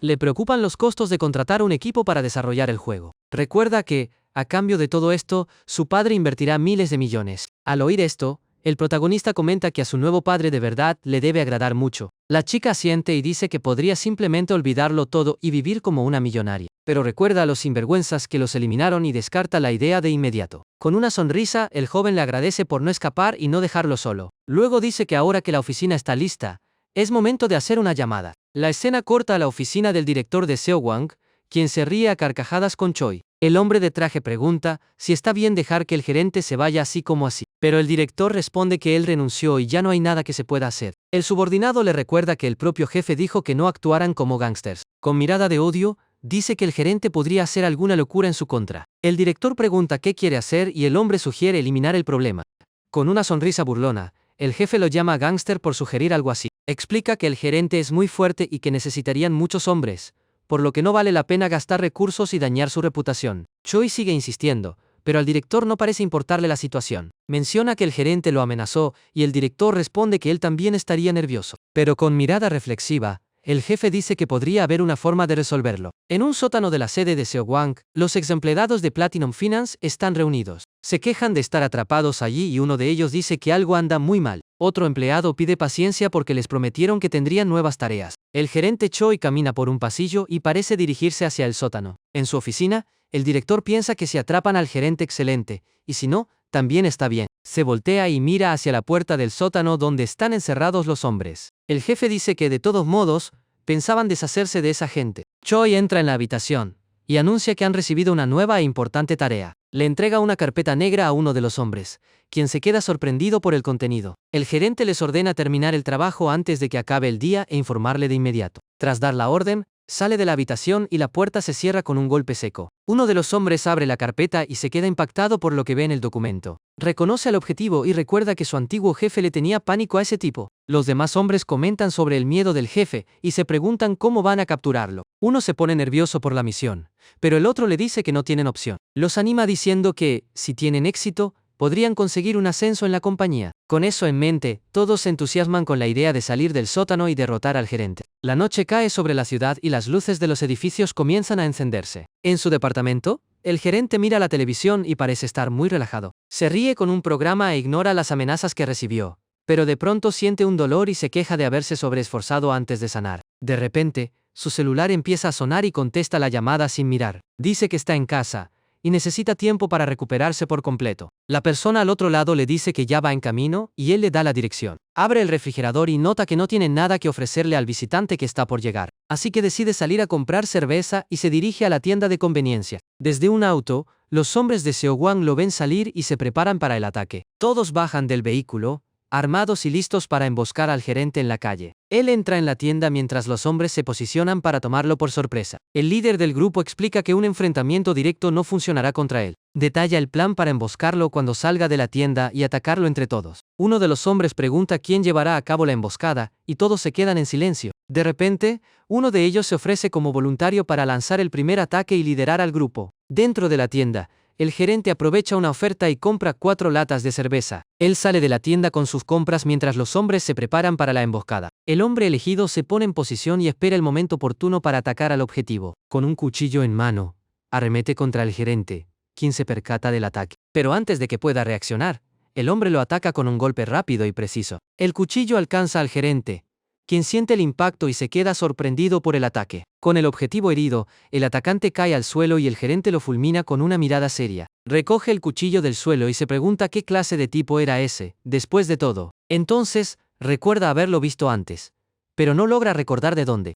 Le preocupan los costos de contratar un equipo para desarrollar el juego. Recuerda que, a cambio de todo esto, su padre invertirá miles de millones. Al oír esto, el protagonista comenta que a su nuevo padre de verdad le debe agradar mucho. La chica asiente y dice que podría simplemente olvidarlo todo y vivir como una millonaria. Pero recuerda a los sinvergüenzas que los eliminaron y descarta la idea de inmediato. Con una sonrisa, el joven le agradece por no escapar y no dejarlo solo. Luego dice que ahora que la oficina está lista, es momento de hacer una llamada. La escena corta a la oficina del director de Seowang, quien se ríe a carcajadas con Choi. El hombre de traje pregunta si está bien dejar que el gerente se vaya así como así. Pero el director responde que él renunció y ya no hay nada que se pueda hacer. El subordinado le recuerda que el propio jefe dijo que no actuaran como gángsters. Con mirada de odio, dice que el gerente podría hacer alguna locura en su contra. El director pregunta qué quiere hacer y el hombre sugiere eliminar el problema. Con una sonrisa burlona, el jefe lo llama gángster por sugerir algo así. Explica que el gerente es muy fuerte y que necesitarían muchos hombres, por lo que no vale la pena gastar recursos y dañar su reputación. Choi sigue insistiendo, pero al director no parece importarle la situación. Menciona que el gerente lo amenazó y el director responde que él también estaría nervioso. Pero con mirada reflexiva, el jefe dice que podría haber una forma de resolverlo. En un sótano de la sede de Seowang, los exempleados de Platinum Finance están reunidos. Se quejan de estar atrapados allí y uno de ellos dice que algo anda muy mal. Otro empleado pide paciencia porque les prometieron que tendrían nuevas tareas. El gerente Choi camina por un pasillo y parece dirigirse hacia el sótano. En su oficina, el director piensa que si atrapan al gerente excelente, y si no, también está bien. Se voltea y mira hacia la puerta del sótano donde están encerrados los hombres. El jefe dice que de todos modos, pensaban deshacerse de esa gente. Choi entra en la habitación y anuncia que han recibido una nueva e importante tarea. Le entrega una carpeta negra a uno de los hombres, quien se queda sorprendido por el contenido. El gerente les ordena terminar el trabajo antes de que acabe el día e informarle de inmediato. Tras dar la orden, sale de la habitación y la puerta se cierra con un golpe seco. Uno de los hombres abre la carpeta y se queda impactado por lo que ve en el documento. Reconoce al objetivo y recuerda que su antiguo jefe le tenía pánico a ese tipo. Los demás hombres comentan sobre el miedo del jefe y se preguntan cómo van a capturarlo. Uno se pone nervioso por la misión, pero el otro le dice que no tienen opción. Los anima diciendo que, si tienen éxito, podrían conseguir un ascenso en la compañía. Con eso en mente, todos se entusiasman con la idea de salir del sótano y derrotar al gerente. La noche cae sobre la ciudad y las luces de los edificios comienzan a encenderse. En su departamento, el gerente mira la televisión y parece estar muy relajado. Se ríe con un programa e ignora las amenazas que recibió, pero de pronto siente un dolor y se queja de haberse sobreesforzado antes de sanar. De repente, su celular empieza a sonar y contesta la llamada sin mirar. Dice que está en casa y necesita tiempo para recuperarse por completo. La persona al otro lado le dice que ya va en camino y él le da la dirección. Abre el refrigerador y nota que no tiene nada que ofrecerle al visitante que está por llegar. Así que decide salir a comprar cerveza y se dirige a la tienda de conveniencia. Desde un auto, los hombres de Seowang lo ven salir y se preparan para el ataque. Todos bajan del vehículo, armados y listos para emboscar al gerente en la calle. Él entra en la tienda mientras los hombres se posicionan para tomarlo por sorpresa. El líder del grupo explica que un enfrentamiento directo no funcionará contra él. Detalla el plan para emboscarlo cuando salga de la tienda y atacarlo entre todos. Uno de los hombres pregunta quién llevará a cabo la emboscada, y todos se quedan en silencio. De repente, uno de ellos se ofrece como voluntario para lanzar el primer ataque y liderar al grupo. Dentro de la tienda, el gerente aprovecha una oferta y compra 4 latas de cerveza. Él sale de la tienda con sus compras mientras los hombres se preparan para la emboscada. El hombre elegido se pone en posición y espera el momento oportuno para atacar al objetivo. Con un cuchillo en mano, arremete contra el gerente, quien se percata del ataque. Pero antes de que pueda reaccionar, el hombre lo ataca con un golpe rápido y preciso. El cuchillo alcanza al gerente, quien siente el impacto y se queda sorprendido por el ataque. Con el objetivo herido, el atacante cae al suelo y el gerente lo fulmina con una mirada seria. Recoge el cuchillo del suelo y se pregunta qué clase de tipo era ese, después de todo. Entonces, recuerda haberlo visto antes, pero no logra recordar de dónde.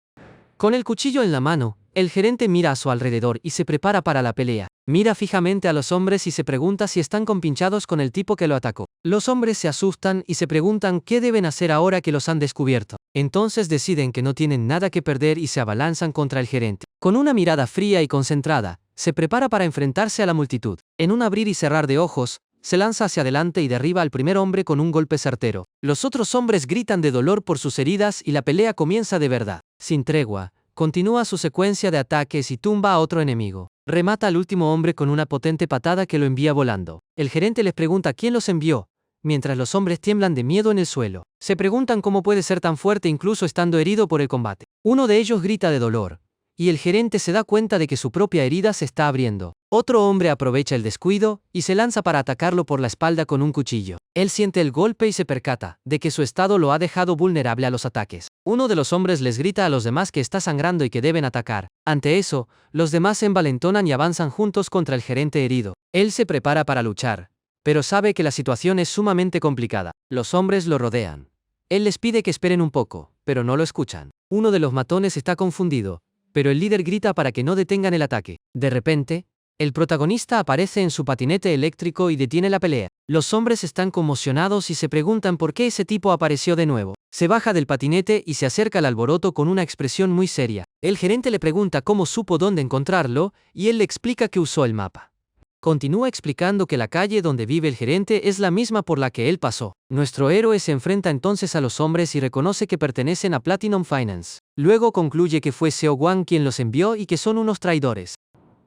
Con el cuchillo en la mano, el gerente mira a su alrededor y se prepara para la pelea. Mira fijamente a los hombres y se pregunta si están compinchados con el tipo que lo atacó. Los hombres se asustan y se preguntan qué deben hacer ahora que los han descubierto. Entonces deciden que no tienen nada que perder y se abalanzan contra el gerente. Con una mirada fría y concentrada, se prepara para enfrentarse a la multitud. En un abrir y cerrar de ojos, se lanza hacia adelante y derriba al primer hombre con un golpe certero. Los otros hombres gritan de dolor por sus heridas y la pelea comienza de verdad. Sin tregua, continúa su secuencia de ataques y tumba a otro enemigo. Remata al último hombre con una potente patada que lo envía volando. El gerente les pregunta quién los envió, mientras los hombres tiemblan de miedo en el suelo. Se preguntan cómo puede ser tan fuerte incluso estando herido por el combate. Uno de ellos grita de dolor, y el gerente se da cuenta de que su propia herida se está abriendo. Otro hombre aprovecha el descuido y se lanza para atacarlo por la espalda con un cuchillo. Él siente el golpe y se percata de que su estado lo ha dejado vulnerable a los ataques. Uno de los hombres les grita a los demás que está sangrando y que deben atacar. Ante eso, los demás se envalentonan y avanzan juntos contra el gerente herido. Él se prepara para luchar, pero sabe que la situación es sumamente complicada. Los hombres lo rodean. Él les pide que esperen un poco, pero no lo escuchan. Uno de los matones está confundido, pero el líder grita para que no detengan el ataque. De repente, el protagonista aparece en su patinete eléctrico y detiene la pelea. Los hombres están conmocionados y se preguntan por qué ese tipo apareció de nuevo. Se baja del patinete y se acerca al alboroto con una expresión muy seria. El gerente le pregunta cómo supo dónde encontrarlo, y él le explica que usó el mapa. Continúa explicando que la calle donde vive el gerente es la misma por la que él pasó. Nuestro héroe se enfrenta entonces a los hombres y reconoce que pertenecen a Platinum Finance. Luego concluye que fue Seo Wang quien los envió y que son unos traidores.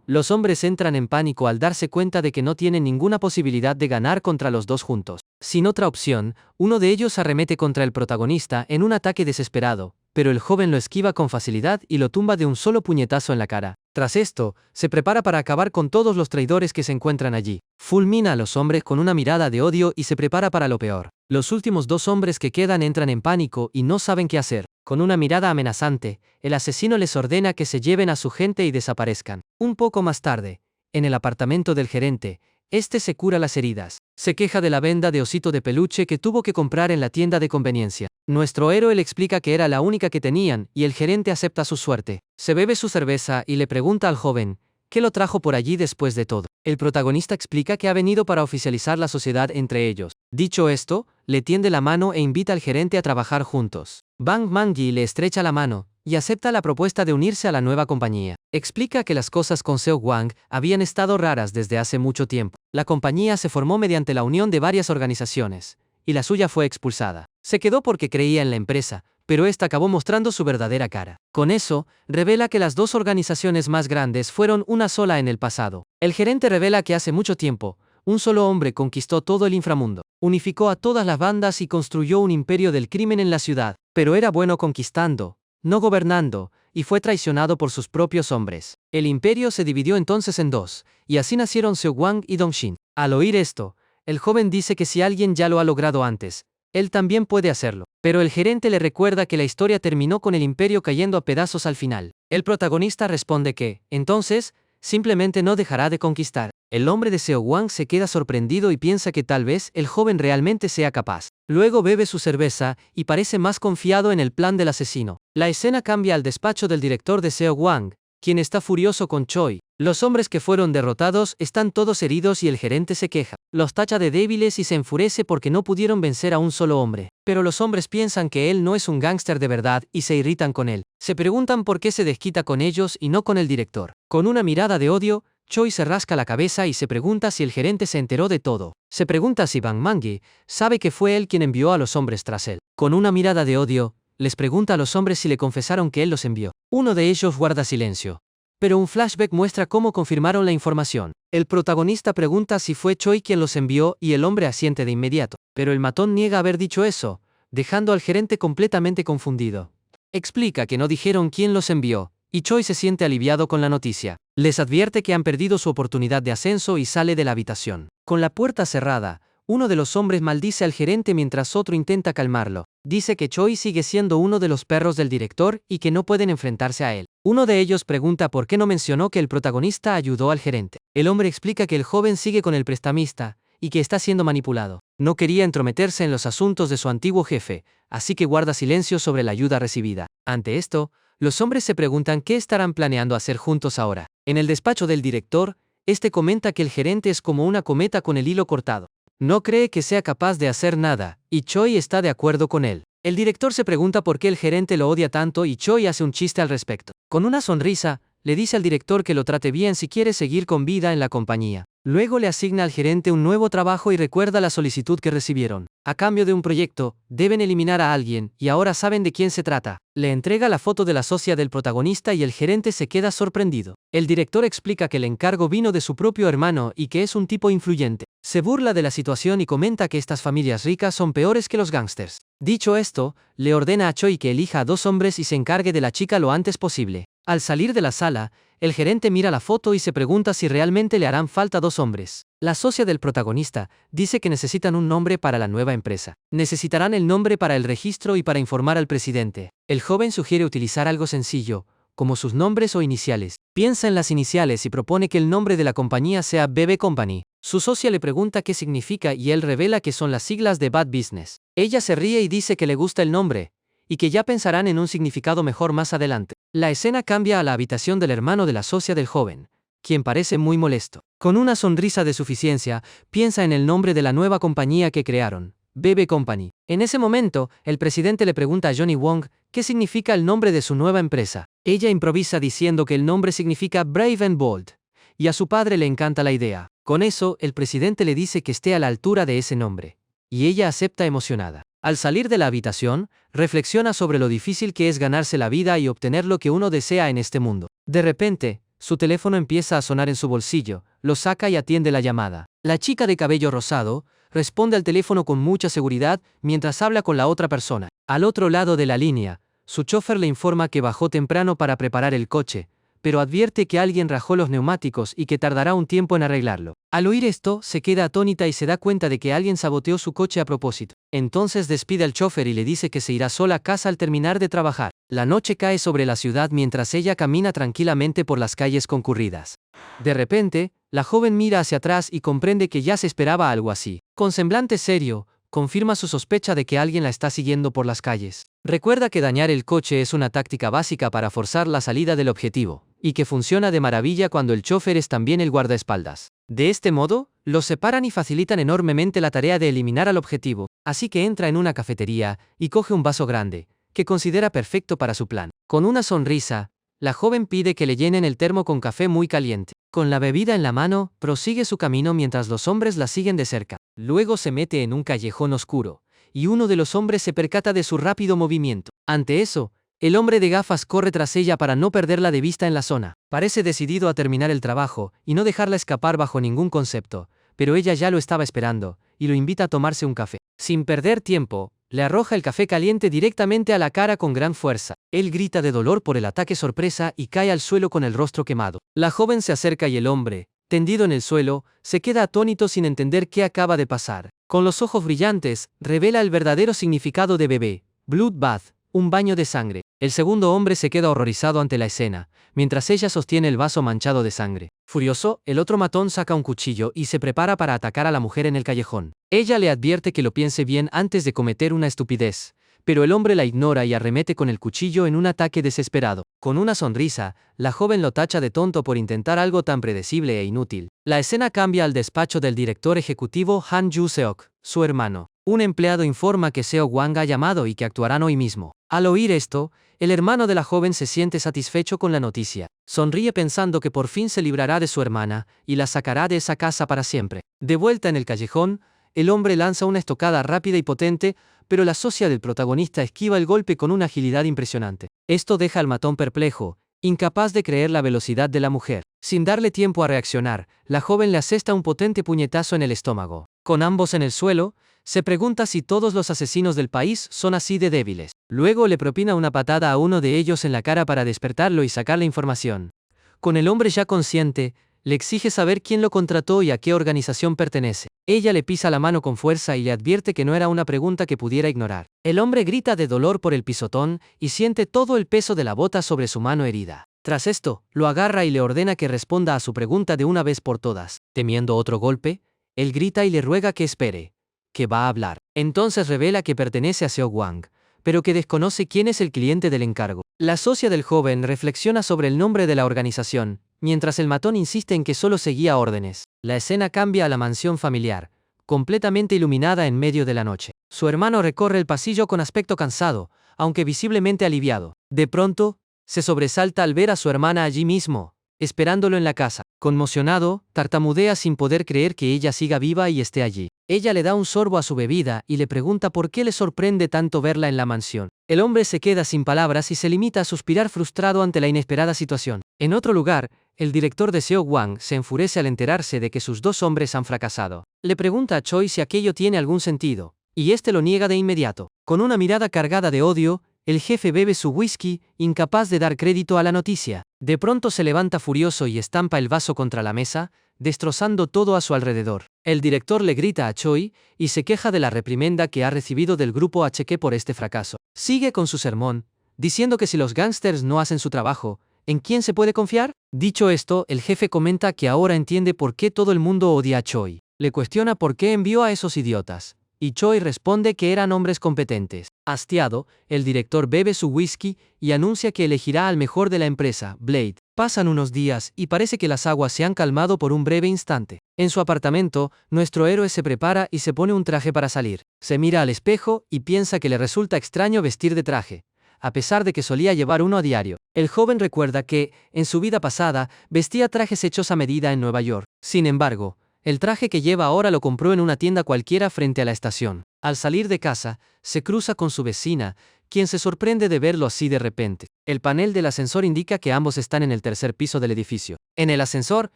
Los hombres entran en pánico al darse cuenta de que no tienen ninguna posibilidad de ganar contra los dos juntos. Sin otra opción, uno de ellos arremete contra el protagonista en un ataque desesperado, pero el joven lo esquiva con facilidad y lo tumba de un solo puñetazo en la cara. Tras esto, se prepara para acabar con todos los traidores que se encuentran allí. Fulmina a los hombres con una mirada de odio y se prepara para lo peor. Los últimos dos hombres que quedan entran en pánico y no saben qué hacer. Con una mirada amenazante, el asesino les ordena que se lleven a su gente y desaparezcan. Un poco más tarde, en el apartamento del gerente, este se cura las heridas. Se queja de la venda de osito de peluche que tuvo que comprar en la tienda de conveniencia. Nuestro héroe le explica que era la única que tenían y el gerente acepta su suerte. Se bebe su cerveza y le pregunta al joven qué lo trajo por allí después de todo. El protagonista explica que ha venido para oficializar la sociedad entre ellos. Dicho esto, le tiende la mano e invita al gerente a trabajar juntos. Bang Mangi le estrecha la mano y acepta la propuesta de unirse a la nueva compañía. Explica que las cosas con Seo Wang habían estado raras desde hace mucho tiempo. La compañía se formó mediante la unión de varias organizaciones, y la suya fue expulsada. Se quedó porque creía en la empresa, pero esta acabó mostrando su verdadera cara. Con eso, revela que las dos organizaciones más grandes fueron una sola en el pasado. El gerente revela que hace mucho tiempo, un solo hombre conquistó todo el inframundo, unificó a todas las bandas y construyó un imperio del crimen en la ciudad, pero era bueno conquistando, no gobernando, y fue traicionado por sus propios hombres. El imperio se dividió entonces en dos, y así nacieron Seo Wang y Dong Xin. Al oír esto, el joven dice que si alguien ya lo ha logrado antes, él también puede hacerlo. Pero el gerente le recuerda que la historia terminó con el imperio cayendo a pedazos al final. El protagonista responde que, entonces, simplemente no dejará de conquistar. El hombre de Seo Wang se queda sorprendido y piensa que tal vez el joven realmente sea capaz. Luego bebe su cerveza y parece más confiado en el plan del asesino. La escena cambia al despacho del director de Seo Wang, quien está furioso con Choi. Los hombres que fueron derrotados están todos heridos y el gerente se queja. Los tacha de débiles y se enfurece porque no pudieron vencer a un solo hombre. Pero los hombres piensan que él no es un gángster de verdad y se irritan con él. Se preguntan por qué se desquita con ellos y no con el director. Con una mirada de odio, Choi se rasca la cabeza y se pregunta si el gerente se enteró de todo. Se pregunta si Bang Mangi sabe que fue él quien envió a los hombres tras él. Con una mirada de odio, les pregunta a los hombres si le confesaron que él los envió. Uno de ellos guarda silencio. Pero un flashback muestra cómo confirmaron la información. El protagonista pregunta si fue Choi quien los envió y el hombre asiente de inmediato. Pero el matón niega haber dicho eso, dejando al gerente completamente confundido. Explica que no dijeron quién los envió, y Choi se siente aliviado con la noticia. Les advierte que han perdido su oportunidad de ascenso y sale de la habitación. Con la puerta cerrada, Uno de los hombres maldice al gerente mientras otro intenta calmarlo. Dice que Choi sigue siendo uno de los perros del director y que no pueden enfrentarse a él. Uno de ellos pregunta por qué no mencionó que el protagonista ayudó al gerente. El hombre explica que el joven sigue con el prestamista y que está siendo manipulado. No quería entrometerse en los asuntos de su antiguo jefe, así que guarda silencio sobre la ayuda recibida. Ante esto, los hombres se preguntan qué estarán planeando hacer juntos ahora. En el despacho del director, este comenta que el gerente es como una cometa con el hilo cortado. No cree que sea capaz de hacer nada, y Choi está de acuerdo con él. El director se pregunta por qué el gerente lo odia tanto y Choi hace un chiste al respecto. Con una sonrisa, le dice al director que lo trate bien si quiere seguir con vida en la compañía. Luego le asigna al gerente un nuevo trabajo y recuerda la solicitud que recibieron. A cambio de un proyecto, deben eliminar a alguien, y ahora saben de quién se trata. Le entrega la foto de la socia del protagonista y el gerente se queda sorprendido. El director explica que el encargo vino de su propio hermano y que es un tipo influyente. Se burla de la situación y comenta que estas familias ricas son peores que los gángsters. Dicho esto, le ordena a Choi que elija a 2 hombres y se encargue de la chica lo antes posible. Al salir de la sala, el gerente mira la foto y se pregunta si realmente le harán falta 2 hombres. La socia del protagonista dice que necesitan un nombre para la nueva empresa. Necesitarán el nombre para el registro y para informar al presidente. El joven sugiere utilizar algo sencillo, como sus nombres o iniciales. Piensa en las iniciales y propone que el nombre de la compañía sea BB Company. Su socia le pregunta qué significa y él revela que son las siglas de Bad Business. Ella se ríe y dice que le gusta el nombre, y que ya pensarán en un significado mejor más adelante. La escena cambia a la habitación del hermano de la socia del joven, quien parece muy molesto. Con una sonrisa de suficiencia, piensa en el nombre de la nueva compañía que crearon, BB Company. En ese momento, el presidente le pregunta a Johnny Wong qué significa el nombre de su nueva empresa. Ella improvisa diciendo que el nombre significa Brave and Bold, y a su padre le encanta la idea. Con eso, el presidente le dice que esté a la altura de ese nombre, y ella acepta emocionada. Al salir de la habitación, reflexiona sobre lo difícil que es ganarse la vida y obtener lo que uno desea en este mundo. De repente, su teléfono empieza a sonar en su bolsillo, lo saca y atiende la llamada. La chica de cabello rosado responde al teléfono con mucha seguridad mientras habla con la otra persona. Al otro lado de la línea, su chofer le informa que bajó temprano para preparar el coche, pero advierte que alguien rajó los neumáticos y que tardará un tiempo en arreglarlo. Al oír esto, se queda atónita y se da cuenta de que alguien saboteó su coche a propósito. Entonces despide al chofer y le dice que se irá sola a casa al terminar de trabajar. La noche cae sobre la ciudad mientras ella camina tranquilamente por las calles concurridas. De repente, la joven mira hacia atrás y comprende que ya se esperaba algo así. Con semblante serio, confirma su sospecha de que alguien la está siguiendo por las calles. Recuerda que dañar el coche es una táctica básica para forzar la salida del objetivo, y que funciona de maravilla cuando el chofer es también el guardaespaldas. De este modo, los separan y facilitan enormemente la tarea de eliminar al objetivo, así que entra en una cafetería y coge un vaso grande, que considera perfecto para su plan. Con una sonrisa, la joven pide que le llenen el termo con café muy caliente. Con la bebida en la mano, prosigue su camino mientras los hombres la siguen de cerca. Luego se mete en un callejón oscuro, y uno de los hombres se percata de su rápido movimiento. Ante eso, el hombre de gafas corre tras ella para no perderla de vista en la zona. Parece decidido a terminar el trabajo y no dejarla escapar bajo ningún concepto, pero ella ya lo estaba esperando, y lo invita a tomarse un café. Sin perder tiempo, le arroja el café caliente directamente a la cara con gran fuerza. Él grita de dolor por el ataque sorpresa y cae al suelo con el rostro quemado. La joven se acerca y el hombre, tendido en el suelo, se queda atónito sin entender qué acaba de pasar. Con los ojos brillantes, revela el verdadero significado de bebé, bloodbath, un baño de sangre. El segundo hombre se queda horrorizado ante la escena, mientras ella sostiene el vaso manchado de sangre. Furioso, el otro matón saca un cuchillo y se prepara para atacar a la mujer en el callejón. Ella le advierte que lo piense bien antes de cometer una estupidez, pero el hombre la ignora y arremete con el cuchillo en un ataque desesperado. Con una sonrisa, la joven lo tacha de tonto por intentar algo tan predecible e inútil. La escena cambia al despacho del director ejecutivo Han Ju-seok, su hermano. Un empleado informa que Seo Wang ha llamado y que actuarán hoy mismo. Al oír esto, el hermano de la joven se siente satisfecho con la noticia. Sonríe pensando que por fin se librará de su hermana y la sacará de esa casa para siempre. De vuelta en el callejón, el hombre lanza una estocada rápida y potente, pero la socia del protagonista esquiva el golpe con una agilidad impresionante. Esto deja al matón perplejo, incapaz de creer la velocidad de la mujer. Sin darle tiempo a reaccionar, la joven le asesta un potente puñetazo en el estómago. Con ambos en el suelo, se pregunta si todos los asesinos del país son así de débiles. Luego le propina una patada a uno de ellos en la cara para despertarlo y sacar la información. Con el hombre ya consciente, Le exige saber quién lo contrató y a qué organización pertenece. Ella le pisa la mano con fuerza y le advierte que no era una pregunta que pudiera ignorar. El hombre grita de dolor por el pisotón y siente todo el peso de la bota sobre su mano herida. Tras esto, lo agarra y le ordena que responda a su pregunta de una vez por todas. Temiendo otro golpe, él grita y le ruega que espere, que va a hablar. Entonces revela que pertenece a Seo Wang, pero que desconoce quién es el cliente del encargo. La socia del joven reflexiona sobre el nombre de la organización, mientras el matón insiste en que solo seguía órdenes. La escena cambia a la mansión familiar, completamente iluminada en medio de la noche. Su hermano recorre el pasillo con aspecto cansado, aunque visiblemente aliviado. De pronto, se sobresalta al ver a su hermana allí mismo, esperándolo en la casa. Conmocionado, tartamudea sin poder creer que ella siga viva y esté allí. Ella le da un sorbo a su bebida y le pregunta por qué le sorprende tanto verla en la mansión. El hombre se queda sin palabras y se limita a suspirar frustrado ante la inesperada situación. En otro lugar, el director de Seo Wang se enfurece al enterarse de que sus dos hombres han fracasado. Le pregunta a Choi si aquello tiene algún sentido, y este lo niega de inmediato. Con una mirada cargada de odio, el jefe bebe su whisky, incapaz de dar crédito a la noticia. De pronto se levanta furioso y estampa el vaso contra la mesa, destrozando todo a su alrededor. El director le grita a Choi y se queja de la reprimenda que ha recibido del grupo HK por este fracaso. Sigue con su sermón, diciendo que si los gángsters no hacen su trabajo, ¿en quién se puede confiar? Dicho esto, el jefe comenta que ahora entiende por qué todo el mundo odia a Choi. Le cuestiona por qué envió a esos idiotas, y Choi responde que eran hombres competentes. Hastiado, el director bebe su whisky y anuncia que elegirá al mejor de la empresa, Blade. Pasan unos días y parece que las aguas se han calmado por un breve instante. En su apartamento, nuestro héroe se prepara y se pone un traje para salir. Se mira al espejo y piensa que le resulta extraño vestir de traje, a pesar de que solía llevar uno a diario. El joven recuerda que, en su vida pasada, vestía trajes hechos a medida en Nueva York. Sin embargo, el traje que lleva ahora lo compró en una tienda cualquiera frente a la estación. Al salir de casa, se cruza con su vecina, quien se sorprende de verlo así de repente. El panel del ascensor indica que ambos están en el tercer piso del edificio. En el ascensor,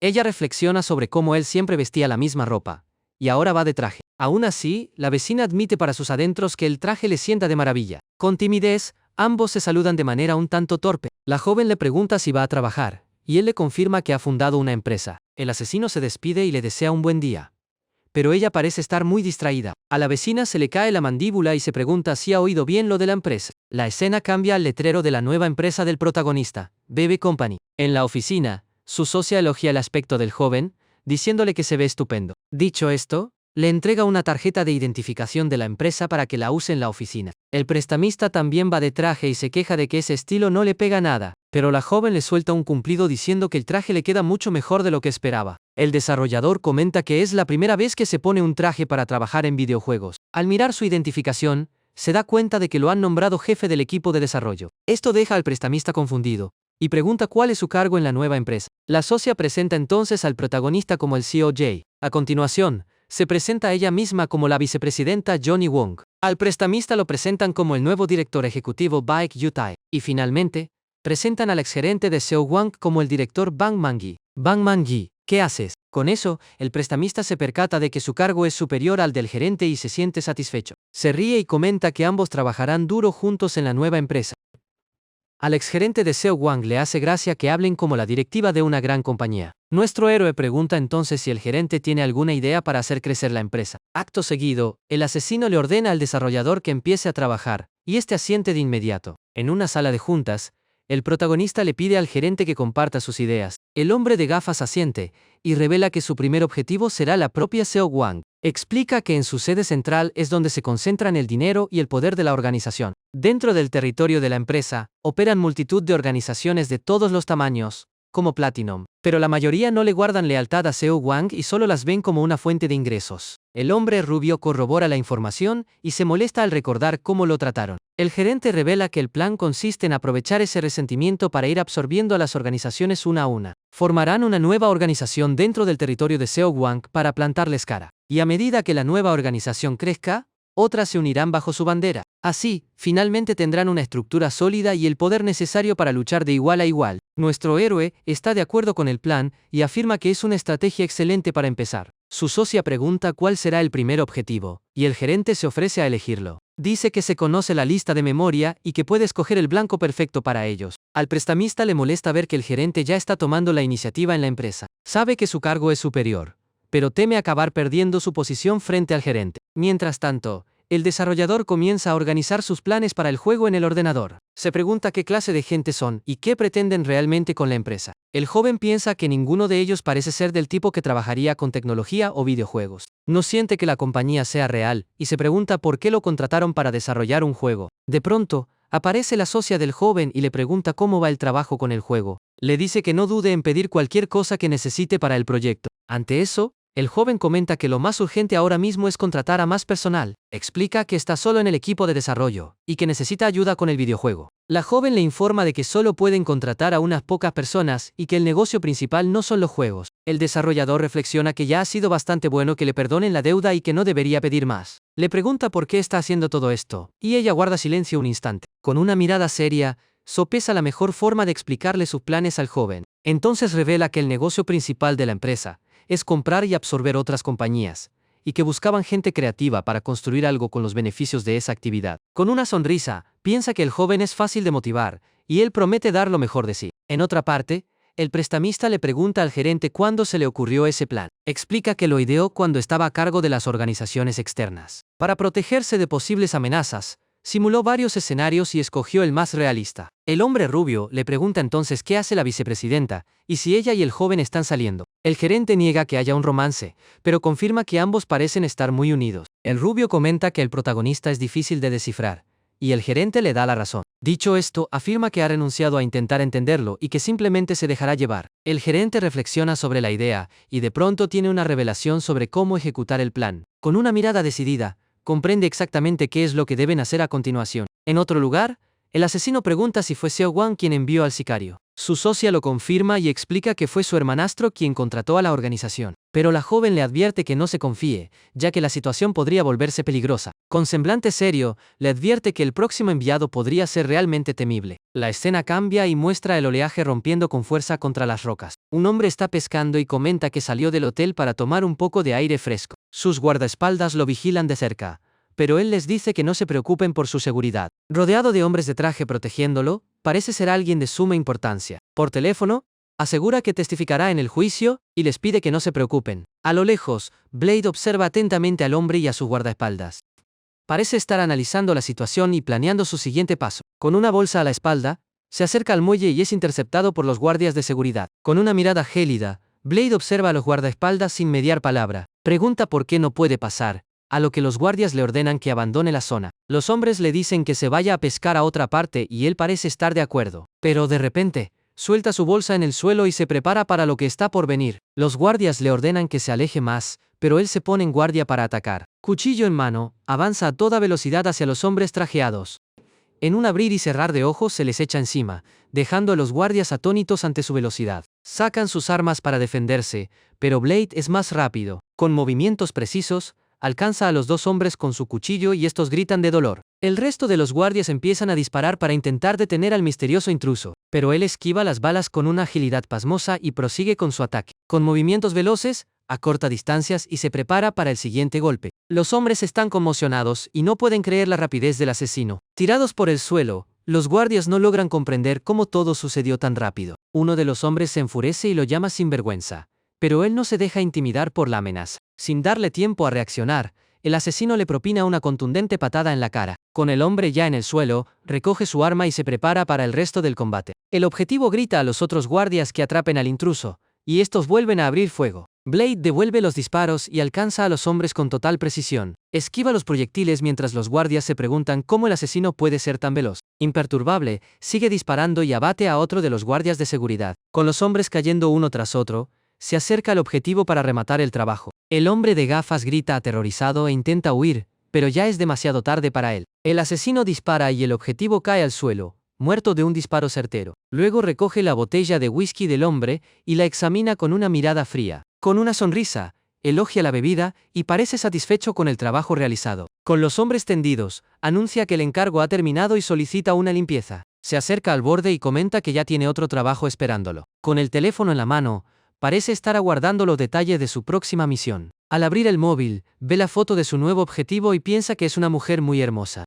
ella reflexiona sobre cómo él siempre vestía la misma ropa, y ahora va de traje. Aún así, la vecina admite para sus adentros que el traje le sienta de maravilla. Con timidez, ambos se saludan de manera un tanto torpe. La joven le pregunta si va a trabajar, y él le confirma que ha fundado una empresa. El asesino se despide y le desea un buen día. Pero ella parece estar muy distraída. A la vecina se le cae la mandíbula y se pregunta si ha oído bien lo de la empresa. La escena cambia al letrero de la nueva empresa del protagonista, BB Company. En la oficina, su socia elogia el aspecto del joven, diciéndole que se ve estupendo. Dicho esto, le entrega una tarjeta de identificación de la empresa para que la use en la oficina. El prestamista también va de traje y se queja de que ese estilo no le pega nada, pero la joven le suelta un cumplido diciendo que el traje le queda mucho mejor de lo que esperaba. El desarrollador comenta que es la primera vez que se pone un traje para trabajar en videojuegos. Al mirar su identificación, se da cuenta de que lo han nombrado jefe del equipo de desarrollo. Esto deja al prestamista confundido, y pregunta cuál es su cargo en la nueva empresa. La socia presenta entonces al protagonista como el COJ. A continuación, se presenta a ella misma como la vicepresidenta Johnny Wong. Al prestamista lo presentan como el nuevo director ejecutivo Baek Yu-tae. Y finalmente, presentan al exgerente de Seo Wang como el director Bang Man-gi. Bang Man-gi, ¿qué haces? Con eso, el prestamista se percata de que su cargo es superior al del gerente y se siente satisfecho. Se ríe y comenta que ambos trabajarán duro juntos en la nueva empresa. Al exgerente de Seo Wang le hace gracia que hablen como la directiva de una gran compañía. Nuestro héroe pregunta entonces si el gerente tiene alguna idea para hacer crecer la empresa. Acto seguido, el asesino le ordena al desarrollador que empiece a trabajar, y este asiente de inmediato. En una sala de juntas, el protagonista le pide al gerente que comparta sus ideas. El hombre de gafas asiente, y revela que su primer objetivo será la propia Seo Wang. Explica que en su sede central es donde se concentran el dinero y el poder de la organización. Dentro del territorio de la empresa, operan multitud de organizaciones de todos los tamaños, como Platinum, pero la mayoría no le guardan lealtad a Seo Wang y solo las ven como una fuente de ingresos. El hombre rubio corrobora la información y se molesta al recordar cómo lo trataron. El gerente revela que el plan consiste en aprovechar ese resentimiento para ir absorbiendo a las organizaciones una a una. Formarán una nueva organización dentro del territorio de Seo Wang para plantarles cara. Y a medida que la nueva organización crezca, otras se unirán bajo su bandera. Así, finalmente tendrán una estructura sólida y el poder necesario para luchar de igual a igual. Nuestro héroe está de acuerdo con el plan y afirma que es una estrategia excelente para empezar. Su socia pregunta cuál será el primer objetivo, y el gerente se ofrece a elegirlo. Dice que se conoce la lista de memoria y que puede escoger el blanco perfecto para ellos. Al prestamista le molesta ver que el gerente ya está tomando la iniciativa en la empresa. Sabe que su cargo es superior, pero teme acabar perdiendo su posición frente al gerente. Mientras tanto, el desarrollador comienza a organizar sus planes para el juego en el ordenador. Se pregunta qué clase de gente son y qué pretenden realmente con la empresa. El joven piensa que ninguno de ellos parece ser del tipo que trabajaría con tecnología o videojuegos. No siente que la compañía sea real y se pregunta por qué lo contrataron para desarrollar un juego. De pronto, aparece la socia del joven y le pregunta cómo va el trabajo con el juego. Le dice que no dude en pedir cualquier cosa que necesite para el proyecto. Ante eso, el joven comenta que lo más urgente ahora mismo es contratar a más personal. Explica que está solo en el equipo de desarrollo y que necesita ayuda con el videojuego. La joven le informa de que solo pueden contratar a unas pocas personas y que el negocio principal no son los juegos. El desarrollador reflexiona que ya ha sido bastante bueno que le perdonen la deuda y que no debería pedir más. Le pregunta por qué está haciendo todo esto, y ella guarda silencio un instante. Con una mirada seria, sopesa la mejor forma de explicarle sus planes al joven. Entonces revela que el negocio principal de la empresa es comprar y absorber otras compañías, y que buscaban gente creativa para construir algo con los beneficios de esa actividad. Con una sonrisa, piensa que el joven es fácil de motivar, y él promete dar lo mejor de sí. En otra parte, el prestamista le pregunta al gerente cuándo se le ocurrió ese plan. Explica que lo ideó cuando estaba a cargo de las organizaciones externas. Para protegerse de posibles amenazas, simuló varios escenarios y escogió el más realista. El hombre rubio le pregunta entonces qué hace la vicepresidenta y si ella y el joven están saliendo. El gerente niega que haya un romance, pero confirma que ambos parecen estar muy unidos. El rubio comenta que el protagonista es difícil de descifrar, y el gerente le da la razón. Dicho esto, afirma que ha renunciado a intentar entenderlo y que simplemente se dejará llevar. El gerente reflexiona sobre la idea y de pronto tiene una revelación sobre cómo ejecutar el plan. Con una mirada decidida, comprende exactamente qué es lo que deben hacer a continuación. En otro lugar, el asesino pregunta si fue Seo Wang quien envió al sicario. Su socia lo confirma y explica que fue su hermanastro quien contrató a la organización. Pero la joven le advierte que no se confíe, ya que la situación podría volverse peligrosa. Con semblante serio, le advierte que el próximo enviado podría ser realmente temible. La escena cambia y muestra el oleaje rompiendo con fuerza contra las rocas. Un hombre está pescando y comenta que salió del hotel para tomar un poco de aire fresco. Sus guardaespaldas lo vigilan de cerca, pero él les dice que no se preocupen por su seguridad. Rodeado de hombres de traje protegiéndolo, parece ser alguien de suma importancia. Por teléfono, asegura que testificará en el juicio y les pide que no se preocupen. A lo lejos, Blade observa atentamente al hombre y a su guardaespaldas. Parece estar analizando la situación y planeando su siguiente paso. Con una bolsa a la espalda, se acerca al muelle y es interceptado por los guardias de seguridad. Con una mirada gélida, Blade observa a los guardaespaldas sin mediar palabra. Pregunta por qué no puede pasar, a lo que los guardias le ordenan que abandone la zona. Los hombres le dicen que se vaya a pescar a otra parte y él parece estar de acuerdo. Pero de repente, suelta su bolsa en el suelo y se prepara para lo que está por venir. Los guardias le ordenan que se aleje más, pero él se pone en guardia para atacar. Cuchillo en mano, avanza a toda velocidad hacia los hombres trajeados. En un abrir y cerrar de ojos se les echa encima, dejando a los guardias atónitos ante su velocidad. Sacan sus armas para defenderse, pero Blade es más rápido. Con movimientos precisos, alcanza a los dos hombres con su cuchillo y estos gritan de dolor. El resto de los guardias empiezan a disparar para intentar detener al misterioso intruso, pero él esquiva las balas con una agilidad pasmosa y prosigue con su ataque. Con movimientos veloces, acorta distancias y se prepara para el siguiente golpe. Los hombres están conmocionados y no pueden creer la rapidez del asesino. Tirados por el suelo, los guardias no logran comprender cómo todo sucedió tan rápido. Uno de los hombres se enfurece y lo llama sinvergüenza, pero él no se deja intimidar por la amenaza. Sin darle tiempo a reaccionar, el asesino le propina una contundente patada en la cara. Con el hombre ya en el suelo, recoge su arma y se prepara para el resto del combate. El objetivo grita a los otros guardias que atrapen al intruso, y estos vuelven a abrir fuego. Blade devuelve los disparos y alcanza a los hombres con total precisión. Esquiva los proyectiles mientras los guardias se preguntan cómo el asesino puede ser tan veloz. Imperturbable, sigue disparando y abate a otro de los guardias de seguridad. Con los hombres cayendo uno tras otro, se acerca al objetivo para rematar el trabajo. El hombre de gafas grita aterrorizado e intenta huir, pero ya es demasiado tarde para él. El asesino dispara y el objetivo cae al suelo, muerto de un disparo certero. Luego recoge la botella de whisky del hombre y la examina con una mirada fría. Con una sonrisa, elogia la bebida y parece satisfecho con el trabajo realizado. Con los hombres tendidos, anuncia que el encargo ha terminado y solicita una limpieza. Se acerca al borde y comenta que ya tiene otro trabajo esperándolo. Con el teléfono en la mano, parece estar aguardando los detalles de su próxima misión. Al abrir el móvil, ve la foto de su nuevo objetivo y piensa que es una mujer muy hermosa.